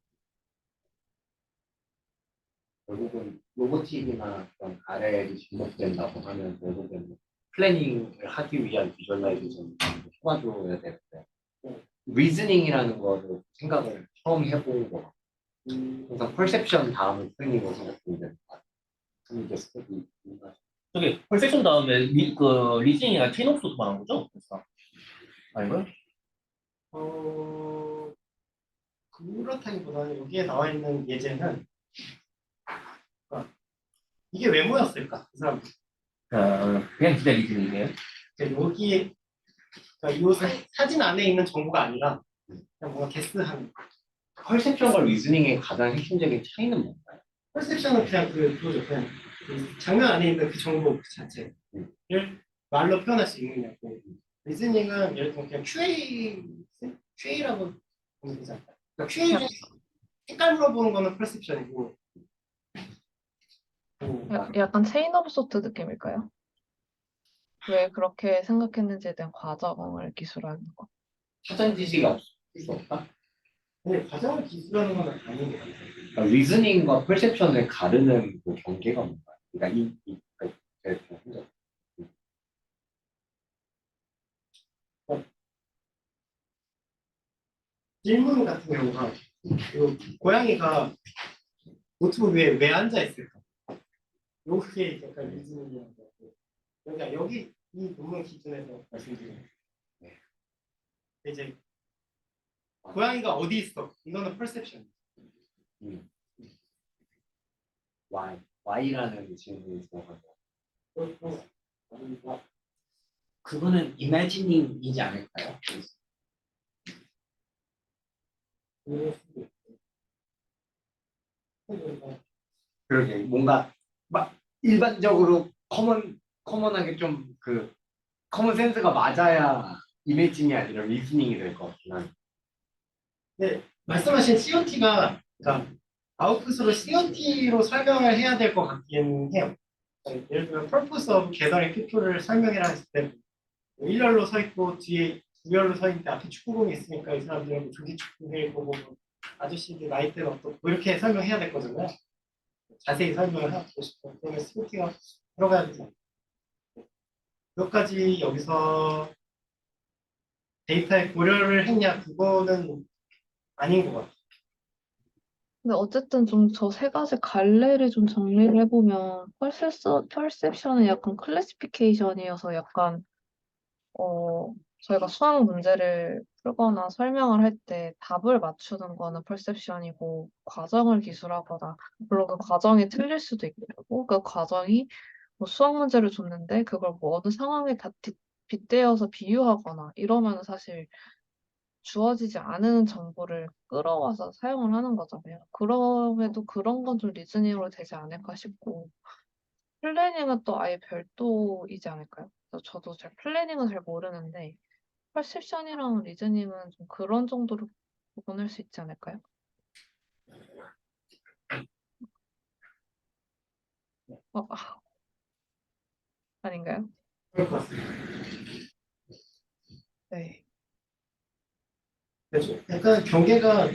결국은 로보틱이나 그런 RL이 접목된다고 하면 결국은 플래닝을 하기 위한 비주얼라이제이션 도와줘야 되는데 리즈닝이라는 거를 생각을 처음 해본 거 항상 퍼셉션 다음에 플래닝으로 생각했는데 이게 스텝이 저기 펄섹션 다음에 리징이나 체인업소도 말한 거죠? 그래서 아닌가요? 그렇다기보다는 여기에 나와 있는 예제는 이게 왜 모였을까? 그 사람 그냥 기다리시는데요. 여기 그러니까 이 사진 안에 있는 정보가 아니라 그냥 뭔가 게스트하는 퍼셉션과 리즈닝의 가장 핵심적인 차이는 뭔가요? 퍼셉션은 그냥 그거죠. 그냥 그 장면 안에 있는 그 정보 그 자체를 말로 표현할 수 있는 거고 리즈닝은 예를 들면 그냥 QA라고 보면 되지 않을까요? 그러니까 QA 중에 색깔 물어보는 거는 퍼셉션이고 약간 체인 오브 소트 느낌일까요? 왜 그렇게 생각했는지에 대한 과정을 기술하는 거. 사전 지식이 없을 수 없다? 근데 과정을 기술하는 건 아닌 것 같아요. 그러니까 리즈닝과 퍼셉션을 가르는 그 경계가 뭔가요? 그러니까 그러니까 제가 좀 혼자 질문 같은 경우가 고양이가 노트북 위에 왜 앉아 있을까? 요게 약간 리즈닝이라는 거고 그러니까 여기 이 논문 기준에서 말씀드리는 네. 이제 고양이가 어디 있어? 이거는 perception. Y라는 질문이 들어가서 그거는 imagining이지 않을까요? 그러게 뭔가 막 일반적으로 커먼하게 좀 그 커먼 센스가 맞아야 이미징이 아니라 리즈닝이 될 것 같긴 한데. 네, 말씀하신 COT가 그러니까 아웃풋으로 COT로 설명을 해야 될 것 같긴 해요. 예를 들면 purpose of gathering people를 설명해라 했을 때 일렬로 서 있고 뒤에 두열로 서 있는데 앞에 축구공이 있으니까 이 사람들은 조기 축구회일 거고 아저씨들 나이대는 어떻고 뭐 이렇게 설명해야 될 거잖아요. 자세히 설명을 하고 싶고 그러면 COT가 들어가야 되잖아요. 몇 가지 여기서 데이터에 고려를 했냐 그거는 아닌 것 같아요. 근데 어쨌든 좀 저 세 가지 갈래를 좀 정리를 해보면 perception은 약간 클래시피케이션이어서 약간 저희가 수학 문제를 풀거나 설명을 할 때 답을 맞추는 거는 perception이고 과정을 기술하거나 물론 그 과정이 틀릴 수도 있고 그 과정이 뭐 수학 문제를 줬는데 그걸 뭐 어느 상황에 다 빗대어서 비유하거나 이러면 사실 주어지지 않은 정보를 끌어와서 사용을 하는 거잖아요. 그럼에도 그런 건 좀 리즈닝으로 되지 않을까 싶고 플래닝은 또 아예 별도이지 않을까요? 그래서 저도 잘 플래닝은 잘 모르는데 퍼셉션이랑 리즈닝은 좀 그런 정도로 구분할 수 있지 않을까요? 아닌가요? 그럴 것 같습니다. 네. 그래서 약간 경계가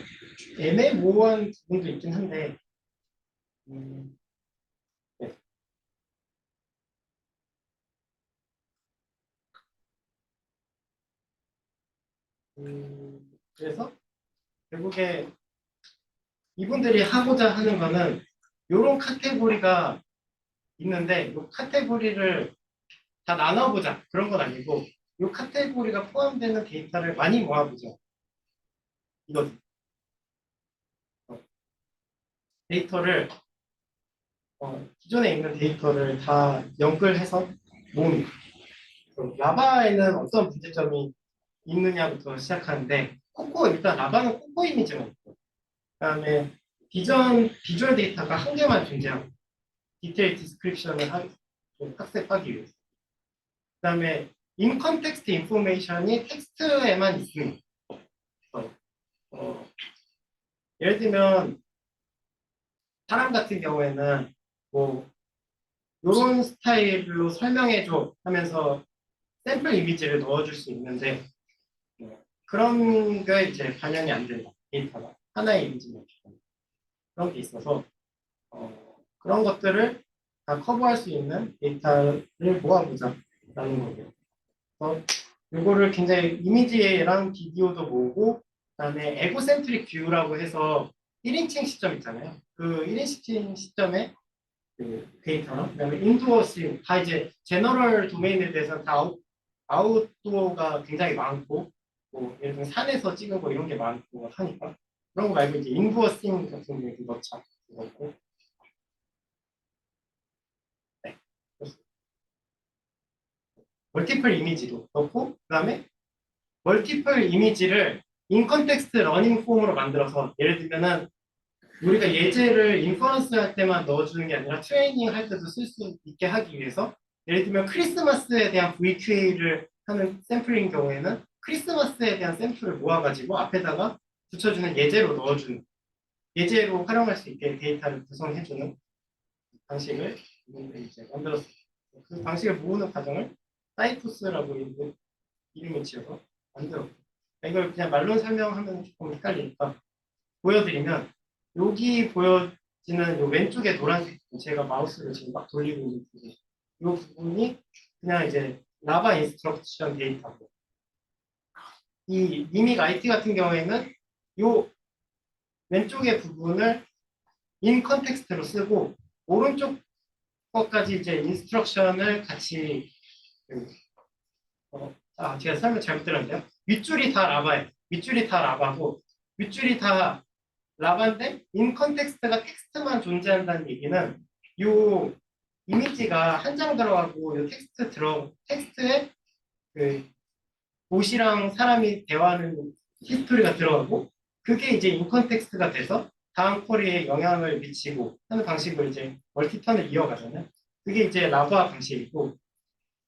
애매모호한 부분도 있긴 한데 네. 그래서 결국에 이분들이 하고자 하는 거는 이런 카테고리가 있는데 이 카테고리를 다 나눠보자 그런 건 아니고 이 카테고리가 포함되는 데이터를 많이 모아보자 이거죠. 데이터를 기존에 있는 데이터를 다 연결해서 모읍니다. 라바에는 어떤 문제점이 있느냐부터 시작하는데 일단 라바는 코코 이미지만 있고 그다음에 비주얼 데이터가 한 개만 존재하고 디테일 디스크립션을 학습하기 위해서 그다음에 인 컨텍스트 인포메이션이 텍스트에만 있습니다. 예를 들면 사람 같은 경우에는 뭐 이런 스타일로 설명해줘 하면서 샘플 이미지를 넣어줄 수 있는데 그런 게 이제 반영이 안 된다. 데이터가 하나의 이미지만 그런 게 있어서 그런 것들을 다 커버할 수 있는 데이터를 모아보자라는 거고요. 그래서 이거를 굉장히 이미지랑 비디오도 모으고 그다음에 에고센트릭 뷰라고 해서 1인칭 시점 있잖아요. 그 1인칭 시점에 그 데이터랑 그다음에 인도어싱 다 이제 제너럴 도메인에 대해서는 다 아웃도어가 굉장히 많고 뭐 예를 들면 산에서 찍은 거 이런 게 많고 하니까 그런 거 말고 이제 인부어싱 같은 거 넣자. 넣고. 네. 멀티플 이미지도 넣고, 그다음에 멀티플 이미지를 인컨텍스트 러닝 폼으로 만들어서 예를 들면은 우리가 예제를 인퍼런스 할 때만 넣어주는 게 아니라 트레이닝 할 때도 쓸 수 있게 하기 위해서 예를 들면 크리스마스에 대한 VQA를 하는 샘플인 경우에는 크리스마스에 대한 샘플을 모아가지고 앞에다가 붙여주는 예제로 넣어주는 예제로 활용할 수 있게 데이터를 구성해주는 방식을 이제 만들었습니다. 그 방식을 모으는 과정을 사이프스라고 이름을 지어서 만들었고 이걸 그냥 말로 설명하면 조금 헷갈리니까 보여드리면 여기 보여지는 요 왼쪽에 노란색 제가 마우스를 지금 막 돌리고 있는 부분 이 부분이 그냥 이제 라바 인스트럭션 데이터고 이 미믹 IT 같은 경우에는 요 왼쪽의 부분을 인 컨텍스트로 쓰고 오른쪽 것까지 이제 인스트럭션을 같이 제가 설명 잘못 들었는데요. 윗줄이 다 라바예요. 윗줄이 다 라바고 윗줄이 다 라바인데 인 컨텍스트가 텍스트만 존재한다는 얘기는 이 이미지가 한 장 들어가고 이 텍스트에 그 옷이랑 사람이 대화하는 히스토리가 들어가고 그게 이제 인 컨텍스트가 돼서 다음 쿼리에 영향을 미치고 하는 방식으로 이제 멀티턴을 이어가잖아요. 그게 이제 라바 방식이고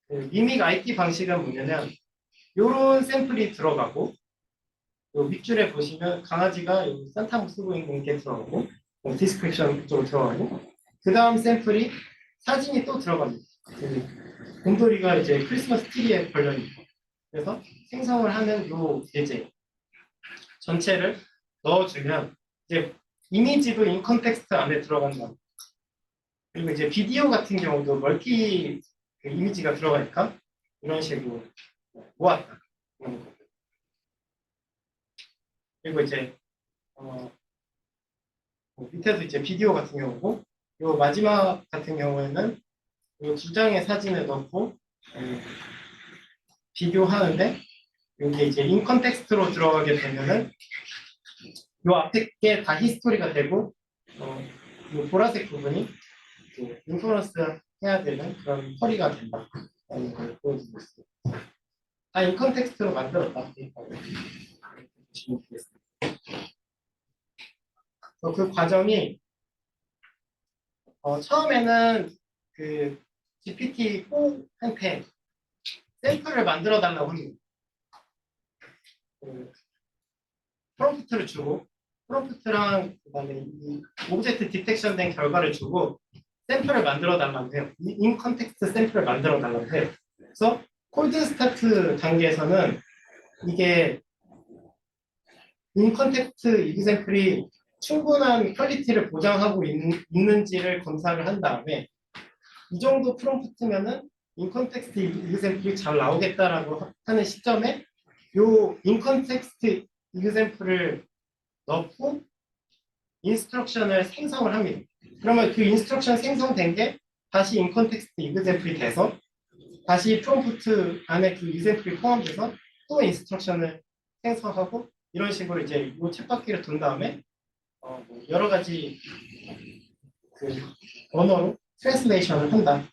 그 미믹 IT 방식은 뭐냐면 이런 샘플이 들어가고 요 밑줄에 보시면 강아지가 산타모 쓰고 있는 게 들어가고 디스크립션 쪽으로 들어가고 그 다음 샘플이 사진이 또 들어갑니다. 그 곰돌이가 이제 크리스마스 트리에 걸려있고 그래서 생성을 하는 요 예제 전체를 넣어주면 이제 이미지도 인 컨텍스트 안에 들어간다. 그리고 이제 비디오 같은 경우도 멀티 이미지가 들어가니까 이런 식으로 모았다. 그리고 이제 밑에도 이제 비디오 같은 경우고 요 마지막 같은 경우에는 요 두 장의 사진을 넣고 비교하는데 이게 이제 인 컨텍스트로 들어가게 되면은 요 앞에 게 다 히스토리가 되고 요 보라색 부분이 인퍼런스 해야 되는 그런 처리가 된다라는 걸 보여주고 있습니다. 다 인 컨텍스트로 만들었다. 그 과정이 처음에는 그 GPT-4한테 샘플을 만들어 달라고 합니다. 프롬프트를 주고 프롬프트랑 그다음에 이 오브젝트 디텍션 된 결과를 주고 샘플을 만들어 달라고 해요. 인 컨텍스트 샘플을 만들어 달라고 해요. 그래서 콜드 스타트 단계에서는 이게 인 컨텍스트 이그샘플이 충분한 퀄리티를 보장하고 있는지를 검사를 한 다음에 이 정도 프롬프트면은 인 컨텍스트 이그샘플이 잘 나오겠다라고 하는 시점에 요 인 컨텍스트 이그샘플을 넣고 인스트럭션을 생성을 합니다. 그러면 그 인스트럭션 생성된 게 다시 인 컨텍스트 이그샘플이 돼서 다시 프롬프트 안에 그 이그샘플이 포함돼서 또 인스트럭션을 생성하고 이런 식으로 이제 이 쳇바퀴를 돈 다음에 여러 가지 그 언어로 트랜스레이션을 한다.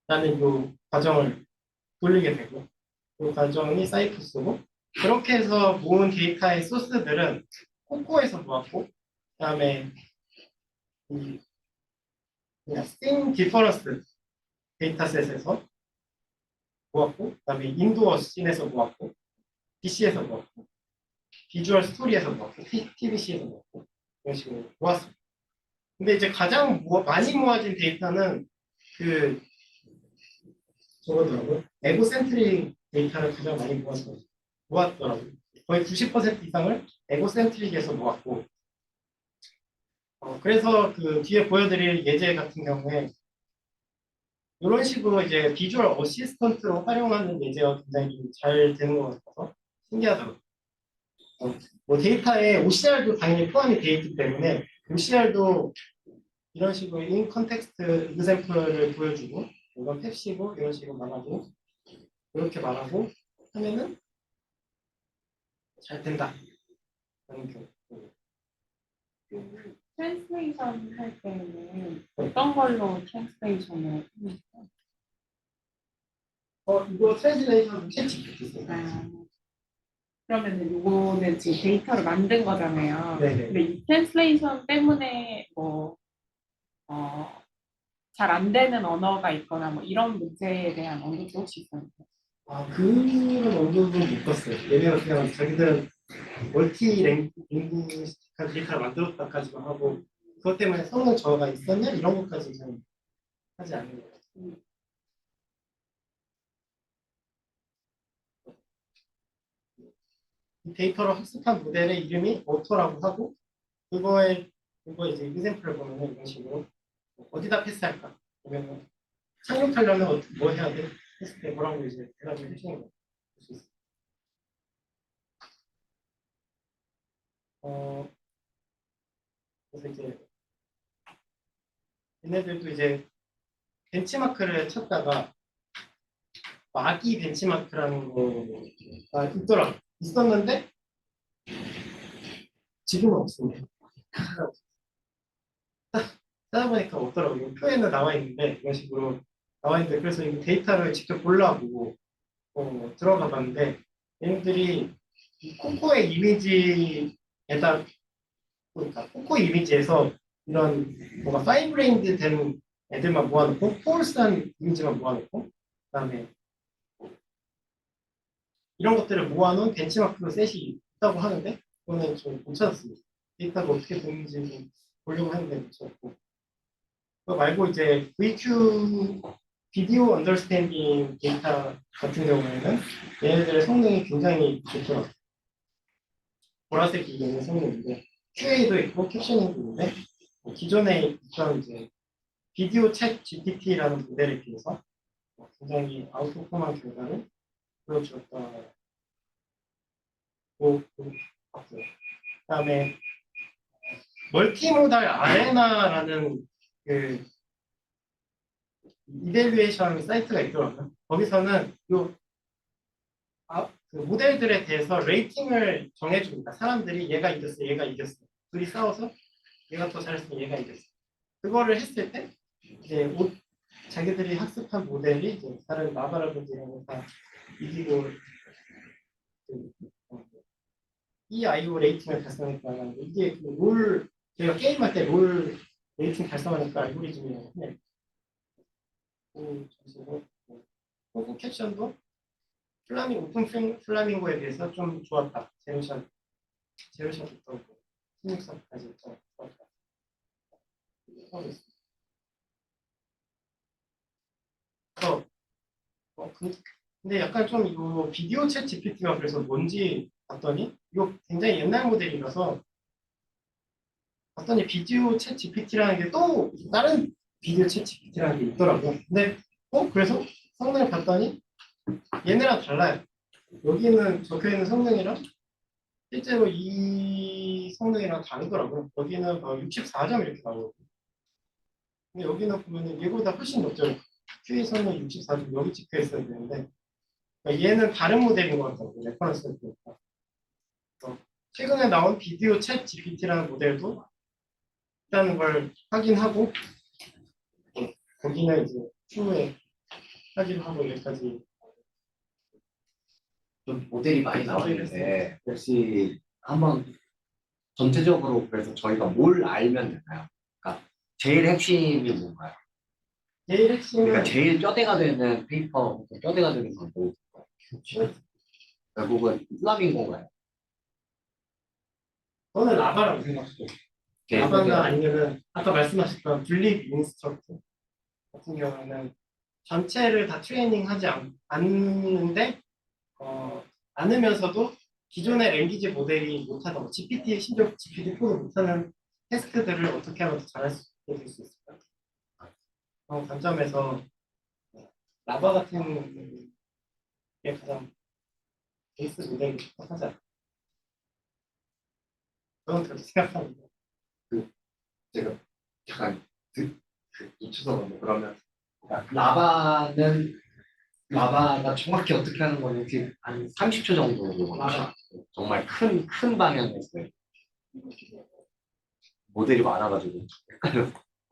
라는 이 과정을 돌리게 되고 이 과정이 사이프스고 그렇게 해서 모은 데이터의 소스들은 코코에서 모았고 그다음에 싱 디퍼런스 데이터셋에서 모았고 그다음에 인도어 씬에서 모았고 BC에서 모았고 비주얼 스토리에서 모았고 TBC에서 모았고 이런 식으로 모았습니다. 근데 이제 가장 많이 모아진 데이터는 그 저거더라고요. 에고센트릭 데이터를 가장 많이 모았더라고요. 거의 90% 이상을 에고센트릭에서 모았고 그래서 그 뒤에 보여드릴 예제 같은 경우에 이런 식으로 이제 비주얼 어시스턴트로 활용하는 예제가 굉장히 잘 되는 것 같아서 신기하더라고요. 뭐 데이터에 OCR도 당연히 포함이 되어 있기 때문에 OCR도 이런 식으로 인 컨텍스트 이그샘플을 보여주고 이건 펩시고 이런 식으로 말하고 이렇게 말하고 하면은 잘 된다 경우. 트랜스레이션 할 때는 어떤 걸로 트랜스레이션을 합니까? 이거 트랜slation 챗 GPT 써요. 그러면은 이거는 지금 데이터를 만든 거잖아요. 네네. 근데 이 트랜스레이션 때문에 잘 안 되는 언어가 있거나 뭐 이런 문제에 대한 언급도 혹시 있어요? 그런 언급은 못 봤어요. 얘네가 그냥 자기들은 멀티 랭귀지한 데이터를 만들었다까지만 하고 그것 때문에 성능 저하가 있었냐 이런 것까지 좀 하지 않는 것 같아요. 이 데이터로 학습한 모델의 이름이 오토라고 하고 그거 이제 example을 보면은 이런 식으로 어디다 패스할까? 그러면 착륙하려면 뭐 해야 돼? 했을 때 뭐라고 이제 대답을 해주는 거 볼 수 있어요. 그래서 이제 얘네들도 이제 벤치마크를 찾다가 마기 벤치마크라는 거가 있었는데 지금은 없습니다. 찾아보니까 없더라고요. 표에는 나와 있는데 이런 식으로 나와 있는데 그래서 이 데이터를 직접 보려고 들어가 봤는데 얘네들이 이 코코의 이미지에다 그러니까 코코 이미지에서 이런 뭔가 파인그레인드 된 애들만 모아놓고 폴스한 이미지만 모아놓고 그다음에 이런 것들을 모아놓은 벤치마크 셋이 있다고 하는데 그거는 좀 못 찾았습니다. 데이터가 어떻게 되는지 좀 보려고 했는데 못 찾았고 그거 말고 이제 VQ 비디오 언더스탠딩 데이터 같은 경우에는 얘네들의 성능이 굉장히 좋더라고요. 보라색이 있는 성능인데 QA도 있고 캡셔닝도 있는데 기존에 있던 이제 비디오 챗 GPT라는 모델에 비해서 굉장히 아웃퍼폼한 결과를 보여주었다고 봤고요. 그다음에 멀티모달 아레나라는 그 이밸류에이션 사이트가 있더라고요. 거기서는 그 모델들에 대해서 레이팅을 정해줍니다. 사람들이 얘가 이겼어, 얘가 이겼어. 둘이 싸워서 얘가 더 잘했으면 얘가 이겼어. 그거를 했을 때 이제 자기들이 학습한 모델이 이제 다른 나바라든지 이런 거 다 이기고 EIO 레이팅을 달성했다는 이게 저희가 게임할 때 롤 레이팅 달성하니까 알고리즘이라고 해요. 호구 캡션도 오픈 플라밍고에 비해서 좀 좋았다. 제로샷부터 16선까지 더 좋았다. 근데 약간 좀 이거 비디오 챗 GPT가 그래서 뭔지 봤더니 이거 굉장히 옛날 모델이라서 봤더니 비디오 챗 GPT라는 게 또 다른 비디오 챗 GPT라는 게 있더라고요. 근데 그래서 성능을 봤더니 얘네랑 달라요. 여기는 적혀있는 성능이랑 실제로 이 성능이랑 다르더라고요. 여기는 64점 이렇게 나오거든요. 근데 여기는 보면은 얘보다 훨씬 높죠. QE 성능 64점 여기 찍혀 있어야 되는데 그러니까 얘는 다른 모델인 것 같아요. 레퍼런스를 보니까. 최근에 나온 비디오 챗 GPT라는 모델도 있다는 걸 확인하고 거기는 이제 추후에 확인을 하고 여기까지 좀 모델이 많이 나왔는데 혹시 한번 전체적으로 그래서 저희가 뭘 알면 되나요? 그러니까 제일 핵심이 뭔가요? 제일 핵심은 그러니까 제일 뼈대가 되는 페이퍼, 뼈대가 되는 광고 결국은 플라밍 건가요? 저는 라바라고 생각해요. 라바나 아니면은 아까 말씀하셨던 블립 인스트럭터 같은 경우에는 전체를 다 트레이닝하지 않는데 않으면서도 기존의 랭귀지 모델이 못하던 GPT, 심지어 GPT-4도 못하는 태스크들을 어떻게 하면 더 잘할 수 있게 될 수 있을까? 그런 관점에서 라바 같은 게 가장 베이스 모델이 적합하지 않을까? 저는 그렇게 생각합니다. 제가 약간 잊혀서 그러면 라바가 정확히 어떻게 하는 건지 한 30초 정도 정말 큰 방향에서 모델이 많아가지고.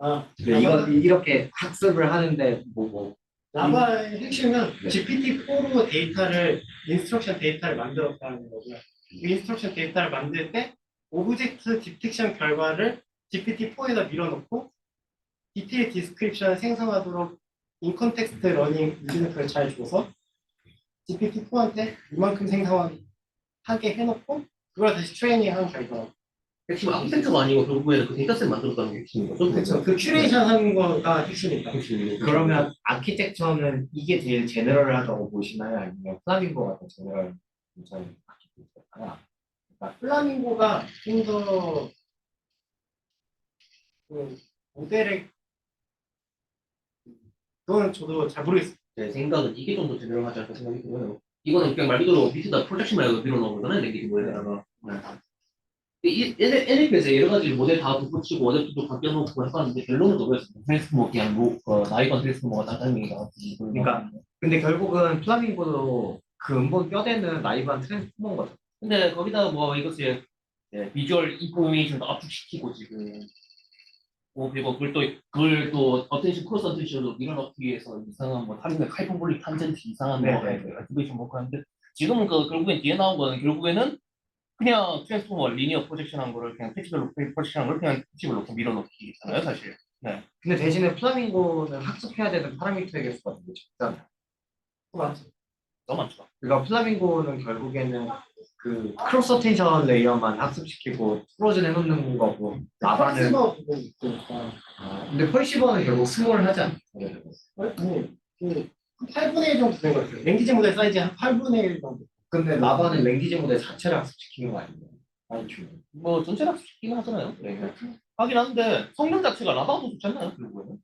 아, 근데 이렇게 학습을 하는데 라바의 핵심은 네. GPT-4로 인스트럭션 데이터를 만들었다는 거고요. 이 인스트럭션 데이터를 만들 때 오브젝트 디텍션 결과를 GPT-4에다 밀어넣고 디테일 디스크립션을 생성하도록 인컨텍스트 러닝 유니트를 잘 줘서 GPT-4한테 이만큼 생성하게 해놓고 그걸 다시 트레이닝한 결과. 핵심 아키텍처가 아니고 결국에는 그 데이터셋 만들었다는 게 핵심인 거죠? 그렇죠. 그 큐레이션 하는 거가 핵심이다. 그러면 아키텍처는 이게 제일 제너럴하다고 보시나요? 아니면 플라밍고가 더 제너럴 괜찮은 아키텍처일까요? 플라밍고가 좀 더 그 모델의 그건 저도 잘 모르겠어요. 제 생각은 이게 좀 더 제대로하지 않을까 생각이 들어요. 이거는 그냥 말 그대로 밑에다 프로젝션 말고 밀어넣은 거잖아요, 랭귀지 모델에다가. NLP에서 여러 가지 모델 다 붙이고 어댑터도 바뀌어놓고 해봤는데 결론은 그거였어요. 트랜스포머 그냥 나이건 트랜스포머가 짱짱이다. 그러니까 근데 결국은 플라밍고도 그 근본 뼈대는 나이브한 트랜스포머인 거죠. 근데 거기다 뭐 이것을 비주얼 인포메이션도 압축시키고 지금 그리고 그걸 또 어텐션 크로스 어텐션으로 밀어넣기 위해서 이상한 뭐 타겟의 하이퍼볼릭 탄젠트 이상한 뭐 액티베이션 뭐 하는데 지금은 결국엔 뒤에 나온 거는 결국에는 그냥 트랜스포머 리니어 프로젝션한 거를 그냥 패치별로 프로젝션한 걸 그냥 패치별로 밀어넣기잖아요 사실. 네. 근데 대신에 플라밍고는 학습해야 되는 파라미터의 개수가 되게 적잖아요. 맞죠. 너무 많죠. 그러니까 플라밍고는 결국에는 그 크로스 어텐션 레이어만 학습시키고 프로즌 해놓는 거고 라바는 퍼시버 부분 있으니까. 근데 펄시버는 결국 스몰 하지 않아요. 그 8분의 1 정도 된 것 같아요. 랭귀지 모델 사이즈 한 8분의 1 정도. 근데 라바는 랭귀지 모델 자체를 학습시키는 거 아니에요? 뭐 전체를 학습시키긴 하잖아요. 네. 하긴 하는데 성능 자체가 라바도 좋지 않나요 결국에는?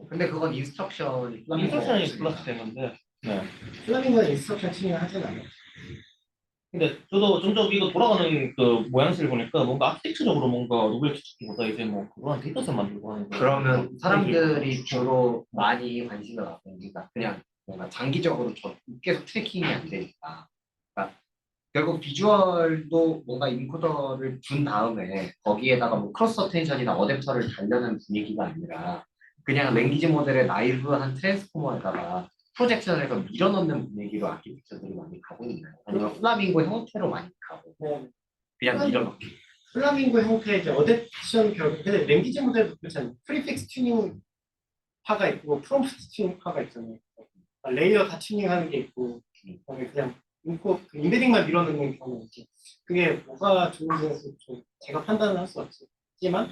근데 그건 인스트럭션이 인스트럭션이 플러스 된 건데. 네. 플라밍고는 인스트럭션 튜닝을 하진 않아요. 근데 저도 점점 이거 돌아가는 그 모양새를 보니까 뭔가 아키텍처적으로 뭔가 노벨 키치기보다 이제 뭐 그런 데이터셋 만들고 하는 거. 그러면 사람들이 주로 많이 관심을 갖는 게 그냥 뭔가 장기적으로 계속 트래킹이 안 되니까. 그러니까 결국 비주얼도 뭔가 인코더를 준 다음에 거기에다가 뭐 크로스 어텐션이나 어댑터를 달려는 분위기가 아니라 그냥 랭귀지 모델의 나이브한 트랜스포머에다가 프로젝션에서 밀어넣는 분위기로 아키텍처들이 많이 가고 있나요? 아니면 플라밍고 형태로 많이 가고 그냥 밀어넣기. 플라밍고 형태의 이제 어댑션 근데 랭귀지 모델도 그렇잖아요. 프리픽스 튜닝 파가 있고 프롬프트 튜닝 파가 있잖아요. 레이어 다 튜닝하는 게 있고 그다음에 그냥 그 인베딩만 밀어넣는 경우가 있지. 그게 뭐가 좋은지는 좀 제가 판단을 할 수 없지만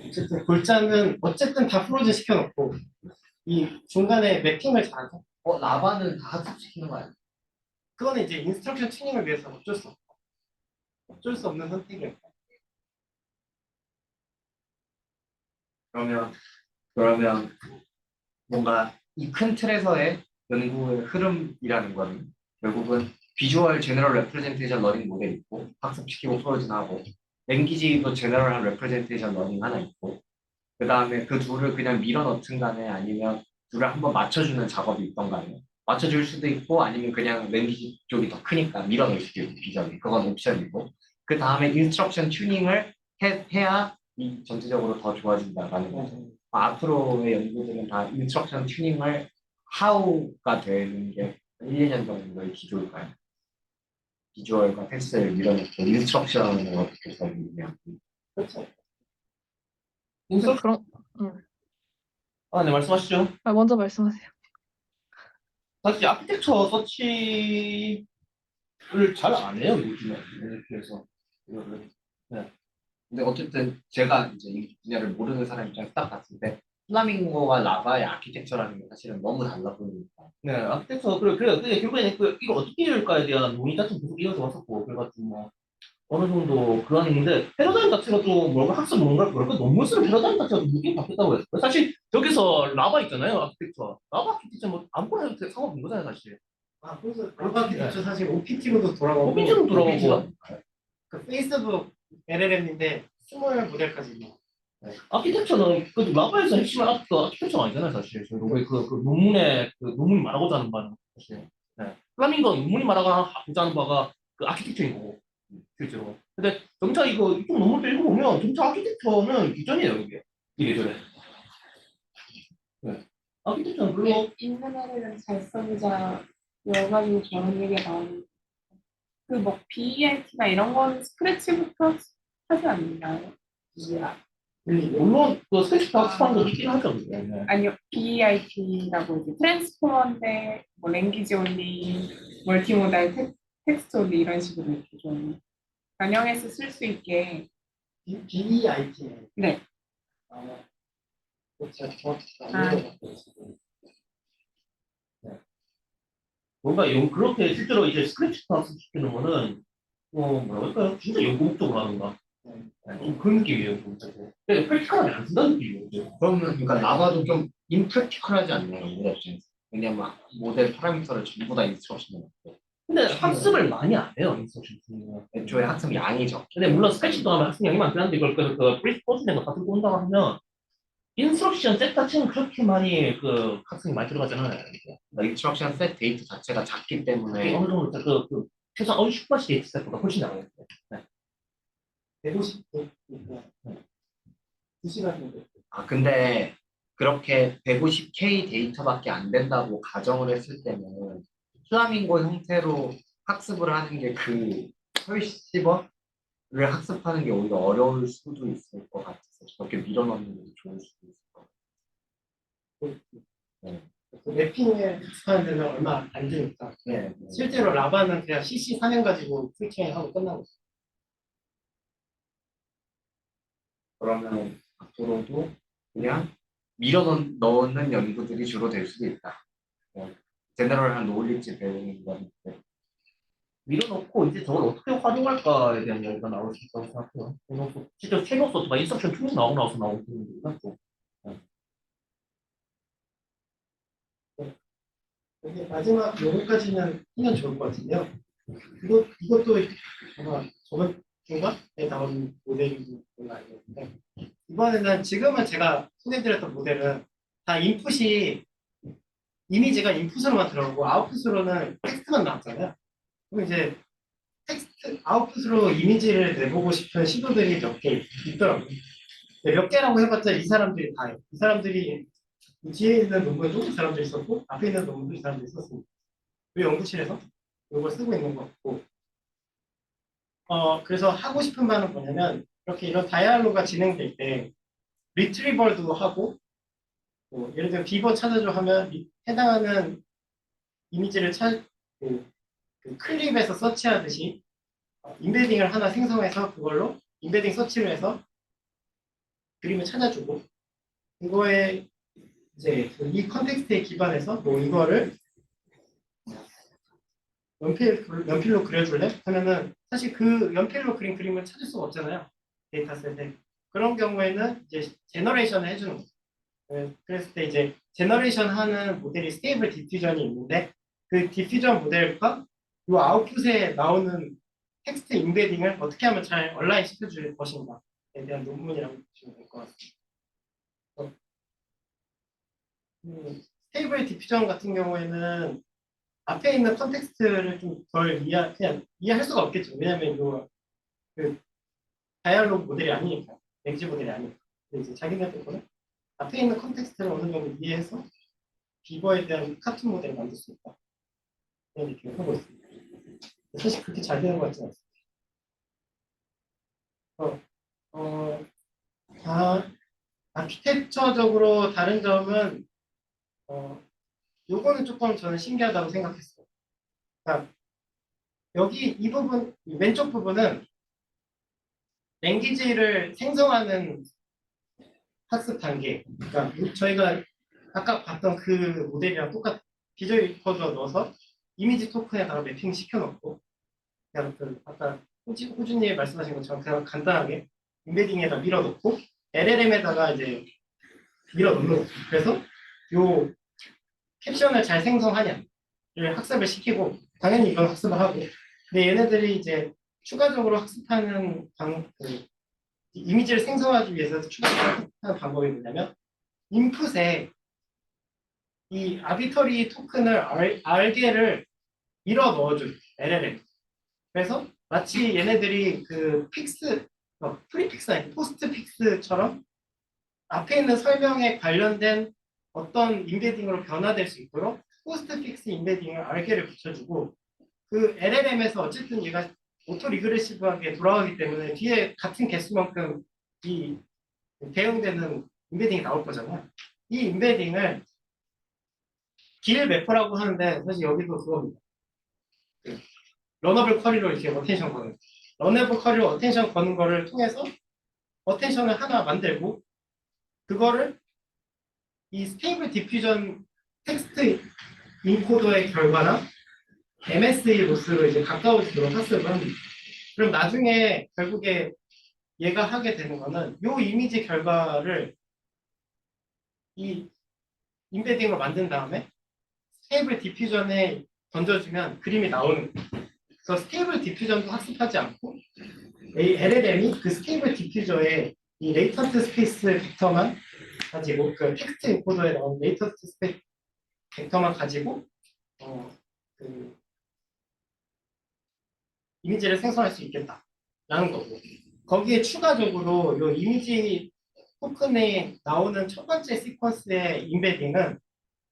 어쨌든 골자는 어쨌든 다 프로즌 시켜놓고 이 중간에 매핑을 잘하죠. 라바는 다 학습시키는 거 아니에요? 그거는 이제 인스트럭션 튜닝을 위해서 어쩔 수 없는 선택이에요. 그러면 뭔가 이 큰 틀에서의 연구의 흐름이라는 거는 결국은 비주얼 제너럴 레프레젠테이션 러닝 모델 있고 학습시키고 프로즌하고 랭귀지도 제너럴한 레프레젠테이션 러닝 하나 있고 그 다음에 그 둘을 그냥 밀어넣든 간에 아니면 둘을 한번 맞춰주는 작업이 있던 간에 맞춰줄 수도 있고 아니면 그냥 랭귀지 쪽이 더 크니까 밀어넣을 수도 있고 비전이 그건 옵션이고 그 다음에 인스트럭션 튜닝을 해야 이 전체적으로 더 좋아진다라는 거죠. 앞으로의 연구들은 다 인스트럭션 튜닝을 하우가 되는 게 1, 2년 정도의 기조일까요? 비주얼과 텍스트를 밀어넣고 인스트럭션을 어떻게 설명하냐. 그렇죠. 그럼 네 말씀하시죠. 먼저 말씀하세요. 사실 아키텍처 서치를 잘 안 해요 요즘에 NLP에서. 근데 어쨌든 제가 이제 이 분야를 모르는 사람 입장에서 딱 봤을 때 플라밍고와 라바의 아키텍처라는 게 사실은 너무 달라 보이니까. 네, 아키텍처 그래요. 근데 결국에는 이걸 어떻게 이룰까에 대한 논의 자체는 계속 이어져 왔었고 그래가지고 뭐 어느 정도 그런 있는데 패러다임 자체가 좀 뭔가 학습 뭔가 그럴까 논문 쓰는 패러다임 자체가 좀 느낌이 바뀌었다고 했어요. 사실 저기서 라바 있잖아요 아키텍처. 라바 아키텍처 뭐 아무거나 해도 상관없는 거잖아요 사실. 그래서 그렇게 사실 OPT로도 돌아가고 OPT로 돌아가고 그 페이스북 LLM인데 스몰 모델까지 아키텍처는 그 라바에서 핵심은 아키텍처가 아니잖아요 사실. 그 논문에 그 논문이 말하고자 하는 바는 사실. 네. 플라밍고 논문이 말하고자 하는 바가 그 아키텍처인 거고 실제로. 근데 점차 이쪽 논문도 읽어보면 점차 아키텍처는 비전이에요, 이게. 이래저래. 네. 아키텍처는 별로 있는 애들은 잘 써보자 여가지고 저런 얘기가 나오는 그뭐 BEIT나 이런 건 스크래치부터 하지 않나요? 물론 그 스페이스 학습하는 거 있긴 하죠. 네. 아니요, BEIT라고 이제 트랜스포머인데 뭐 랭귀지 온리, 멀티모달, 텍스트 온리 이런 식으로 이렇게 좀 변형해서 쓸 수 있게 BEIT. 네. 제가 정확히 아. 안 읽어봤어요. 뭔가 그렇게 실제로 이제 스크래치 학습시키는 거는 뭐라고 할까요? 진짜 연구 목적으로 하는 거. 좀 그런 느낌이에요, 진짜. 근데 프랙티컬하게 안 쓴다는 느낌이에요. 그러면 그러니까 라바도 좀 임프랙티컬하지 않나요? 우리가 입장에서. 왜냐면 모델 파라미터를 전부 다 인스트럭션을 넣고 근데 학습을 많이 안 해요, 인스트럭션. 애초에 학습 양이 적죠. 근데 물론 스크래치도 하면 학습량이 많긴 한데 이걸 그 프리스포즈된 거 다 들고 온다고 하면 인스트럭션 셋 자체는 그렇게 많이 그 학습이 많이 들어가잖아요. 그러니까 인스트럭션 셋 데이터 자체가 작기 그게 때문에 어느 정도 최소한 어느 10번씩 데이터 셋보다 훨씬 나아요. 네. 150도 2시간 정도. 근데 그렇게 150K 데이터밖에 안 된다고 가정을 했을 때는 플라밍고 형태로 학습을 하는 게 그 펄시버를 학습하는 게 오히려 어려울 수도 있을 것 같아서 저렇게 밀어넣는 게 좋을 수도 있을 것 같아요. 그 래핑을 학습하는 데는 얼마 안 드니까. 네. 실제로 라바는 그냥 CC 사면 가지고 프리트레인 하고 끝나고 있어요. 그러면 앞으로도 그냥 밀어넣는 연구들이 주로 될 수도 있다. 제너럴한 노을리지 배우는 건데 밀어넣고 이제 저걸 어떻게 활용할까에 대한 이야기가 나올 수 있다고 생각해요. 실제 최노소트가 인스트럭션 툴이 나오고 나오는 부분이니까 또. 근데 마지막 요거까지는 하면 좋을 것 같은데요. 이것도 아마 저번 주가에 나온 모델인 걸로 알고 있는데 이번에는 지금은 제가 소개드렸던 모델은 다 인풋이 이미지가 인풋으로만 들어오고 아웃풋으로는 텍스트만 나왔잖아요. 그럼 이제 텍스트 아웃풋으로 이미지를 내보고 싶은 시도들이 몇 개 있더라고요. 몇 개라고 해봤자 이 사람들이 다예요. 이 사람들이 이 뒤에 있는 논문도 이 사람들이 있었고 앞에 있는 논문도 이 사람들이 있었습니다. 그 연구실에서 이걸 쓰고 있는 것 같고 그래서 하고 싶은 말은 뭐냐면 이렇게 이런 다이알로그가 진행될 때 리트리버도 하고 예를 들어 비버 찾아줘 하면 해당하는 이미지를 그 클립에서 서치하듯이 인베딩을 하나 생성해서 그걸로 인베딩 서치를 해서 그림을 찾아주고 그거에 이제 이 컨텍스트에 기반해서 뭐 이거를 연필로 그려줄래? 하면은 사실 그 연필로 그린 그림을 찾을 수가 없잖아요. 데이터셋에. 그런 경우에는 이제 제너레이션을 해주는 거죠. 그랬을 때 이제 제너레이션 하는 모델이 스테이블 디퓨전이 있는데 그 디퓨전 모델과 이 아웃풋에 나오는 텍스트 인베딩을 어떻게 하면 잘 온라인 시켜줄 것인가에 대한 논문이라고 보시면 될 것 같습니다. 스테이블 디퓨전 같은 경우에는 앞에 있는 컨텍스트를 좀 덜 그냥 이해할 수가 없겠죠. 왜냐하면 이거 그 다이알로그 모델이 아니니까, 랭지 모델이 아니니까. 근데 이제 자기네들은 앞에 있는 컨텍스트를 어느 정도 이해해서 비버에 대한 카툰 모델을 만들 수 있다. 이런 얘기를 하고 있습니다. 사실 그렇게 잘 되는 것 같지는 않습니다. 아키텍처적으로 다른 점은 요거는 조금 저는 신기하다고 생각했어요. 그러니까 여기 이 부분, 이 왼쪽 부분은 랭귀지를 생성하는 학습 단계. 그러니까 저희가 아까 봤던 그 모델이랑 똑같 비주얼 코더 넣어서 이미지 토큰에다가 매핑 시켜놓고 그냥 그 아까 호주님이 말씀하신 것처럼 그냥 간단하게 인베딩에다 밀어넣고 LLM에다가 이제 밀어넣는 거죠. 그래서 요 캡션을 잘 생성하냐를 학습을 시키고 당연히 이건 학습을 하고 근데 얘네들이 이제 추가적으로 학습하는 이미지를 생성하기 위해서 추가적으로 학습하는 방법이 뭐냐면 인풋에 이 아비터리 토큰을 R개를 밀어 넣어줘요. LLM. 그래서 마치 얘네들이 그 픽스, 프리픽스 아니 포스트 픽스처럼 앞에 있는 설명에 관련된 어떤 인베딩으로 변화될 수 있도록 포스트 픽스 인베딩을 RK를 붙여주고 그 LLM에서 어쨌든 얘가 오토 리그레시브하게 돌아가기 때문에 뒤에 같은 개수만큼 이 대응되는 인베딩이 나올 거잖아요. 이 인베딩을 길 매퍼라고 하는데 사실 여기도 그겁니다. 그 러너블 쿼리로 이렇게 어텐션 거는 러너블 쿼리로 어텐션 거는 거를 통해서 어텐션을 하나 만들고 그거를 이 스테이블 디퓨전 텍스트 인코더의 결과랑 MSE 로스로 이제 가까워지도록 학습을 합니다. 그럼 나중에 결국에 얘가 하게 되는 거는 요 이미지 결과를 이 인베딩으로 만든 다음에 스테이블 디퓨전에 던져주면 그림이 나오는 거예요. 그래서 스테이블 디퓨전도 학습하지 않고 LLM이 그 스테이블 디퓨저의 이 레이턴트 스페이스 벡터만 가지고 그 텍스트 인코더에 나온 레이턴트 스페이스 벡터만 가지고 그 이미지를 생성할 수 있겠다라는 거고 거기에 추가적으로 이 이미지 토큰에 나오는 첫 번째 시퀀스의 인베딩은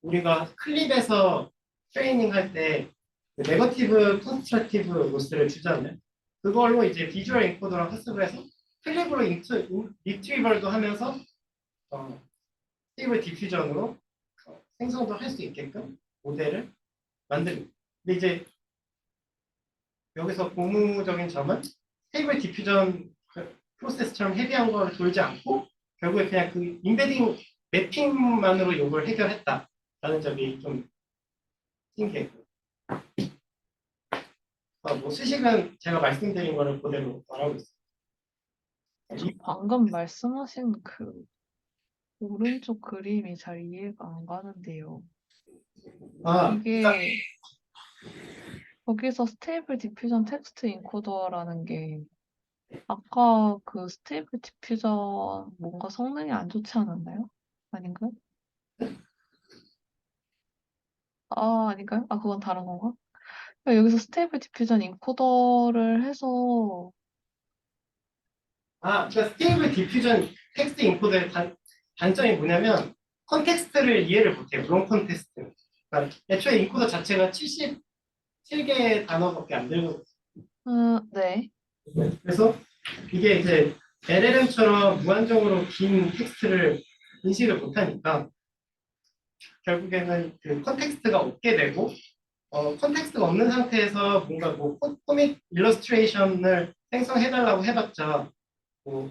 우리가 클립에서 트레이닝 할 때 네거티브 컨스트럭티브 로스를 주잖아요. 그걸로 이제 비주얼 인코더랑 학습을 해서 클립으로 리트리벌도 하면서 스테이블 디퓨전으로 생성도 할 수 있게끔 모델을 만듭니다. 근데 이제 여기서 고무적인 점은 스테이블 디퓨전 프로세스처럼 헤비한 걸 돌지 않고 결국에 그냥 그 인베딩 매핑만으로 이걸 해결했다라는 점이 좀 신기했고 뭐 수식은 제가 말씀드린 거를 그대로 말하고 있어요. 방금 말씀하신 그 오른쪽 그림이 잘 이해가 안 가는데요. 아, 이게 거기서 스테이블 디퓨전 텍스트 인코더라는 게 아까 그 스테이블 디퓨전 뭔가 성능이 안 좋지 않았나요? 아닌가요? 아닌가요? 그건 다른 건가? 그러니까 여기서 스테이블 디퓨전 인코더를 해서 그러니까 스테이블 디퓨전 텍스트 인코더의 단점이 뭐냐면 컨텍스트를 이해를 못해요. 롱 컨텍스트. 그러니까 애초에 인코더 자체가 77개의 단어밖에 안 되고 네. 그래서 이게 이제 LLM처럼 무한정으로 긴 텍스트를 인식을 못하니까 결국에는 그 컨텍스트가 없게 되고 컨텍스트가 없는 상태에서 뭔가 뭐 코믹 일러스트레이션을 생성해달라고 해봤자 뭐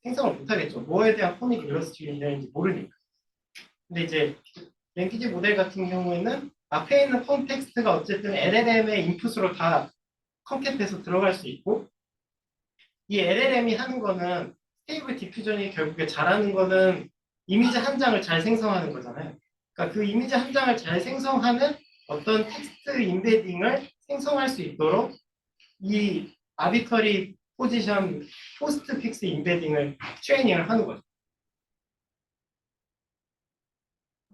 생성을 못하겠죠. 뭐에 대한 코믹 일러스트레이션인지 모르니까. 근데 이제 랭귀지 모델 같은 경우에는 앞에 있는 컨텍스트가 어쨌든 LLM의 인풋으로 다 컨캡해서 들어갈 수 있고 이 LLM이 하는 거는 스테이블 디퓨전이 결국에 잘하는 거는 이미지 한 장을 잘 생성하는 거잖아요. 그러니까 그 이미지 한 장을 잘 생성하는 어떤 텍스트 인베딩을 생성할 수 있도록 이 아비터리 포지션 포스트 픽스 인베딩을 트레이닝을 하는 거죠.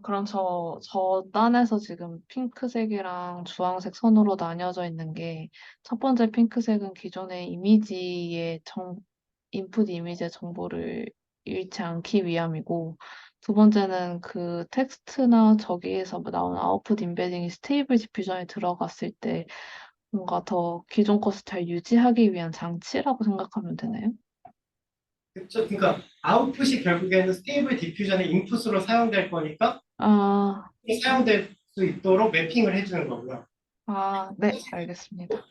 그럼 저 딴에서 지금 핑크색이랑 주황색 선으로 나뉘어져 있는 게 첫 번째 핑크색은 기존의 인풋 이미지의 정보를 잃지 않기 위함이고 두 번째는 그 텍스트나 저기에서 나온 아웃풋 인베딩이 스테이블 디퓨전에 들어갔을 때 뭔가 더 기존 것을 잘 유지하기 위한 장치라고 생각하면 되나요? 그렇죠. 그러니까 아웃풋이 결국에는 스테이블 디퓨전의 인풋으로 사용될 거니까 사용될 수 있도록 매핑을 해주는 거고요. 네, 알겠습니다.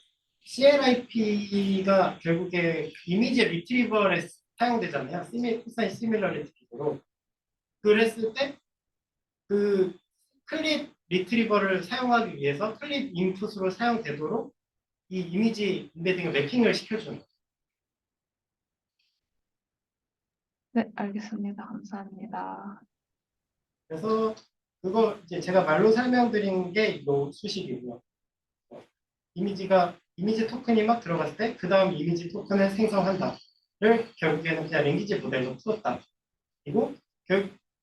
CLIP가 결국에 이미지 리트리버에 사용되잖아요. 코사인 시밀러리티 기구로. 그랬을 때 그 클립 리트리버를 사용하기 위해서 클립 인풋으로 사용되도록 이 이미지 인베딩을 매핑을 시켜주는 거예요. 네, 알겠습니다. 감사합니다. 그래서 그거 이제 제가 말로 설명드린 게 이 수식이고요. 이미지 토큰이 막 들어갔을 때 그 다음 이미지 토큰을 생성한다를 결국에는 그냥 랭귀지 모델로 풀었다. 그리고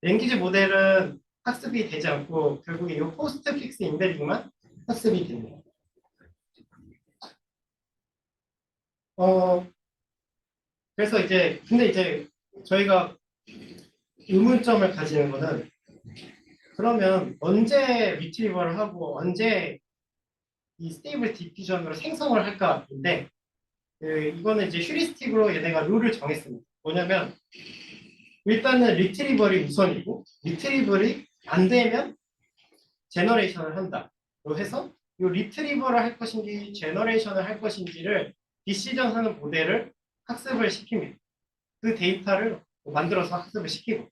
랭귀지 모델은 학습이 되지 않고 결국에 이 포스트 픽스 인베딩만 학습이 됩니다. 그래서 근데 이제 저희가 의문점을 가지는 거는 그러면 언제 리트리버를 하고 언제 이 스테이블 디퓨전으로 생성을 할까인데 이거는 이제 휴리스틱으로 얘네가 룰을 정했습니다. 뭐냐면 일단은 리트리버리 우선이고 리트리버리 안 되면 제너레이션을 한다로 해서 이 리트리버를 할 것인지 제너레이션을 할 것인지를 디시전하는 모델을 학습을 시킵니다. 그 데이터를 만들어서 학습을 시키고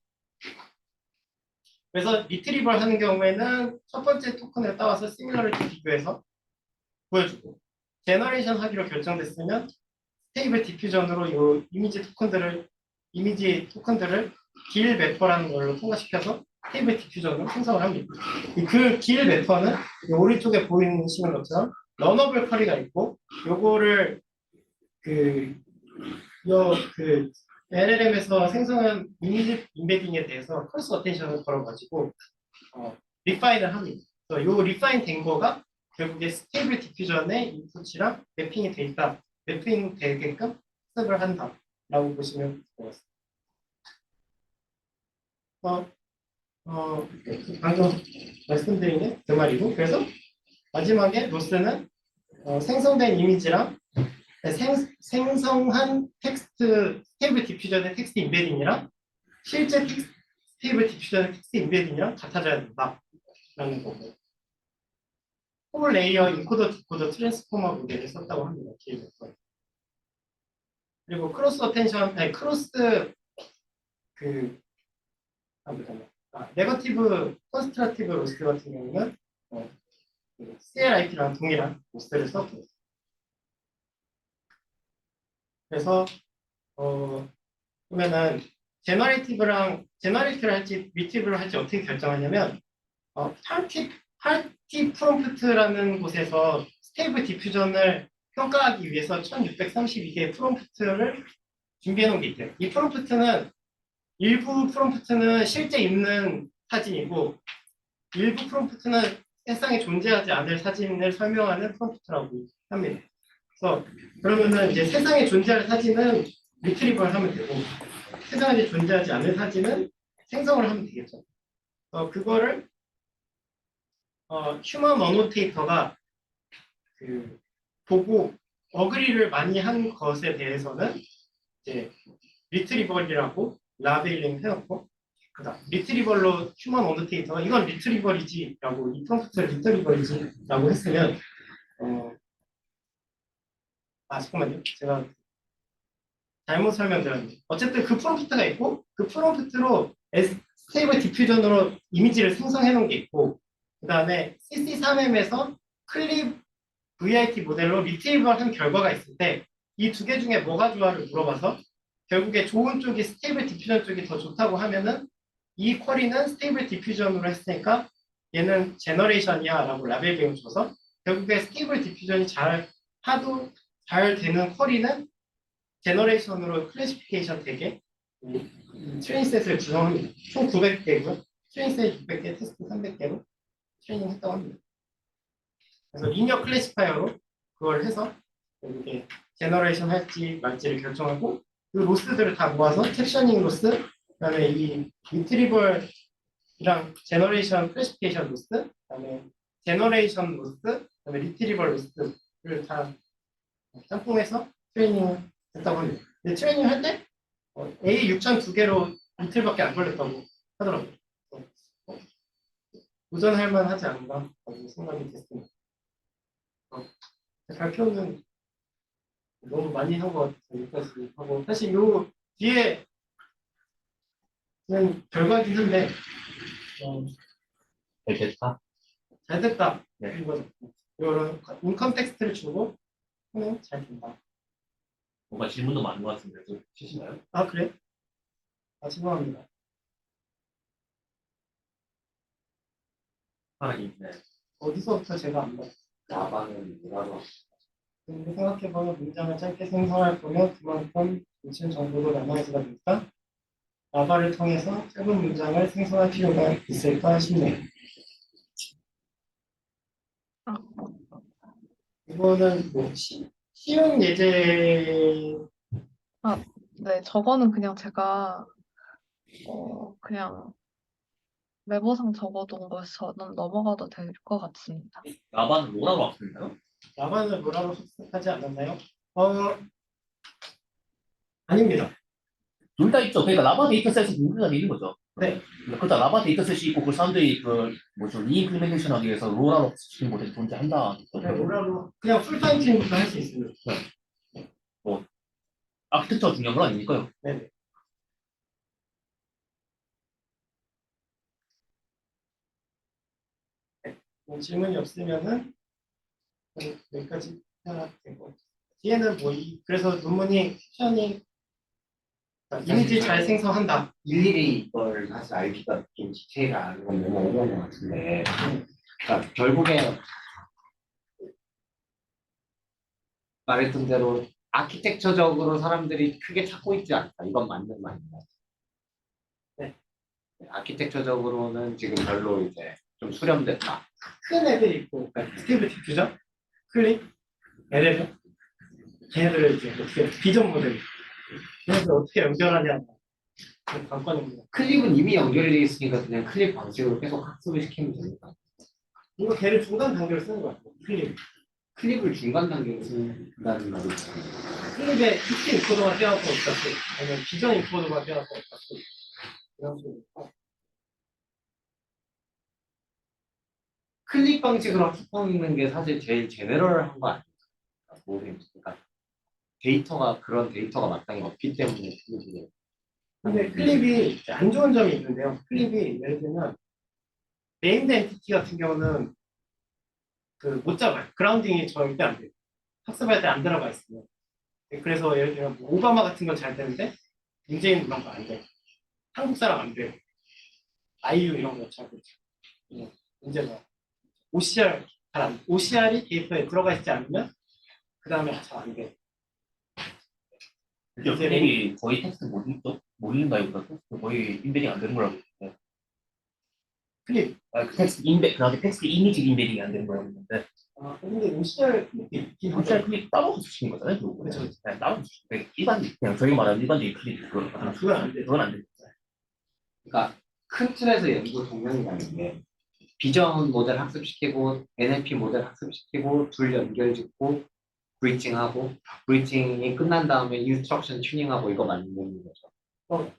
그래서 리트리버를 하는 경우에는 첫 번째 토큰을 따와서 시밀러리티 비교해서 보여주고 제너레이션 하기로 결정됐으면 스테이블 디퓨전으로 이 이미지 토큰들을 길 매퍼라는 걸로 통과시켜서 스테이블 디퓨전으로 생성을 합니다. 그 길 매퍼는 오른쪽에 보이시는 것처럼 러너블 쿼리가 있고 요거를 LLM에서 생성한 이미지 인베딩에 대해서 크로스 어텐션을 걸어가지고 리파인을 합니다. 그래서 요 리파인 된 거가 결국에 스테이블 디퓨전의 인풋이랑 매핑이 돼 있다. 매핑 되게끔 학습을 한다라고 보시면 되겠습니다. 방금 말씀드린 게 말이고 그래서 마지막에 로스는 생성된 이미지랑 생성한 텍스트 스테이블 디퓨전의 텍스트 인베딩이랑 실제 스테이블 디퓨전의 텍스트 인베딩이랑 같아져야 된다라는 거고 홀 레이어 인코더 디코더 트랜스포머 모델을 썼다고 합니다. 그리고 크로스 어텐션 네거티브 컨스트럭티브 로스 같은 경우는 CLIP랑 동일한 로스를 썼고 그래서 그러면은 제너레이티브를 할지 리트리버를 할지 어떻게 결정하냐면 파티 프롬프트라는 곳에서 스테이블 디퓨전을 평가하기 위해서 1632개의 프롬프트를 준비해 놓은 게 있대요. 이 프롬프트는 일부 프롬프트는 실제 있는 사진이고 일부 프롬프트는 세상에 존재하지 않을 사진을 설명하는 프롬프트라고 합니다. 그래서 그러면은 이제 세상에 존재할 사진은 리트리버를 하면 되고 세상에 존재하지 않을 사진은 생성을 하면 되겠죠. 그거를 휴먼 어노테이터가 보고 어그리를 많이 한 것에 대해서는 이제 리트리버리라고 라벨링 해놓고 그다음 리트리버로 휴먼 어노테이터가 이건 리트리버리지라고 이 프롬프트를 리트리버리지라고 했으면 잠깐만요. 제가 잘못 설명드렸는데 어쨌든 그 프롬프트가 있고 그 프롬프트로 스테이블 디퓨전으로 이미지를 생성해 놓은 게 있고 그 다음에 CC3M에서 클립 VIT 모델로 리트리버를 한 결과가 있을 때 이 두 개 중에 뭐가 좋아를 물어봐서 결국에 좋은 쪽이 스테이블 디퓨전 쪽이 더 좋다고 하면은 이 쿼리는 스테이블 디퓨전으로 했으니까 얘는 제너레이션이야 라고 라벨링을 줘서 결국에 스테이블 디퓨전이 하도 잘 되는 쿼리는 제너레이션으로 클래시피케이션 되게 트레이닝셋을 구성합니다. 총 900개고요. 트레이닝셋 600개, 테스트 300개로 트레이닝 했다고 합니다. 그래서 리니어 클래시파이어로 그걸 해서 이렇게 제너레이션 할지 말지를 결정하고 그 로스들을 다 모아서 캡셔닝 로스, 그다음에 이 리트리버랑 제너레이션 클래시피케이션 로스, 그다음에 제너레이션 로스, 그다음에 리트리버 로스를 다 짬뽕해서 트레이닝을 했다고 합니다. 근데 트레이닝 할 때 A6002개로 이틀밖에 안 걸렸다고 하더라고요. 도전할 만하지 않나 생각이 됐습니다. 발표는 너무 많이 한 것 같아요. 여기까지 하고 사실 요 뒤에 그냥 결과긴 한데 됐다. 잘 됐다 네. 이거죠. 이런 인컨텍스트를 주고 하면 잘 된다. 뭔가 질문도 많은 것 같은데 좀 치시나요? 아 그래? 죄송합니다. 네. 어디서부터 제가 안 봤어요. 라바는 뭐라고 근데 생각해보면 문장을 짧게 생성할 거면 그만큼 놓친 정보도 남아있어야 되니까 라바를 통해서 짧은 문장을 생성할 필요가 있을까 싶네요. 이거는 뭐 쉬운 예제 네, 저거는 그냥 제가 그냥 메모상 적어둔 거여서 저는 넘어가도 될 것 같습니다. 라바는 뭐라고 학습인가요? 라반을 뭐라고 학습하지 않았나요? 아닙니다. 둘 다 있죠. 그러니까 라바 데이터셋이 분리가 되는 거죠. 네. 그러니까 라바 데이터셋이 있고 그 사람들이 그 뭐죠 리인플레멘테이션 하기 위해서 로라로 시키는 모델이 존재한다. 네, 뭐라고 그냥 풀타임 팀부터 할 수 있습니다. 아키텍처 중요한 건 아니니까요. 네. 질문이 없으면은 여기까지 해야 될 것 같아요. 뒤에는 그래서 논문이 캡션이 이미지 잘 생성한다. 일일이 이걸 사실 알기가 좀 디테일을 아는 건 너무 어려운 것 같은데, 그러니까 결국에 말했던 대로 아키텍처적으로 사람들이 크게 찾고 있지 않다. 이건 맞는 말입니다. 네. 아키텍처적으로는 지금 별로 이제 좀 수렴됐다. 큰 애들이 있고 스티브 디퓨저, 클립, LLM 걔네들을 이제 어떻게 비전 모델 그래서 어떻게 연결하냐 그 관건입니다. 클립은 이미 연결이 되어 있으니까 그냥 클립 방식으로 계속 학습을 시키면 되니까. 이거 걔를 중간 단계로 쓰는 것 같아요. 클립을 중간 단계로 쓴다는 말이 있잖아요. 클립에 히트 인코더가 떼어서 어떻게 아니면 비전 인코더가 떼어서 어떻게 이런 식으로 클립 방식으로 학습하는 게 사실 제일 제너럴한 거 아닙니까? 모르겠으니까 데이터가 그런 데이터가 마땅히 없기 때문에 클립이. 근데 클립이 안 좋은 점이 있는데요. 클립이 예를 들면 네임드 엔티티 같은 경우는 못 잡아요. 그라운딩이 절대 안 돼요. 학습할 때 안 들어가 있으면. 그래서 예를 들면 뭐 오바마 같은 건 잘 되는데 문재인 그런 거 안 돼요. 한국 사람 안 돼요. 아이유 이런 거 잘 되죠. 문제가 OCR이 데이터에 들어가 있지 않으면 그 다음에 잘 안 돼요. 클립이 거의 텍스트 못 읽죠? 못 읽는다고 보다 텍스트 거의 인베딩 안 되는 거라고 했는데. 클립. 그 텍스트 그다음에 텍스트 이미지 인베딩이 안 되는 거라고 했는데. 근데 OCR 클립이 있긴 하죠. OCR 클립 따로 쓰시는 거잖아요. 그렇죠. 네, 따로 쓰시는 일반 그냥 저희 말하는 일반적인 클립 그건 안 돼요. 그건 안 돼요. 그러니까 큰 틀에서 연구 동향이라는 게 비전 모델 학습시키고 NLP 모델 학습시키고 둘 연결짓고 브리칭하고 브리칭이 끝난 다음에 인스트럭션 튜닝하고 이거 만드는 거죠.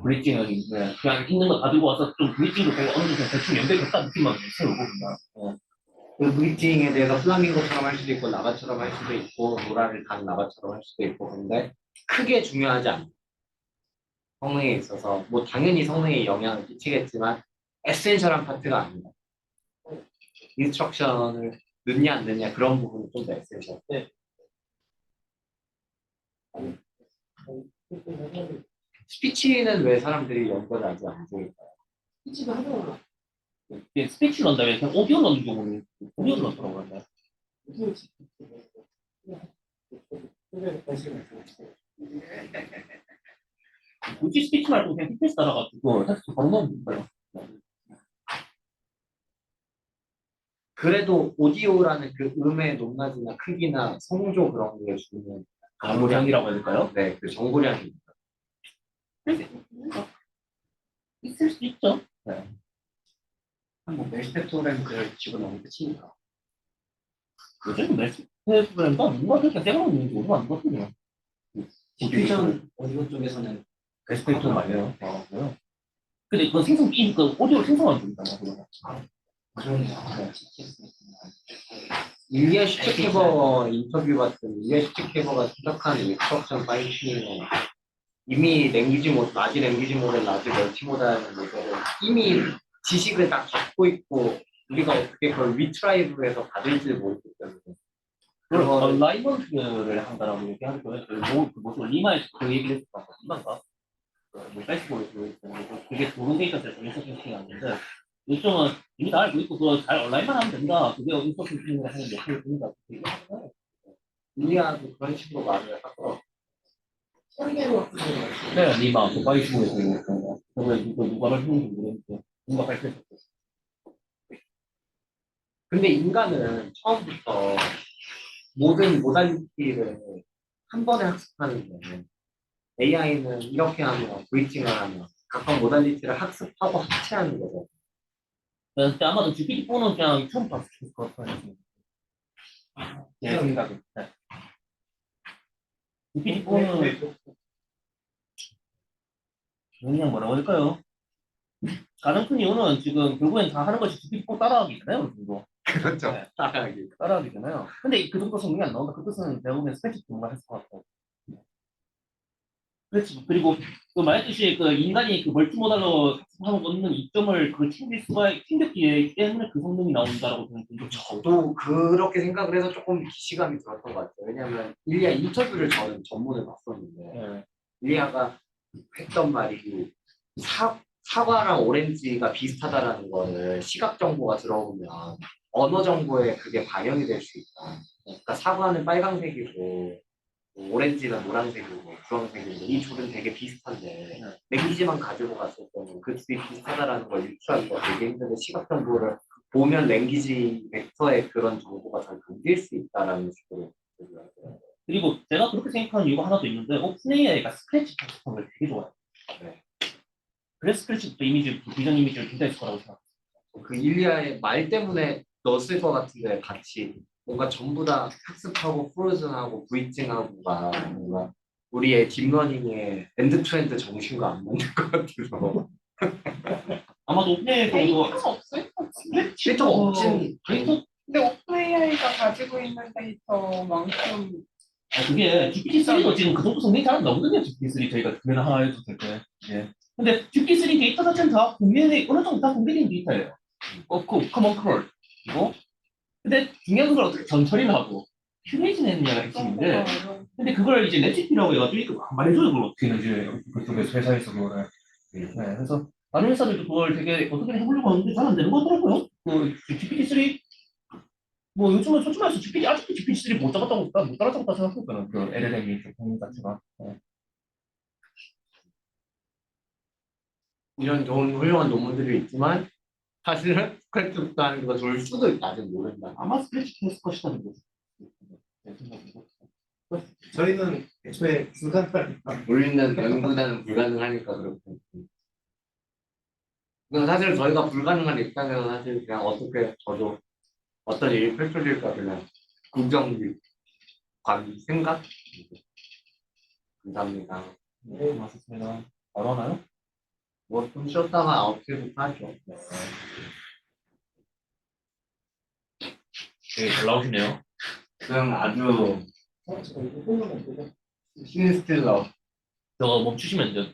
브릿징은 그냥 있는 거 가지고 와서 좀 브릿징도 되게 어느 정도 대충 연결됐다 느낌만 세우고 그냥. 그 브리칭에 대해서 플라밍고처럼 할 수도 있고 라바처럼 할 수도 있고 노라를 단 라바처럼 할 수도 있고 근데 크게 중요하지 않아요. 성능에 있어서 뭐 당연히 성능에 영향을 끼치겠지만 에센셜한 파트가 아니다. 인스트럭션을 넣냐 안 넣냐 그런 부분이 좀 더 에센셜. 네. 스피치는 왜 사람들이 연결을 아직 안 보일까요? 스피치도 하더라고요. 스피치 넣는다면 그냥 오디오 넣는 경우는 오디오 넣더라고요. 그냥. 굳이 스피치 말고 그냥 텍스트 따라가지고 텍스트 바로 넣으면 돼요. 그래도 오디오라는 그 음의 높낮이나 크기나 성조 그런 게 주는 정보량이라고 해야 될까요? 네, 그 정보량이 있을 수 있죠. 네. 뭐 멜스펙토라는 그걸 집어넣으면 끝이니까. 요즘 멜스펙토라가 누가 그렇게 세가 있는지 모르고 안 거든요. 디퓨전 오디오 쪽에서는 멜스펙토 말이에요. 근데 그건 그 오디오를 생성하는 거잖아요. 그러네요. 일리아 슈체케버 인터뷰 같은 일리아 슈체케버가 추적한 인스트럭션 파인튜닝은 이미 라지 랭귀지 모델, 라지 멀티모달 모델은 이미 지식을 다 갖고 있고 우리가 어떻게 그걸 리트라이브해서 받을지 모르기 때문에 그걸 얼라이먼트를 한다라고 얘기하는 거예요. 무슨 리마에서 그 얘기를 했었던 거 리마인가? 뭐 페이스북에서 그게 좋은 데이터를 인서팅이 아닌데 요즘은 이미 다 알고 있고 그거 잘 온라인만 하면 된다. 그게 인서팅을 하는 역할을 된다. 일리아도 그런 식으로 말을 하고 네, 리마 그 페이스북에서 그거에 누가 발표했는지 모르겠는데 누가 발표했었어. 근데 인간은 처음부터 모든 모달리티를 한 번에 학습하는데 AI는 이렇게 하면 브리칭을 하면 각각 모달리티를 학습하고 합체하는 거죠. 근데 아마도 GPT-4는 그냥 처음 봤을 것 같아요. 제 생각에. GPT-4는 그냥 뭐라고 할까요? 가장 큰 이유는 지금 결국엔 다 하는 것이 GPT-4 따라하기잖아요, 어느 정도. 그렇죠. 네. 따라하기. 따라하기잖아요. 근데 그 정도 성능이 안 나온다. 그 뜻은 제가 보기엔 스크래치 정말 했을 것 같고. 그렇지. 그리고 그 말했듯이 그 인간이 그 멀티모달로 하고 얻는 이점을 그 챙겼기 때문에 그 성능이 나온다라고 저는 좀 저도 그렇게 생각을 해서 조금 기시감이 들었던 것 같아요. 왜냐하면 일리아 인터뷰를 저는 전문을 봤었는데 네. 일리아가 했던 말이 사과랑 오렌지가 비슷하다라는 거를 시각 정보가 들어오면 언어 정보에 그게 반영이 될 수 있다. 그러니까 사과는 빨강색이고 오렌지는 노란색이고 주황색이고 이 둘은 되게 비슷한데 랭귀지만 가지고 갔을 때는 그 둘이 비슷하다라는 걸 유추하기가 되게 힘든데 시각 정보를 보면 랭귀지 벡터의 그런 정보가 잘 담길 수 있다라는 식으로 얘기를 하더라고요. 그리고 제가 그렇게 생각하는 이유가 하나도 있는데 오픈AI가 스크래치 편집하는 걸 되게 좋아해요. 네. 그래서 스크래치부터 이미지, 비전 이미지를 기대했을 거라고 생각해요. 그 일리아의 말 때문에 넣었을 것 같은데 같이 뭔가 전부 다 학습하고 프로즌하고 브리징하고가 뭔가 우리의 딥러닝의 엔드투엔드 정신과 안 맞는 것 같아서 아마도 오픈AI도 데이터가 없을 것 같은데? 실적 없진 데이터 근데 오픈AI가 가지고 있는 데이터만큼 그게 GPT-3도 지금 그 정도 성능이 잘 안 나오거든요. GPT-3 저희가 구매를 하나 해도 될 때. 예. 근데 GPT-3 데이터 자체는 다 공개돼 어느 정도 다 공개된 데이터예요. 커먼 크롤 이거. 근데 중요한 건 어떻게 전처리를 하고 큐레이션 했느냐가 핵심인데. 근데 그걸 이제 랩시피라고 해가지고 안 말해줘요. 그걸 어떻게 이제 그쪽에서 회사에서 그거를. 네. 그래서 다른 회사들도 그걸 되게 어떻게 해보려고 하는데 잘 안 되는 것 같더라고요. 그 GPT-3 뭐 요즘은 솔직히 말해서 GPT 아직도 GPT-3 못 잡았다고 못 따라잡았다 생각했거든. 그 LLM이 그 공유 자체가. 이런 좋은 훌륭한 논문들이 있지만 사실은 스크래프트 하는 거 좋을 수도 있다. 아직 모른다. 아마 스크래치 했을 것이다. 저희는 애초에 불가능하니까. 우리는 연구자는 불가능하니까 그렇게. 그럼 사실 저희가 불가능한 입장에서 사실 그냥 어떻게 저도 어떤 일이 펼쳐질까 그냥 구경, 관, 생각? 감사합니다. 네, 고맙습니다. 바로 하나요? 뭐 좀 쉬었다가 9시부터 하죠. 되게 잘 나오시네요. 그냥 아주 신스틸러. 저거 멈추시면 돼요.